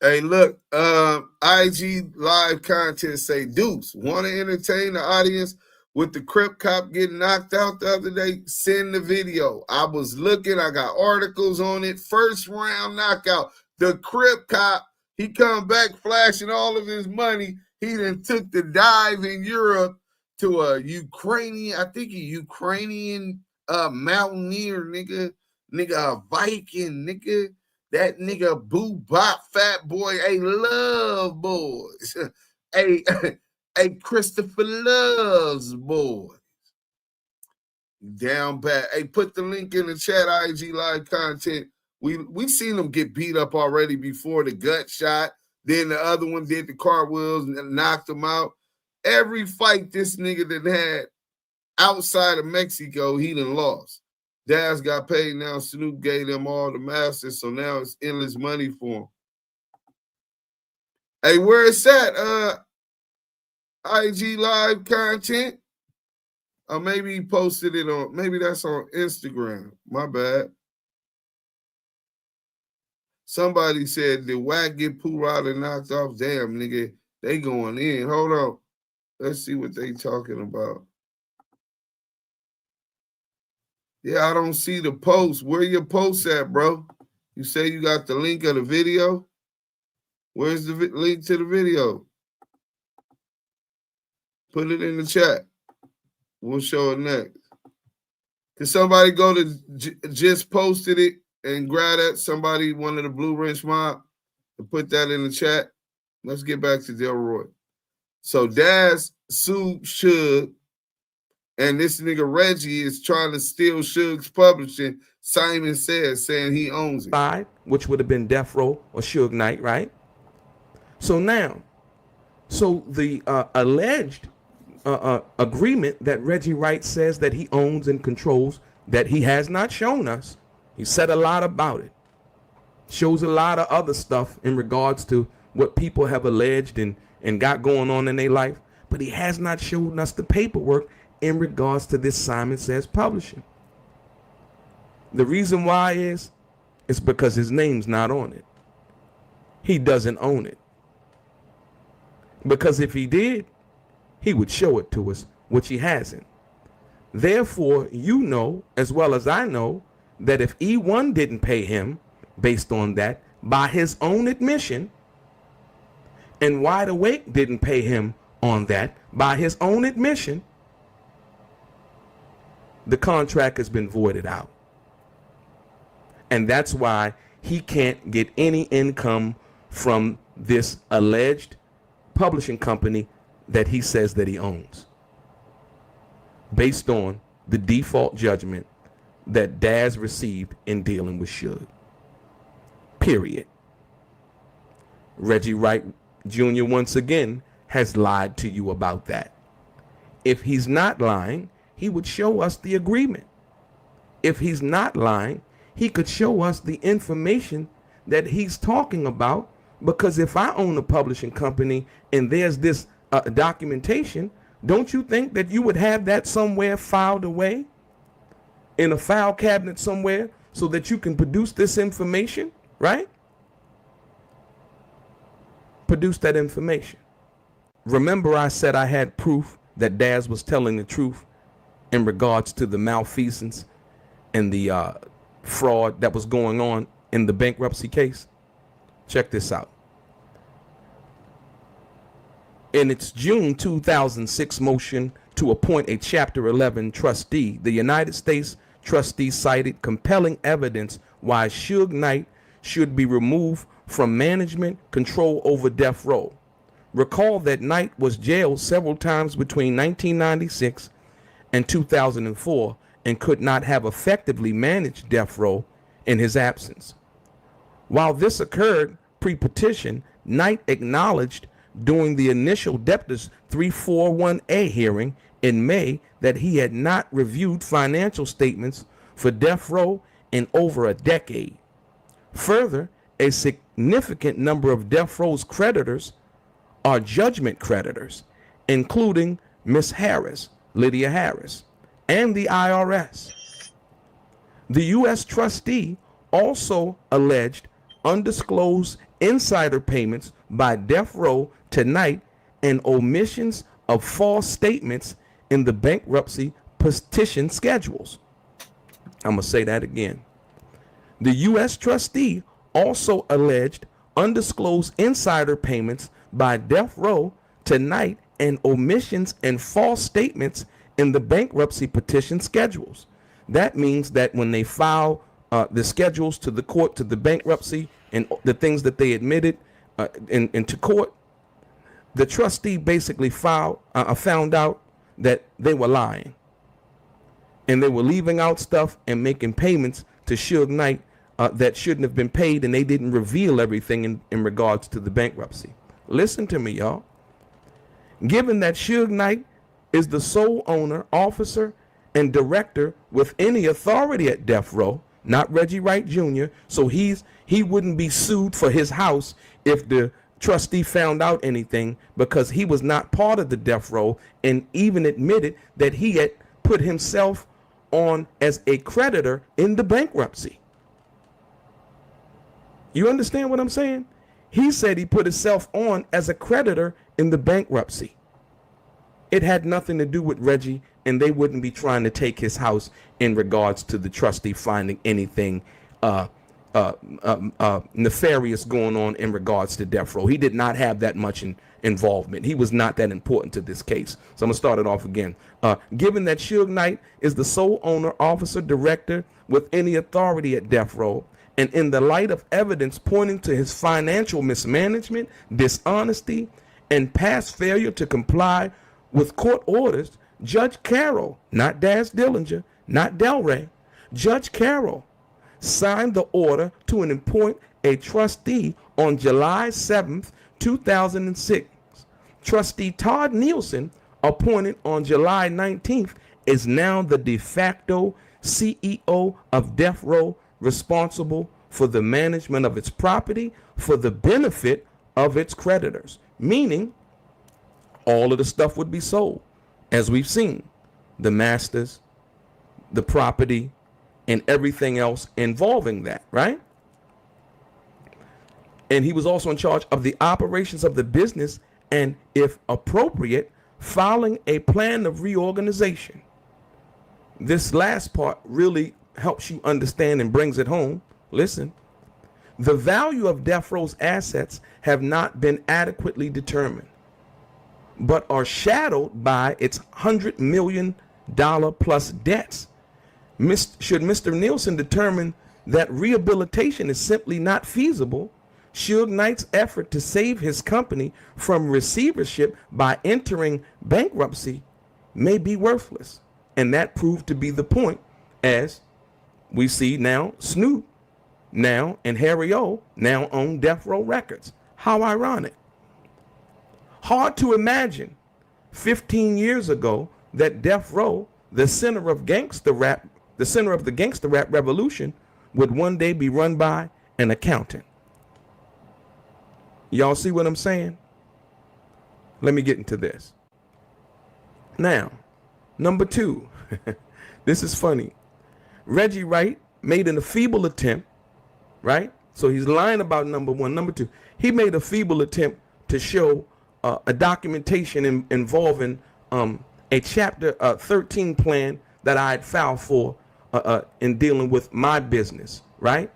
Hey, look, IG live content say, Deuce, want to entertain the audience with the Crip cop getting knocked out the other day? Send the video. I was looking, I got articles on it. First round knockout. The Crip cop, he come back flashing all of his money. He then took the dive in Europe to a Ukrainian, I think a Ukrainian mountaineer, nigga, a Viking, nigga. That nigga Boo Bop Fat Boy, a Love Boys. a Christopher Loves Boys. Down bad. Hey, put the link in the chat, IG live content. We seen them get beat up already before, the gut shot. Then the other one did the cartwheels and knocked him out. Every fight this nigga that had outside of Mexico, he done lost. Daz got paid now. Snoop gave them all the masters, so now it's endless money for him. Hey, where it's at? IG live content? Or maybe he posted it on, maybe that's on Instagram. My bad. Somebody said, did Wack get Piru and knocked off? Damn, nigga, they going in. Hold on. Let's see what they talking about. Yeah, I don't see the post. Where your post at, bro? You say you got the link of the video? Where's the link to the video? Put it in the chat. We'll show it next. Can somebody go to just posted it and grab that? Somebody, one of the Blue Wrench Mob, to put that in the chat. Let's get back to Delroy. So Daz sued Suge, and this nigga Reggie is trying to steal Suge's publishing. Simon says, saying he owns it. Which would have been Death Row or Suge Knight, right? So now, the alleged agreement that Reggie Wright says that he owns and controls, that he has not shown us. He said a lot about it. Shows a lot of other stuff in regards to what people have alleged and got going on in their life. But he has not shown us the paperwork in regards to this Simon Says publishing. The reason why is because his name's not on it. He doesn't own it. Because if he did, he would show it to us, which he hasn't. Therefore, you know, as well as I know, that if E1 didn't pay him based on that, by his own admission, and Wide Awake didn't pay him on that, by his own admission, the contract has been voided out. And that's why he can't get any income from this alleged publishing company that he says that he owns, based on the default judgment that Daz received in dealing with Suge. Period. Reggie Wright Jr. once again has lied to you about that. If he's not lying, he would show us the agreement. If he's not lying, he could show us the information that he's talking about, because if I own a publishing company and there's this documentation, don't you think that you would have that somewhere filed away in a file cabinet somewhere so that you can produce this information, right? Produce that information. Remember, I said I had proof that Daz was telling the truth in regards to the malfeasance and the fraud that was going on in the bankruptcy case? Check this out. In its June 2006 motion to appoint a Chapter 11 trustee, the United States trustee cited compelling evidence why Suge Knight should be removed from management control over death row. Recall that Knight was jailed several times between 1996 and 2004 and could not have effectively managed death row in his absence. While this occurred pre-petition, Knight acknowledged during the initial Debtors 341A hearing in May that he had not reviewed financial statements for death row in over a decade. Further, a significant number of death row's creditors are judgment creditors, including Miss Harris, Lydia Harris, and the IRS. The U.S. trustee also alleged undisclosed insider payments by death row to Knight and omissions of false statements in the bankruptcy petition schedules. I'm going to say that again. The U.S. trustee also alleged undisclosed insider payments by death row to Knight and omissions and false statements in the bankruptcy petition schedules. That means that when they file the schedules to the court, to the bankruptcy, and the things that they admitted into court, the trustee basically found out that they were lying. And they were leaving out stuff and making payments to Suge Knight that shouldn't have been paid, and they didn't reveal everything in regards to the bankruptcy. Listen to me, y'all. Given that Suge Knight is the sole owner, officer, and director with any authority at death row, not Reggie Wright Jr., so he wouldn't be sued for his house if the trustee found out anything, because he was not part of the death row and even admitted that he had put himself on as a creditor in the bankruptcy. You understand what I'm saying? He said he put himself on as a creditor in the bankruptcy. It had nothing to do with Reggie, and they wouldn't be trying to take his house in regards to the trustee finding anything nefarious going on in regards to death row. He did not have that much involvement. He was not that important to this case. So I'm going to start it off again. Given that Suge Knight is the sole owner, officer, director with any authority at death row, and in the light of evidence pointing to his financial mismanagement, dishonesty, and past failure to comply with court orders, Judge Carroll, not Daz Dillinger, not Delray, Judge Carroll signed the order to appoint a trustee on July 7th, 2006. Trustee Todd Nielsen, appointed on July 19th, is now the de facto CEO of Death Row, responsible for the management of its property for the benefit of its creditors, meaning all of the stuff would be sold, as we've seen, the masters, the property, and everything else involving that, right? And he was also in charge of the operations of the business and, if appropriate, filing a plan of reorganization. This last part really helps you understand and brings it home. Listen, the value of death row's assets have not been adequately determined, but are shadowed by its $100 million plus debts Should Mr. Nielsen determine that rehabilitation is simply not feasible, Suge Knight's effort to save his company from receivership by entering bankruptcy may be worthless. And that proved to be the point, as we see now Snoop now and Harry O now own Death Row Records. How ironic. Hard to imagine 15 years ago that Death Row, the center of gangster rap, the center of the gangster rap revolution, would one day be run by an accountant. Y'all see what I'm saying? Let me get into this. Now, number 2. This is funny. Reggie Wright made a feeble attempt, right? So he's lying about number 1. Number 2, he made a feeble attempt to show a documentation involving a chapter 13 plan that I had filed for in dealing with my business, right?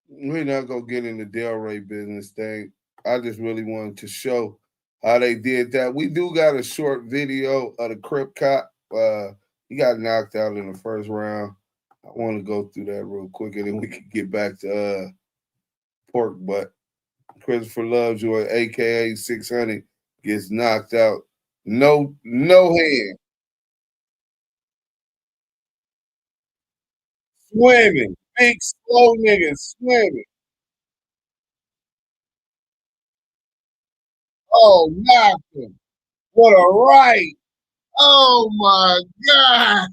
We're not gonna get into Del Rey business thing. I just really wanted to show how they did that. We do got a short video of the Crip Cop. He got knocked out in the first round. I want to go through that real quick, and then we can get back to Pork Butt. Christopher Lovejoy, aka 600, gets knocked out. No hand. Swimming. Big slow nigga swimming. Oh, knocked him. What a right. Oh my God.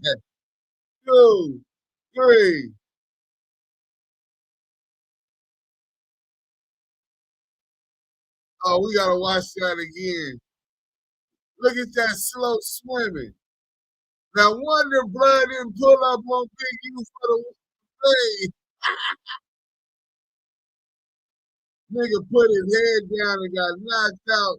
2, 3. Oh, we gotta watch that again. Look at that slow swimming. Now wonder blood didn't pull up on Big U for the thing. Nigga put his head down and got knocked out.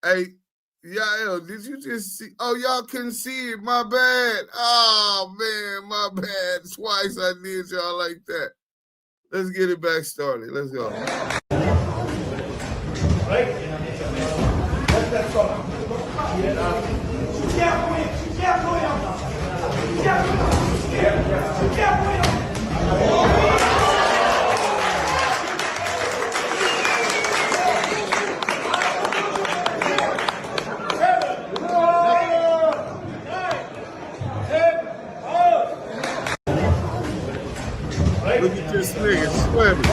Hey, y'all, did you just see? Oh, y'all couldn't see it. My bad. Oh, man, my bad. Twice I did y'all like that. Let's get it back started. Let's go. Look at this nigga swimming.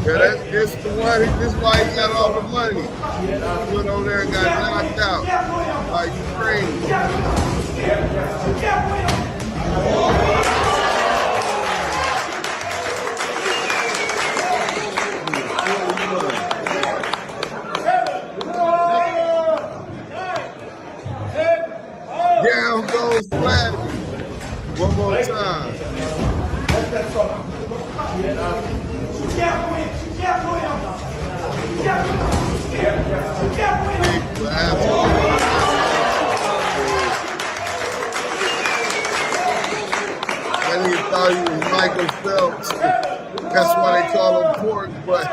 Yeah, this the one. This is why he got all the money. He went over there and got knocked out by Ukraine. Down goes Flappy. One more time. That nigga thought he was Michael Phelps. That's why they call him Pork Butt.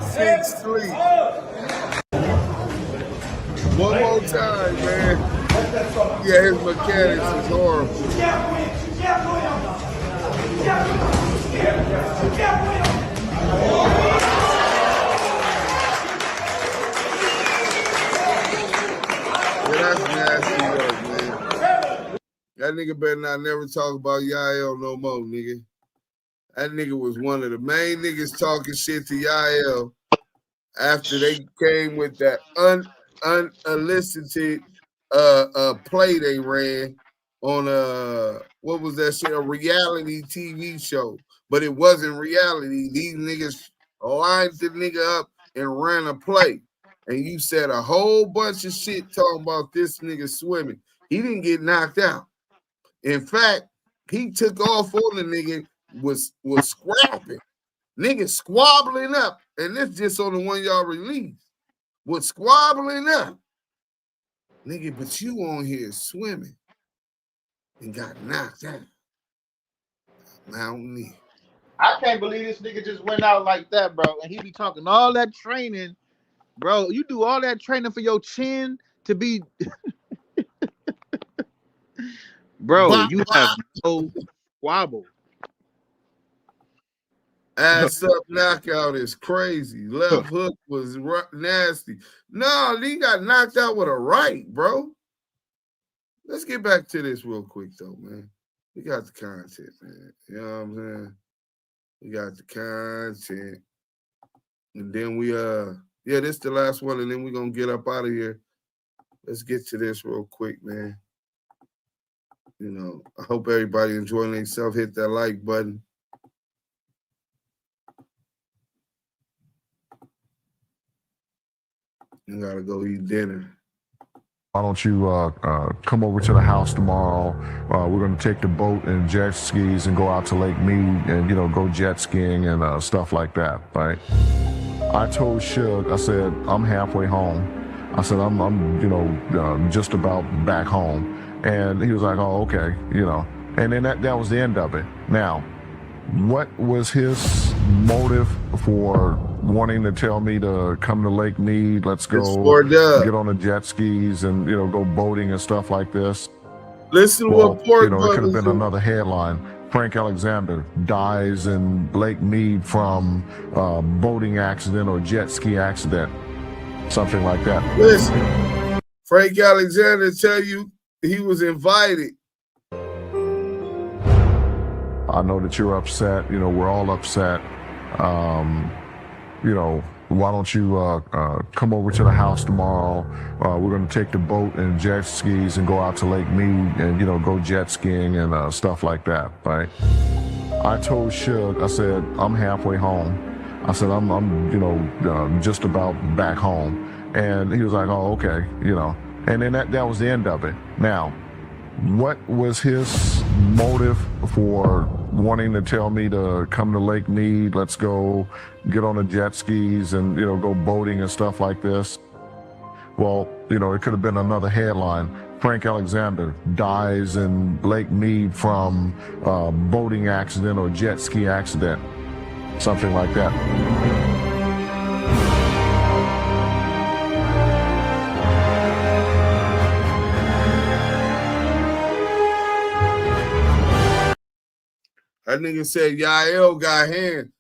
6 sleep. One more time, man. Yeah, his mechanics is horrible. Yeah, that's nasty work, man. That nigga better not never talk about Yael no more, nigga. That nigga was one of the main niggas talking shit to Yael after they came with that unsolicited play they ran on what was that shit? A reality TV show. But it wasn't reality. These niggas lined the nigga up and ran a play. And you said a whole bunch of shit talking about this nigga swimming. He didn't get knocked out. In fact, he took off on the nigga, was scrapping. Nigga squabbling up. And this just on the one y'all released. Was squabbling up. Nigga, but you on here swimming and got knocked out. Mountain. I can't believe this nigga just went out like that, bro. And he be talking all that training, bro. You do all that training for your chin to be, bro. You have no squabble. Ass up knockout is crazy. Left hook was nasty. No, he got knocked out with a right, bro. Let's get back to this real quick, though, man. We got the content, man. You know what I'm saying? We got the content. And then we, this is the last one, and then we're going to get up out of here. Let's get to this real quick, man. You know, I hope everybody enjoying themselves. Hit that like button. You got to go eat dinner. Why don't you come over to the house tomorrow? We're going to take the boat and jet skis and go out to Lake Mead and, you know, go jet skiing and stuff like that, right? I told Suge, I said, I'm halfway home. I said, I'm you know, just about back home. And he was like, oh, okay, you know. And then that was the end of it. Now, what was his motive for wanting to tell me to come to Lake Mead? Let's go get on the jet skis and, you know, go boating and stuff like this. Listen to what Pork, you know, it could have been another headline. Frank Alexander dies in Lake Mead from boating accident or jet ski accident, something like that. Listen, Frank Alexander tell you he was invited. I know that you're upset. You know, we're all upset. You know, why don't you come over to the house tomorrow? We're going to take the boat and jet skis and go out to Lake Mead and, you know, go jet skiing and stuff like that, right? I told Suge, I said, I'm halfway home. I said, I'm you know, just about back home. And he was like, oh, okay, you know. And then that was the end of it. Now, what was his motive for wanting to tell me to come to Lake Mead? Let's go get on the jet skis and, you know, go boating and stuff like this. Well, you know, it could have been another headline. Frank Alexander dies in Lake Mead from boating accident or jet ski accident, something like that. That nigga said Yael got hand.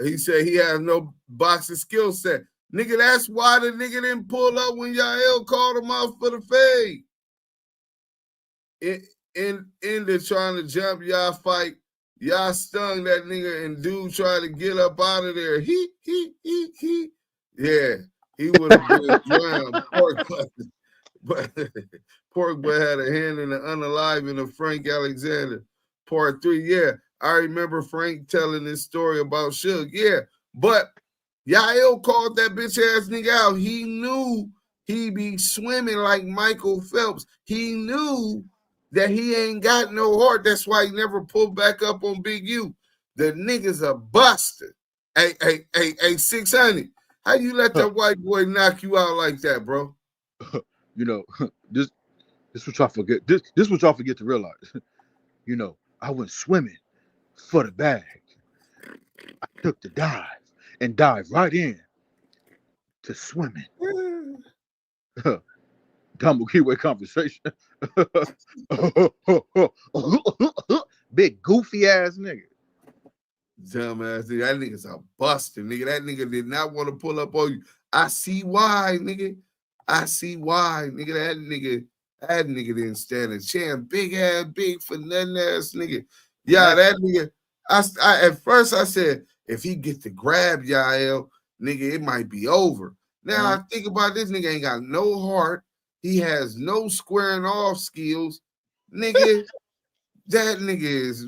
He said he has no boxing skill set. Nigga, that's why the nigga didn't pull up when Yael called him out for the fade. In the trying to jump y'all fight, y'all stung that nigga and dude tried to get up out of there. He. Yeah, he would have been drowned. Pork Butt had a hand in the unaliving of Frank Alexander. Part 3, yeah. I remember Frank telling this story about Suge. Yeah, but Yael called that bitch ass nigga out. He knew he be swimming like Michael Phelps. He knew that he ain't got no heart. That's why he never pulled back up on Big U. The nigga's a buster. Hey, 600. How you let that white boy knock you out like that, bro? You know, this what y'all forget. This what y'all forget to realize. You know, I went swimming for the bag. I took the dive and dived right in to swimming. Damu Kiwe Conversation. Big goofy ass nigga. Dumb ass nigga. That nigga's a buster, nigga. That nigga did not want to pull up on you. I see why, nigga. I see why, nigga. That nigga didn't stand a chance. Big ass, big for nothing ass nigga. Yeah, that nigga. I at first I said if he get to grab Yael, nigga, it might be over. Now I think about this nigga ain't got no heart. He has no squaring off skills, nigga. That nigga is,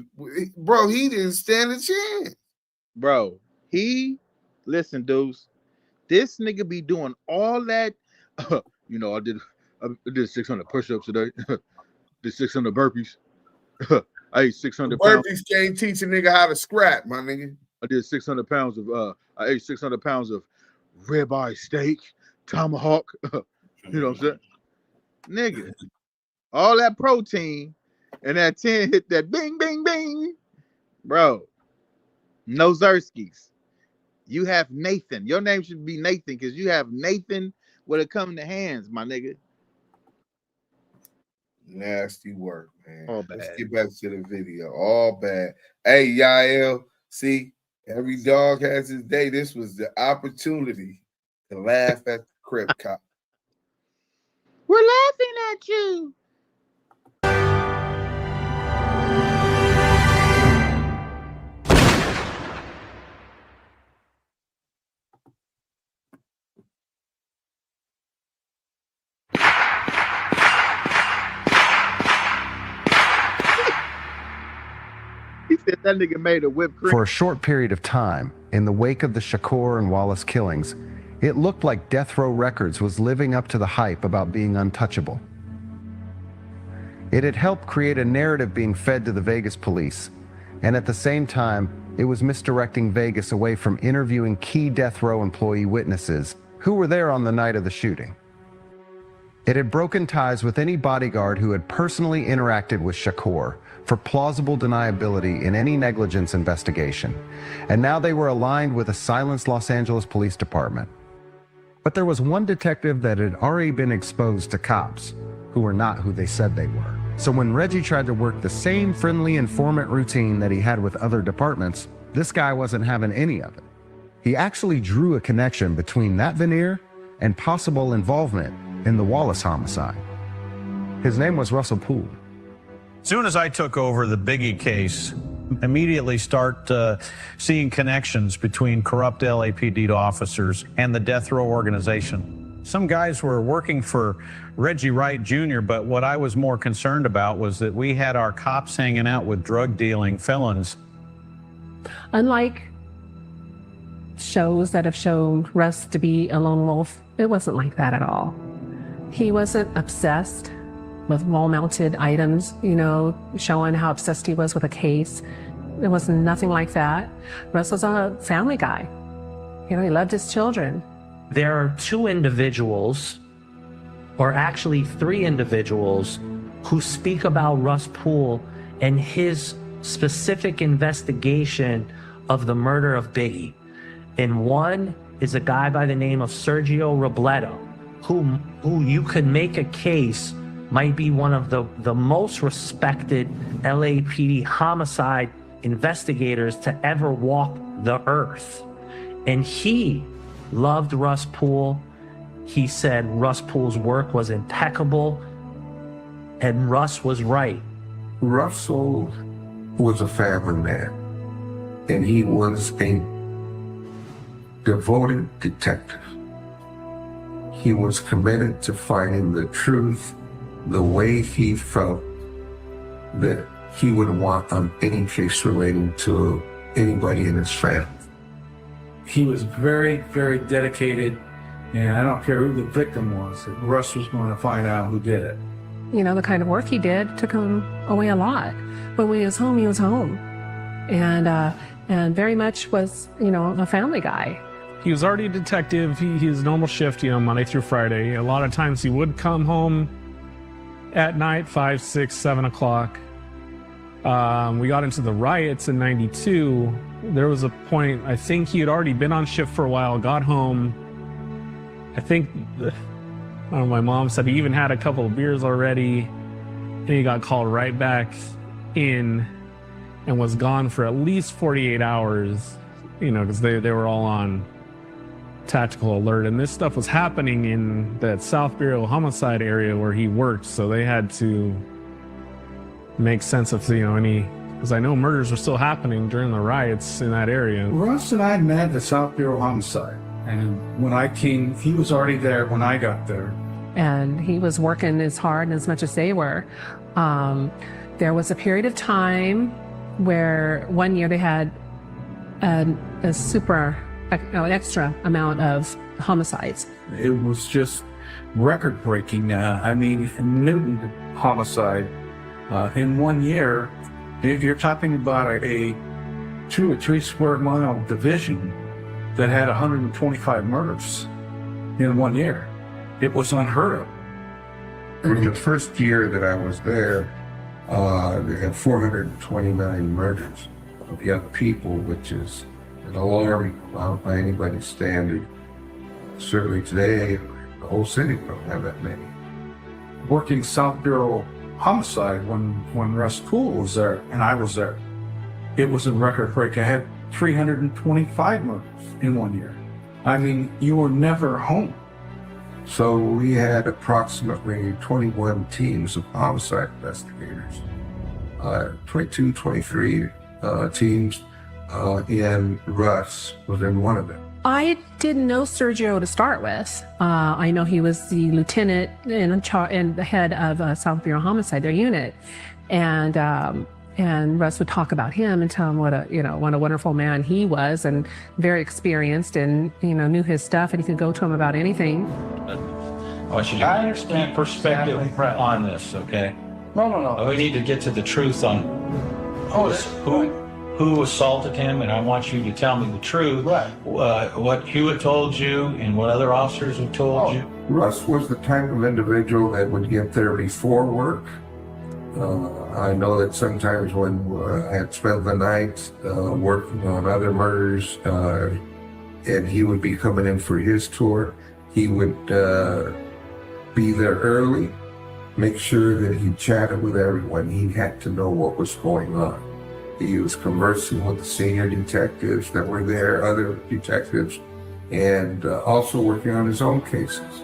bro. He didn't stand a chance, bro. Listen, Deuce. This nigga be doing all that. You know, I did 600 push-ups today. Did 600 burpees. I ate 600 pounds. Burpees can't teach a nigga how to scrap, my nigga. I did 600 pounds of I ate 600 pounds of ribeye steak, tomahawk. You know what I'm saying? Nigga, all that protein and that 10 hit that bing, bing, bing. Bro, no Zerskis. You have Nathan. Your name should be Nathan because you have Nathan when it comes to hands, my nigga. Nasty work, man. All bad. Let's get back to the video. All bad. Hey, Yael, see, every dog has his day. This was the opportunity to laugh at the Crip Cop. We're laughing at you. He said that nigga made a whipped cream. For a short period of time, in the wake of the Shakur and Wallace killings, it looked like Death Row Records was living up to the hype about being untouchable. It had helped create a narrative being fed to the Vegas police, and at the same time, it was misdirecting Vegas away from interviewing key Death Row employee witnesses who were there on the night of the shooting. It had broken ties with any bodyguard who had personally interacted with Shakur for plausible deniability in any negligence investigation, and now they were aligned with a silenced Los Angeles Police Department. But there was one detective that had already been exposed to cops who were not who they said they were. So when Reggie tried to work the same friendly informant routine that he had with other departments, this guy wasn't having any of it. He actually drew a connection between that veneer and possible involvement in the Wallace homicide. His name was Russell Poole. Soon as I took over the Biggie case, immediately start seeing connections between corrupt LAPD officers and the Death Row organization. Some guys were working for Reggie Wright Jr., but what I was more concerned about was that we had our cops hanging out with drug dealing felons. Unlike shows that have shown Russ to be a lone wolf, it wasn't like that at all. He wasn't obsessed with wall-mounted items, you know, showing how obsessed he was with a case. There was nothing like that. Russ was a family guy. You know, he loved his children. There are two individuals, or actually three individuals, who speak about Russ Poole and his specific investigation of the murder of Biggie. And one is a guy by the name of Sergio Robledo, who you could make a case might be one of the most respected LAPD homicide investigators to ever walk the earth. And he loved Russ Poole. He said Russ Poole's work was impeccable, and Russ was right. Russell was a family man, and he was a devoted detective. He was committed to finding the truth the way he felt that he would want on any case relating to anybody in his family. He was very, very dedicated, and I don't care who the victim was, Russ was going to find out who did it. You know, the kind of work he did took him away a lot. But when he was home, he was home. And very much was, you know, a family guy. He was already a detective. His normal shift, you know, Monday through Friday. A lot of times he would come home at night, 5, 6, 7 o'clock. We got into the riots in '92. There was a point, I think he had already been on shift for a while, got home. I think, I don't know, my mom said he even had a couple of beers already, and he got called right back in and was gone for at least 48 hours, you know, because they were all on tactical alert. And this stuff was happening in that South Bureau homicide area where he worked, so they had to make sense of, you know, any, because I know murders were still happening during the riots in that area. Russ and I met at the South Bureau homicide, and when I came, he was already there when I got there. And he was working as hard and as much as they were. There was a period of time where one year they had an extra amount of homicides. It was just record-breaking. I mean, Newton homicide in 1 year, If you're talking about a 2 or 3 square mile division that had 125 murders in 1 year, it was unheard of. In the first year that I was there, they had 429 murders of young people, which is an alarming amount by anybody's standard. Certainly today, the whole city don't have that many. Working South Bureau homicide when Russ Poole was there and I was there, it was a record break. I had 325 murders in 1 year. I mean, you were never home. So we had approximately 21 teams of homicide investigators, 22, 23 teams, and Russ was in one of them. I didn't know Sergio to start with. I know he was the lieutenant and the head of South Bureau Homicide, their unit, and Russ would talk about him and tell him what a wonderful man he was, and very experienced, and knew his stuff, and he could go to him about anything. I want you to understand perspective on this, okay? No. We need to get to the truth on who assaulted him, and I want you to tell me the truth. Right. What Hewitt told you and what other officers have told you. Russ was the type of individual that would get there before work. I know that sometimes when I had spent the night working on other murders, and he would be coming in for his tour, he would be there early, make sure that he chatted with everyone. He had to know what was going on. He was conversing with the senior detectives that were there, other detectives, and also working on his own cases.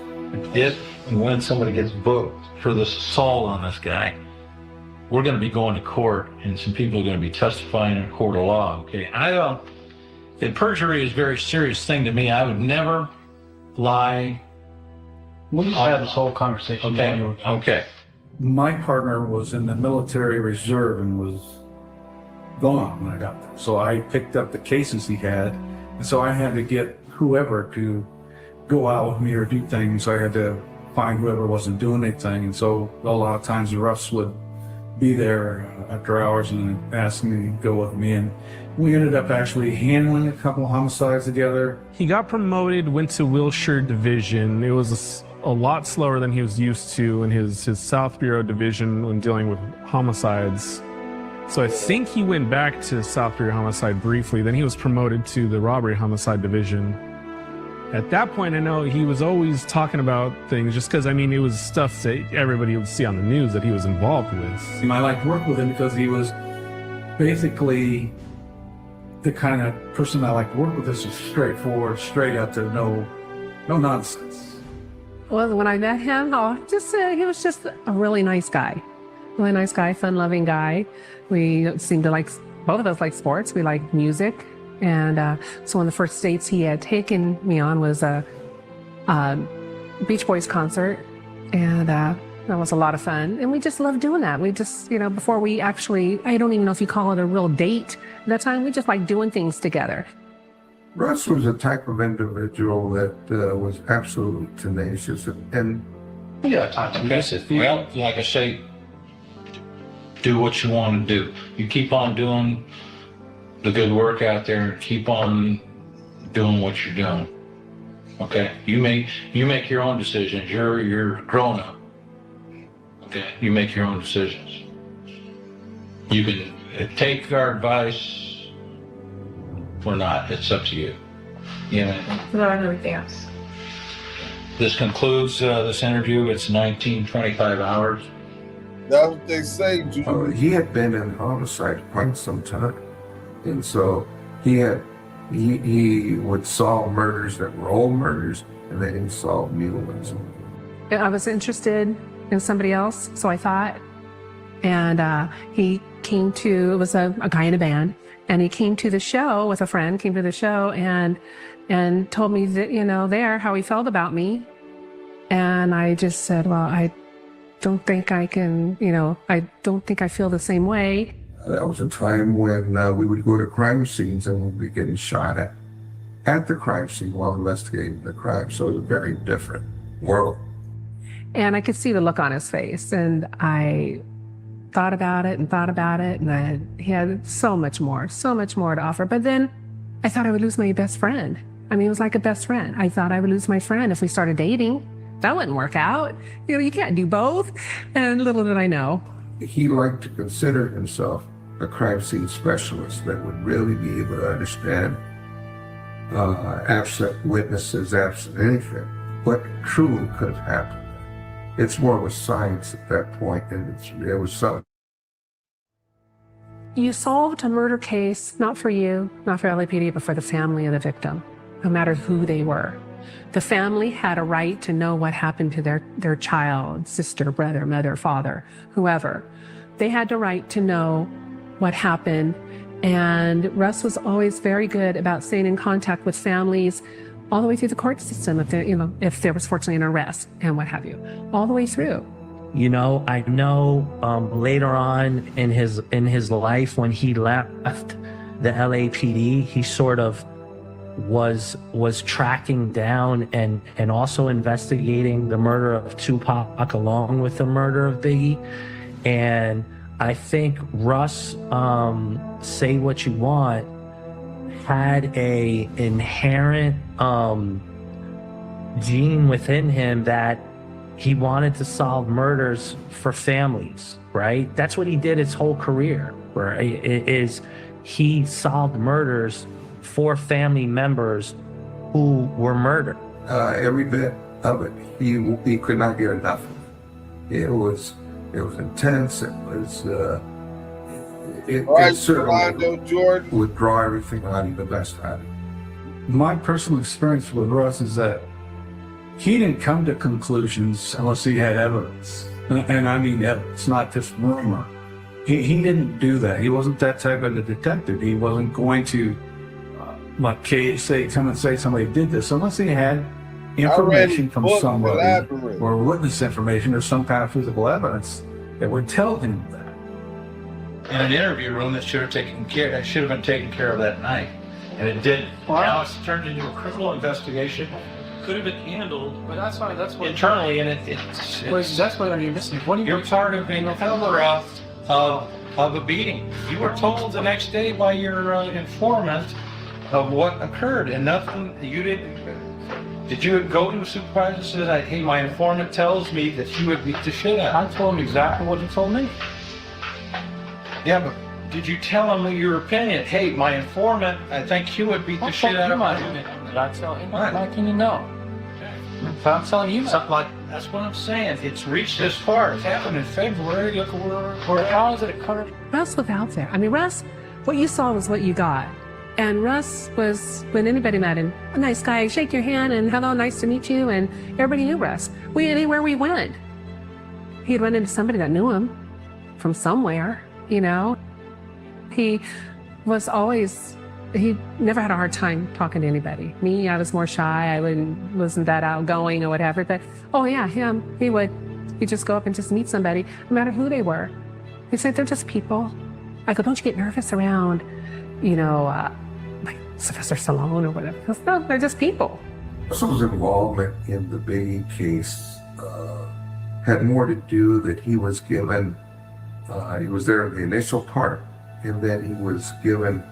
If and when somebody gets booked for this assault on this guy, we're going to be going to court, and some people are going to be testifying in a court of law, okay? And perjury is a very serious thing to me. I would never lie. We had this whole conversation. Okay. My partner was in the military reserve and was gone when I got there. So I picked up the cases he had, and so I had to get whoever to go out with me or do things. I had to find whoever wasn't doing anything, and so a lot of times the Russ would be there after hours and ask me to go with me, and we ended up actually handling a couple of homicides together. He got promoted, went to Wilshire Division. It was a lot slower than he was used to in his South Bureau Division when dealing with homicides. So I think he went back to South Bureau Homicide briefly, then he was promoted to the Robbery Homicide Division. At that point, I know he was always talking about things just because, it was stuff that everybody would see on the news that he was involved with. I liked working with him because he was basically the kind of person I like to work with. This is straightforward, straight up, to no nonsense. Well, when I met him, he was just a really nice guy. Really nice guy, fun-loving guy. We seemed to both of us like sports. We like music. And so one of the first dates he had taken me on was a Beach Boys concert. And that was a lot of fun. And we just loved doing that. We just, before we actually, I don't even know if you call it a real date at that time, we just like doing things together. Russ was a type of individual that was absolutely tenacious and well, like I say, do what you want to do. You keep on doing the good work out there, and keep on doing what you're doing. Okay, you make your own decisions. You're grown up. Okay, you make your own decisions. You can take our advice or not. It's up to you. No, I know everything else. This concludes this interview. It's 19-25 hours. That's what they say, he had been in homicide quite some time. And so he would solve murders that were old murders, and then he'd solve new ones. I was interested in somebody else, so I thought. And he came to, it was a guy in a band, and he came to the show with a friend, and told me that, how he felt about me. And I just said, well, I don't think I can, I don't think I feel the same way. That was a time when we would go to crime scenes and we'd be getting shot at the crime scene while investigating the crime. So it was a very different world. And I could see the look on his face, and I thought about it, and he had so much more to offer. But then I thought I would lose my best friend. I mean, it was like a best friend. I thought I would lose my friend if we started dating. That wouldn't work out. You know, you can't do both. And little did I know. He liked to consider himself a crime scene specialist that would really be able to understand absent witnesses, absent anything, what truly could have happened. It's more of a science at that point, and it was something. You solved a murder case, not for you, not for LAPD, but for the family of the victim, no matter who they were. The family had a right to know what happened to their child, sister, brother, mother, father, whoever. They had the right to know what happened. And Russ was always very good about staying in contact with families all the way through the court system, if there was fortunately an arrest and what have you, all the way through. You know, I know later on in his life, when he left the LAPD, he sort of was tracking down and also investigating the murder of Tupac along with the murder of Biggie. And I think Russ, say what you want, had a inherent gene within him that he wanted to solve murders for families, right? That's what he did his whole career, right? He solved murders for family members who were murdered. Every bit of it, he could not get enough of it. It was intense. It certainly would draw everything out of the best out of it. My personal experience with Russ is that he didn't come to conclusions unless he had evidence. And I mean evidence, not just rumor. He didn't do that. He wasn't that type of a detective. He wasn't going to, come and say somebody did this unless he had information from somebody or witness information or some kind of physical evidence that would tell him that. In an interview room that should have been taken care of that night, and it didn't. Well, now it's turned into a criminal investigation. Could have been handled, but that's what internally, and that's what you're missing. You're part of being a cover-up of a beating. You were told the next day by your informant of what occurred, and nothing. You didn't. Did you go to a supervisor and say, "Hey, my informant tells me that you would beat the shit out"? I told him exactly what he told me. Yeah, but did you tell him your opinion? Hey, my informant, I think he would beat the shit out of me. Did I tell him? How can you know? If I'm telling you something like that's what I'm saying. It's reached this far. It's happened in February. Look where how is it occurred? Russ was out there. I mean, Russ, what you saw was what you got. And Russ was, when anybody met him, a nice guy, shake your hand and hello, nice to meet you. And everybody knew Russ. Anywhere we went, he'd run into somebody that knew him from somewhere, you know. He was always, he never had a hard time talking to anybody. Me, I was more shy. I wasn't that outgoing or whatever. But, oh yeah, him, he'd just go up and just meet somebody, no matter who they were. He'd say, they're just people. I go, don't you get nervous around, you know, like Sylvester Stallone or whatever. Goes, no, they're just people. Russell's involvement in the Biggie case had more to do that he was given, he was there in the initial part, and then he was given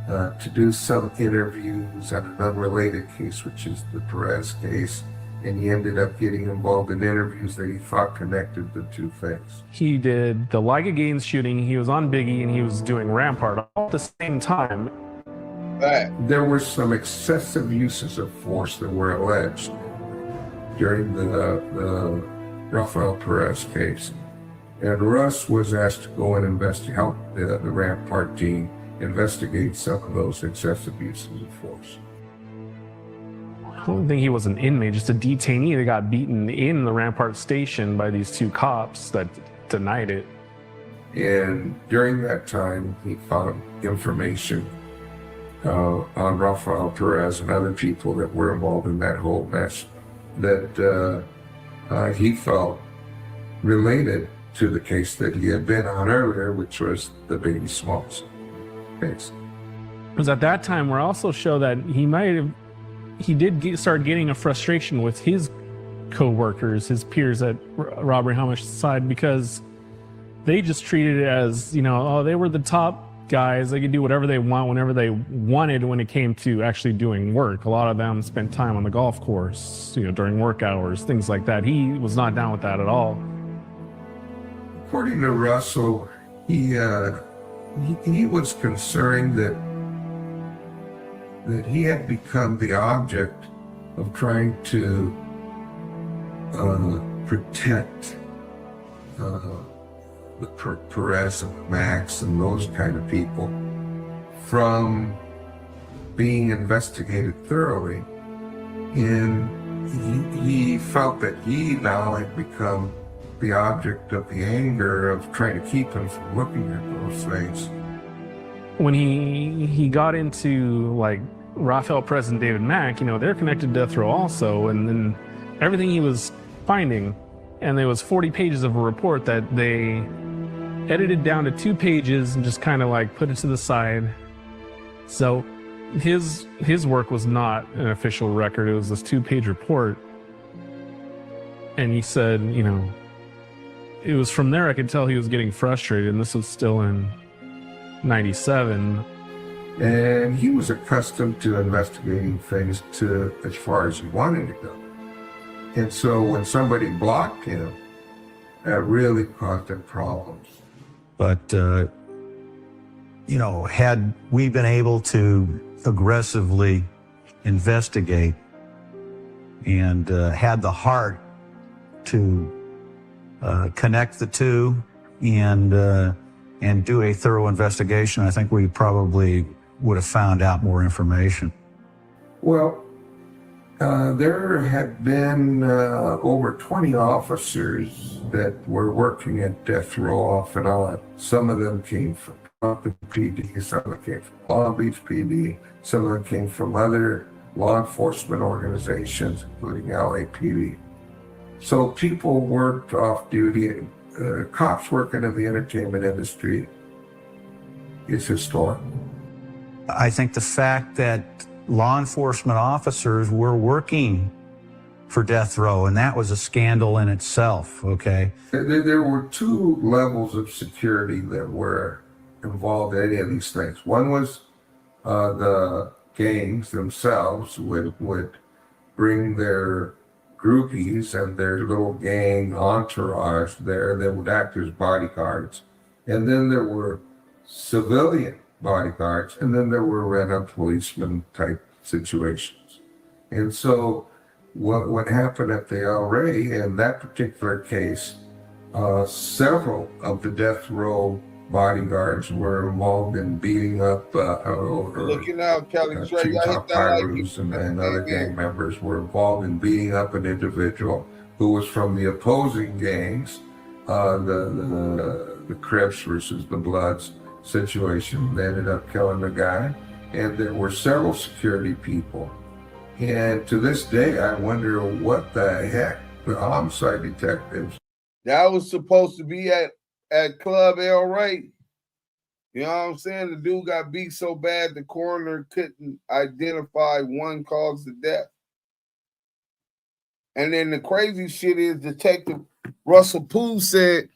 to do some interviews on an unrelated case, which is the Perez case, and he ended up getting involved in interviews that he thought connected the two things. He did the Liga Gaines shooting, he was on Biggie, and he was doing Rampart all at the same time. There were some excessive uses of force that were alleged during the Rafael Perez case. And Russ was asked to go and help the Rampart team investigate some of those excessive uses of force. I don't think he was an inmate, just a detainee that got beaten in the Rampart station by these two cops that denied it. And during that time, he found information on Rafael Perez and other people that were involved in that whole mess that he felt related to the case that he had been on earlier, which was the Biggie Smalls case. It was at that time where also showed that he did start getting a frustration with his co-workers, his peers at Robbery Homicide, because they just treated it as, you know, oh, they were the top guys. They could do whatever they want whenever they wanted when it came to actually doing work. A lot of them spent time on the golf course, you know, during work hours, things like that. He was not down with that at all. According to Russell, he was concerned that he had become the object of trying to protect the Perez and Max and those kind of people from being investigated thoroughly. And he felt that he now had become the object of the anger of trying to keep him from looking at those things. When he got into like Rafael Perez and David Mack, you know, they're connected to death row also, and then everything he was finding, and there was 40 pages of a report that they edited down to 2 pages and just kind of like put it to the side. So his work was not an official record. It was this 2-page report. And he said, you know, it was from there I could tell he was getting frustrated, and this was still in 97. And he was accustomed to investigating things to as far as he wanted to go. And so when somebody blocked him, that really caused him problems. But, you know, had we been able to aggressively investigate and had the heart to connect the two and do a thorough investigation, I think we probably would have found out more information. Well, there had been over 20 officers that were working at death row off and on. Some of them came from Buntry PD, some of them came from Long Beach PD, some of them came from other law enforcement organizations, including LAPD. So people worked off duty. Cops working in the entertainment industry is historical. I think the fact that law enforcement officers were working for death row, and that was a scandal in itself, okay? There were 2 levels of security that were involved in any of these things. One was the gangs themselves would bring their groupies and their little gang entourage there that would act as bodyguards. And then there were civilian bodyguards, and then there were rent-a policeman type situations. And so what happened at the El Rey in that particular case, several of the death row bodyguards were involved in beating up looking out, Kelly Trey, Pirus and other gang members were involved in beating up an individual who was from the opposing gangs, the Crips versus the Bloods situation. They ended up killing the guy, and there were several security people. And to this day, I wonder what the heck the homicide detectives. That was supposed to be at Club El Rey. You know what I'm saying? The dude got beat so bad the coroner couldn't identify one cause of death. And then the crazy shit is Detective Russell Poole said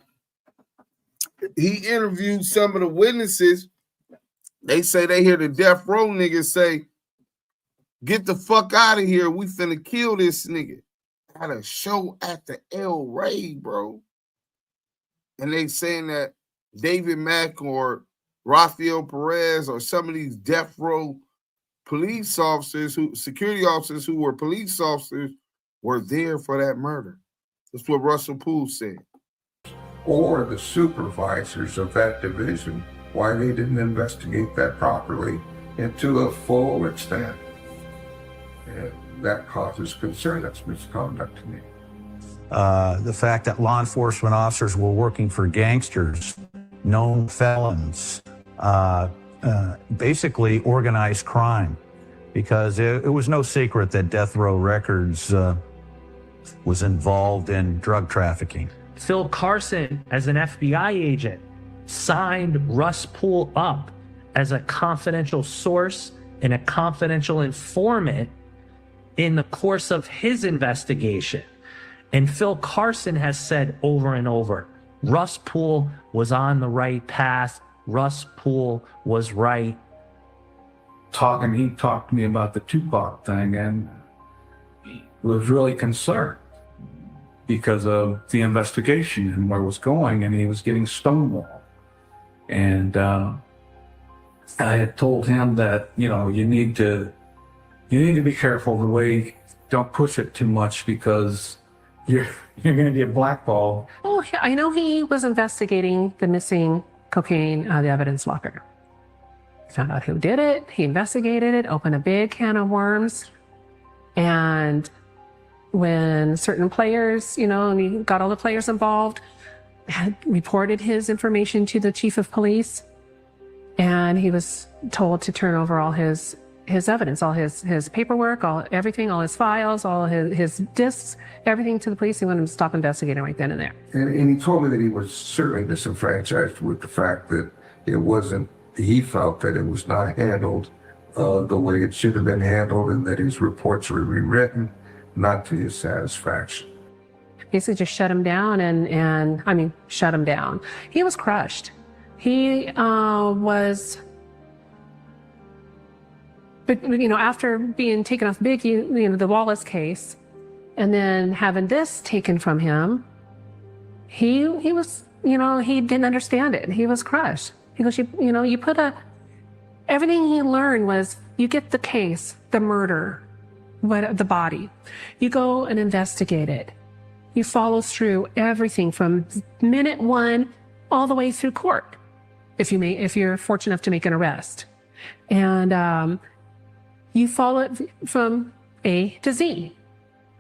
he interviewed some of the witnesses. They say they hear the death row niggas say, "Get the fuck out of here. We finna kill this nigga." At a show at the El Rey, bro. And they saying that David Mack or Rafael Perez or some of these death row police officers, security officers who were police officers, were there for that murder. That's what Russell Poole said. Or the supervisors of that division, why they didn't investigate that properly and to a full extent. And that causes concern. That's misconduct to me. The fact that law enforcement officers were working for gangsters, known felons, basically organized crime, because it was no secret that Death Row Records was involved in drug trafficking. Phil Carson, as an FBI agent, signed Russ Poole up as a confidential source and a confidential informant in the course of his investigation. And Phil Carson has said over and over, Russ Poole was on the right path. Russ Poole was right. He talked to me about the Tupac thing and he was really concerned because of the investigation and where it was going, and he was getting stonewalled. And I had told him that, you need to be careful the way, don't push it too much because you're going to get blackballed. Oh, I know he was investigating the missing cocaine out of the evidence locker. Found out who did it. He investigated it, opened a big can of worms. And when certain players, and he got all the players involved, had reported his information to the chief of police, and he was told to turn over all his evidence, all his paperwork, everything, all his files, all his discs, everything to the police. He wanted him to stop investigating right then and there. And he told me that he was certainly disenfranchised with the fact that he felt that it was not handled the way it should have been handled, and that his reports were rewritten, not to his satisfaction. Basically just shut him down and shut him down. He was crushed. He was, but after being taken off Biggie, the Wallace case, and then having this taken from him, he was, he didn't understand it. He was crushed. He goes, everything he learned was, you get the case, the murder, the body. You go and investigate it. You follow through everything from minute one all the way through court, if you're fortunate enough to make an arrest. And you follow it from A to Z,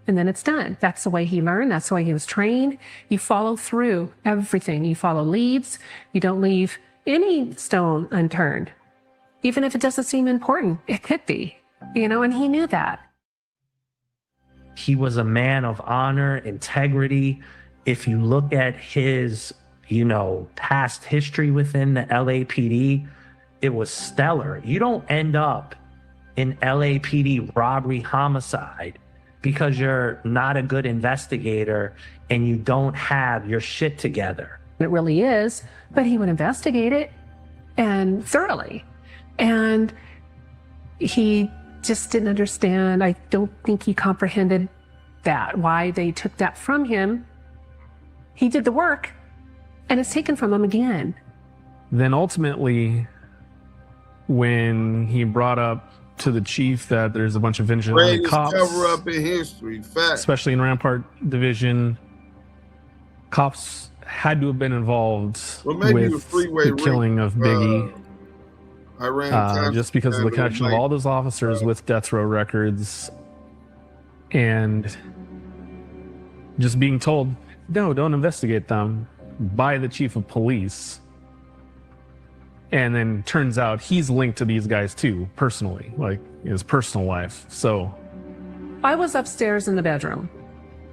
and then it's done. That's the way he learned. That's the way he was trained. You follow through everything. You follow leads. You don't leave any stone unturned. Even if it doesn't seem important, it could be, and he knew that. He was a man of honor, integrity. If you look at his, past history within the LAPD, it was stellar. You don't end up in LAPD robbery homicide because you're not a good investigator and you don't have your shit together. It really is, but he would investigate it and thoroughly. And he just didn't understand. I don't think he comprehended why they took that from him. He did the work and it's taken from him again. Then ultimately, when he brought up to the chief that there's a bunch of vigilante cops, cover up in history, fact. Especially in Rampart Division, cops had to have been involved with the killing of Biggie. Just because of the connection of all those officers with death row records, and just being told, no, don't investigate them by the chief of police. And then turns out he's linked to these guys too, personally, like his personal life. So I was upstairs in the bedroom.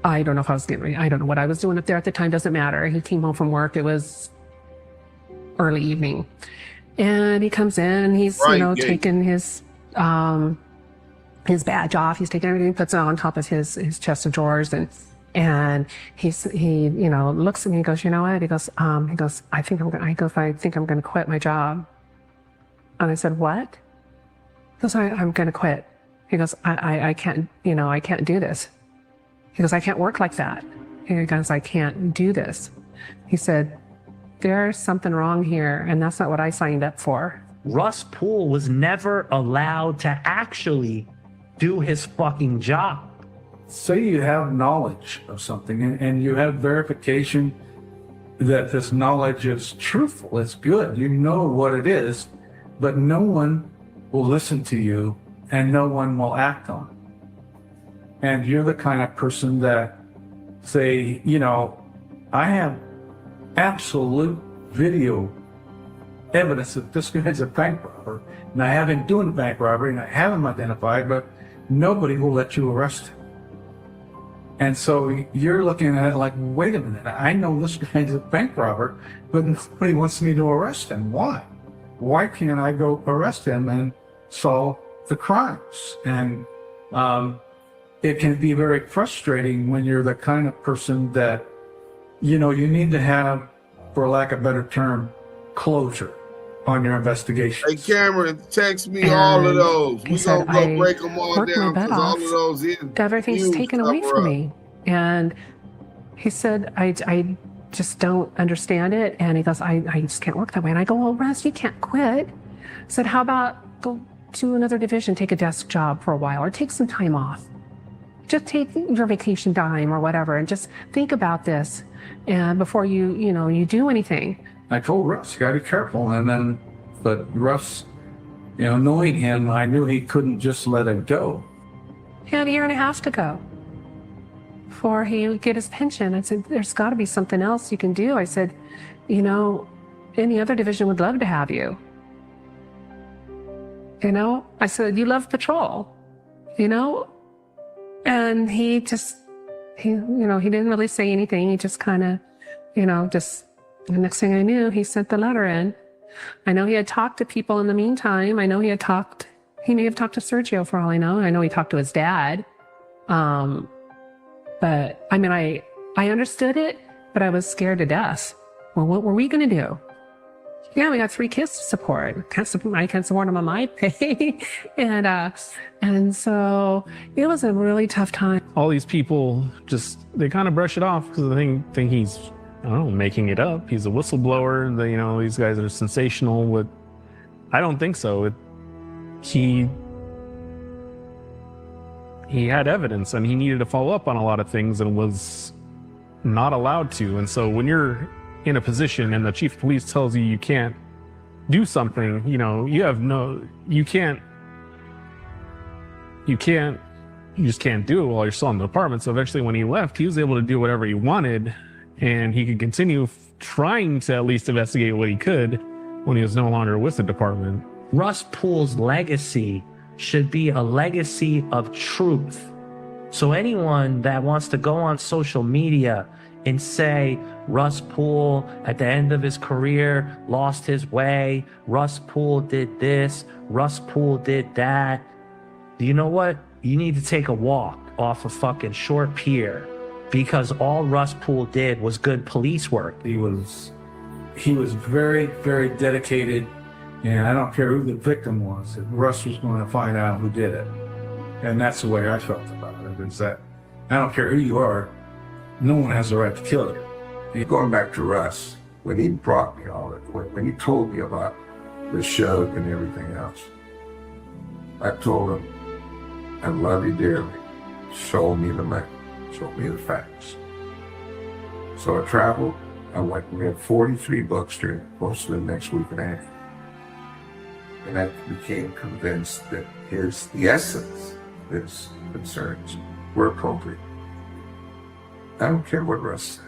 I don't know if I was getting ready. I don't know what I was doing up there at the time. Doesn't matter. He came home from work. It was early evening. And he comes in, he's, taking his badge off. He's taking everything, puts it on top of his chest of drawers. And he looks at me and goes, you know what? He goes, I think I'm going to quit my job. And I said, what? He goes, I'm going to quit. He goes, I can't, I can't do this. He goes, I can't work like that. He goes, I can't do this. He said, there's something wrong here, and that's not what I signed up for. Russ Poole was never allowed to actually do his fucking job. Say you have knowledge of something and you have verification that this knowledge is truthful, it's good, you know what it is, but no one will listen to you and no one will act on it. And you're the kind of person that say, I have absolute video evidence that this guy's a bank robber, and I have him doing a bank robbery, and I have him identified, but nobody will let you arrest him. And so you're looking at it like, wait a minute, I know this guy's a bank robber, but nobody wants me to arrest him. Why? Why can't I go arrest him and solve the crimes? And it can be very frustrating when you're the kind of person that, you need to have for lack of a better term, closure on your investigation. Hey, Cameron, text me all of those. He We said, gonna go I break them all worked my down butt because all off. of those is Everything's huge taken away cover from up. me. And he said, I just don't understand it. And he goes, I just can't work that way. And I go, well, Russ, you can't quit. I said, how about go to another division, take a desk job for a while, or take some time off. Just take your vacation time or whatever, and just think about this, and before you do anything. I told Russ, you gotta be careful. And then, but Russ, knowing him, I knew he couldn't just let it go. He had a year and a half to go before he would get his pension. I said, there's got to be something else you can do. I said, any other division would love to have you. I said, you love patrol, and he didn't really say anything. He just kind of, the next thing I knew, he sent the letter in. I know he had talked to people in the meantime. I know he may have talked to Sergio for all I know. I know he talked to his dad. But I mean, I understood it, but I was scared to death. Well, what were we going to do? Yeah, we got 3 kids to support. I can't support them on my pay. and so it was a really tough time. All these people they kind of brush it off because they think he's, I don't know, making it up. He's a whistleblower. These guys are sensational. I don't think so. He had evidence and he needed to follow up on a lot of things and was not allowed to. And so when you're in a position and the chief of police tells you can't do something, you just can't do it while you're still in the department. So eventually when he left, he was able to do whatever he wanted, and he could continue trying to at least investigate what he could when he was no longer with the department. Russ Poole's legacy should be a legacy of truth. So anyone that wants to go on social media and say Russ Poole at the end of his career lost his way, Russ Poole did this, Russ Poole did that, you know what? You need to take a walk off a fucking short pier, because all Russ Poole did was good police work. He was very, very dedicated, and I don't care who the victim was. Russ was going to find out who did it. And that's the way I felt about it, is that I don't care who you are, no one has the right to kill you. Going back to Russ, when he brought me all it, when he told me about the show and everything else, I told him, I love you dearly. Show me the money. Show me the facts. So I traveled. I went and read 43 books during most of the next week and a half. And I became convinced that the essence of his concerns were appropriate. I don't care what Russ said.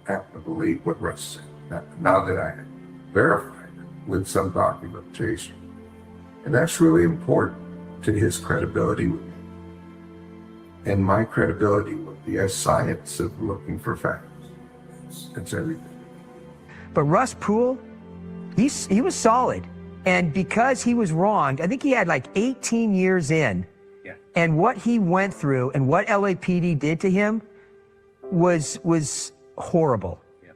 I have to believe what Russ said. Now that I have verified it with some documentation. And that's really important to his credibility with me. And my credibility with the science of looking for facts. It's everything. But Russ Poole, he was solid. And because he was wronged, I think he had like 18 years in. Yeah. And what he went through and what LAPD did to him was horrible. Yeah.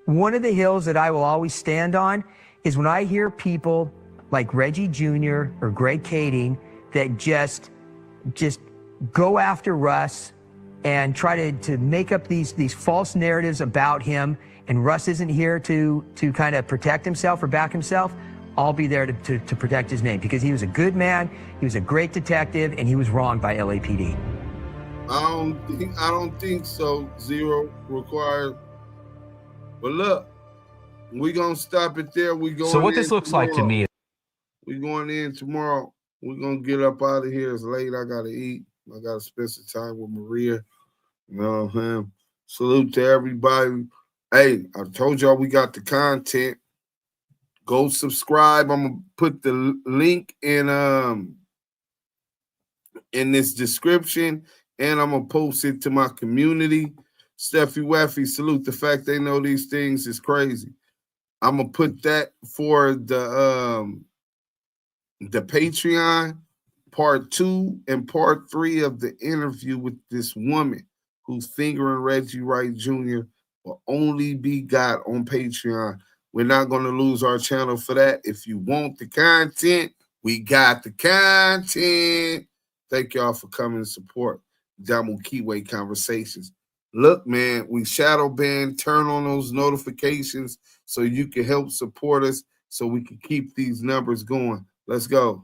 One of the hills that I will always stand on is when I hear people like Reggie Jr. or Greg Kading that just go after Russ and try to make up these false narratives about him, and Russ isn't here to kind of protect himself or back himself. I'll be there to protect his name, because he was a good man, he was a great detective, and he was wronged by LAPD. I don't think so. Zero required. But look, we're gonna stop it there. So what this looks like to me is we're going in tomorrow. We're gonna get up out of here. It's late. I gotta eat. I gotta spend some time with Maria. You know what I'm saying? Salute to everybody. Hey, I told y'all we got the content. Go subscribe. I'm gonna put the link in this description, and I'm gonna post it to my community. Steffi Weffy, salute. The fact they know these things is crazy. I'm gonna put that for the Patreon, part 2 and part 3 of the interview with this woman who's fingering Reggie Wright Jr. will only be got on Patreon. We're not going to lose our channel for that. If you want the content, we got the content. Thank y'all for coming to support Damu Kiwe Conversations. Look, man, we shadow ban. Turn on those notifications so you can help support us so we can keep these numbers going. Let's go.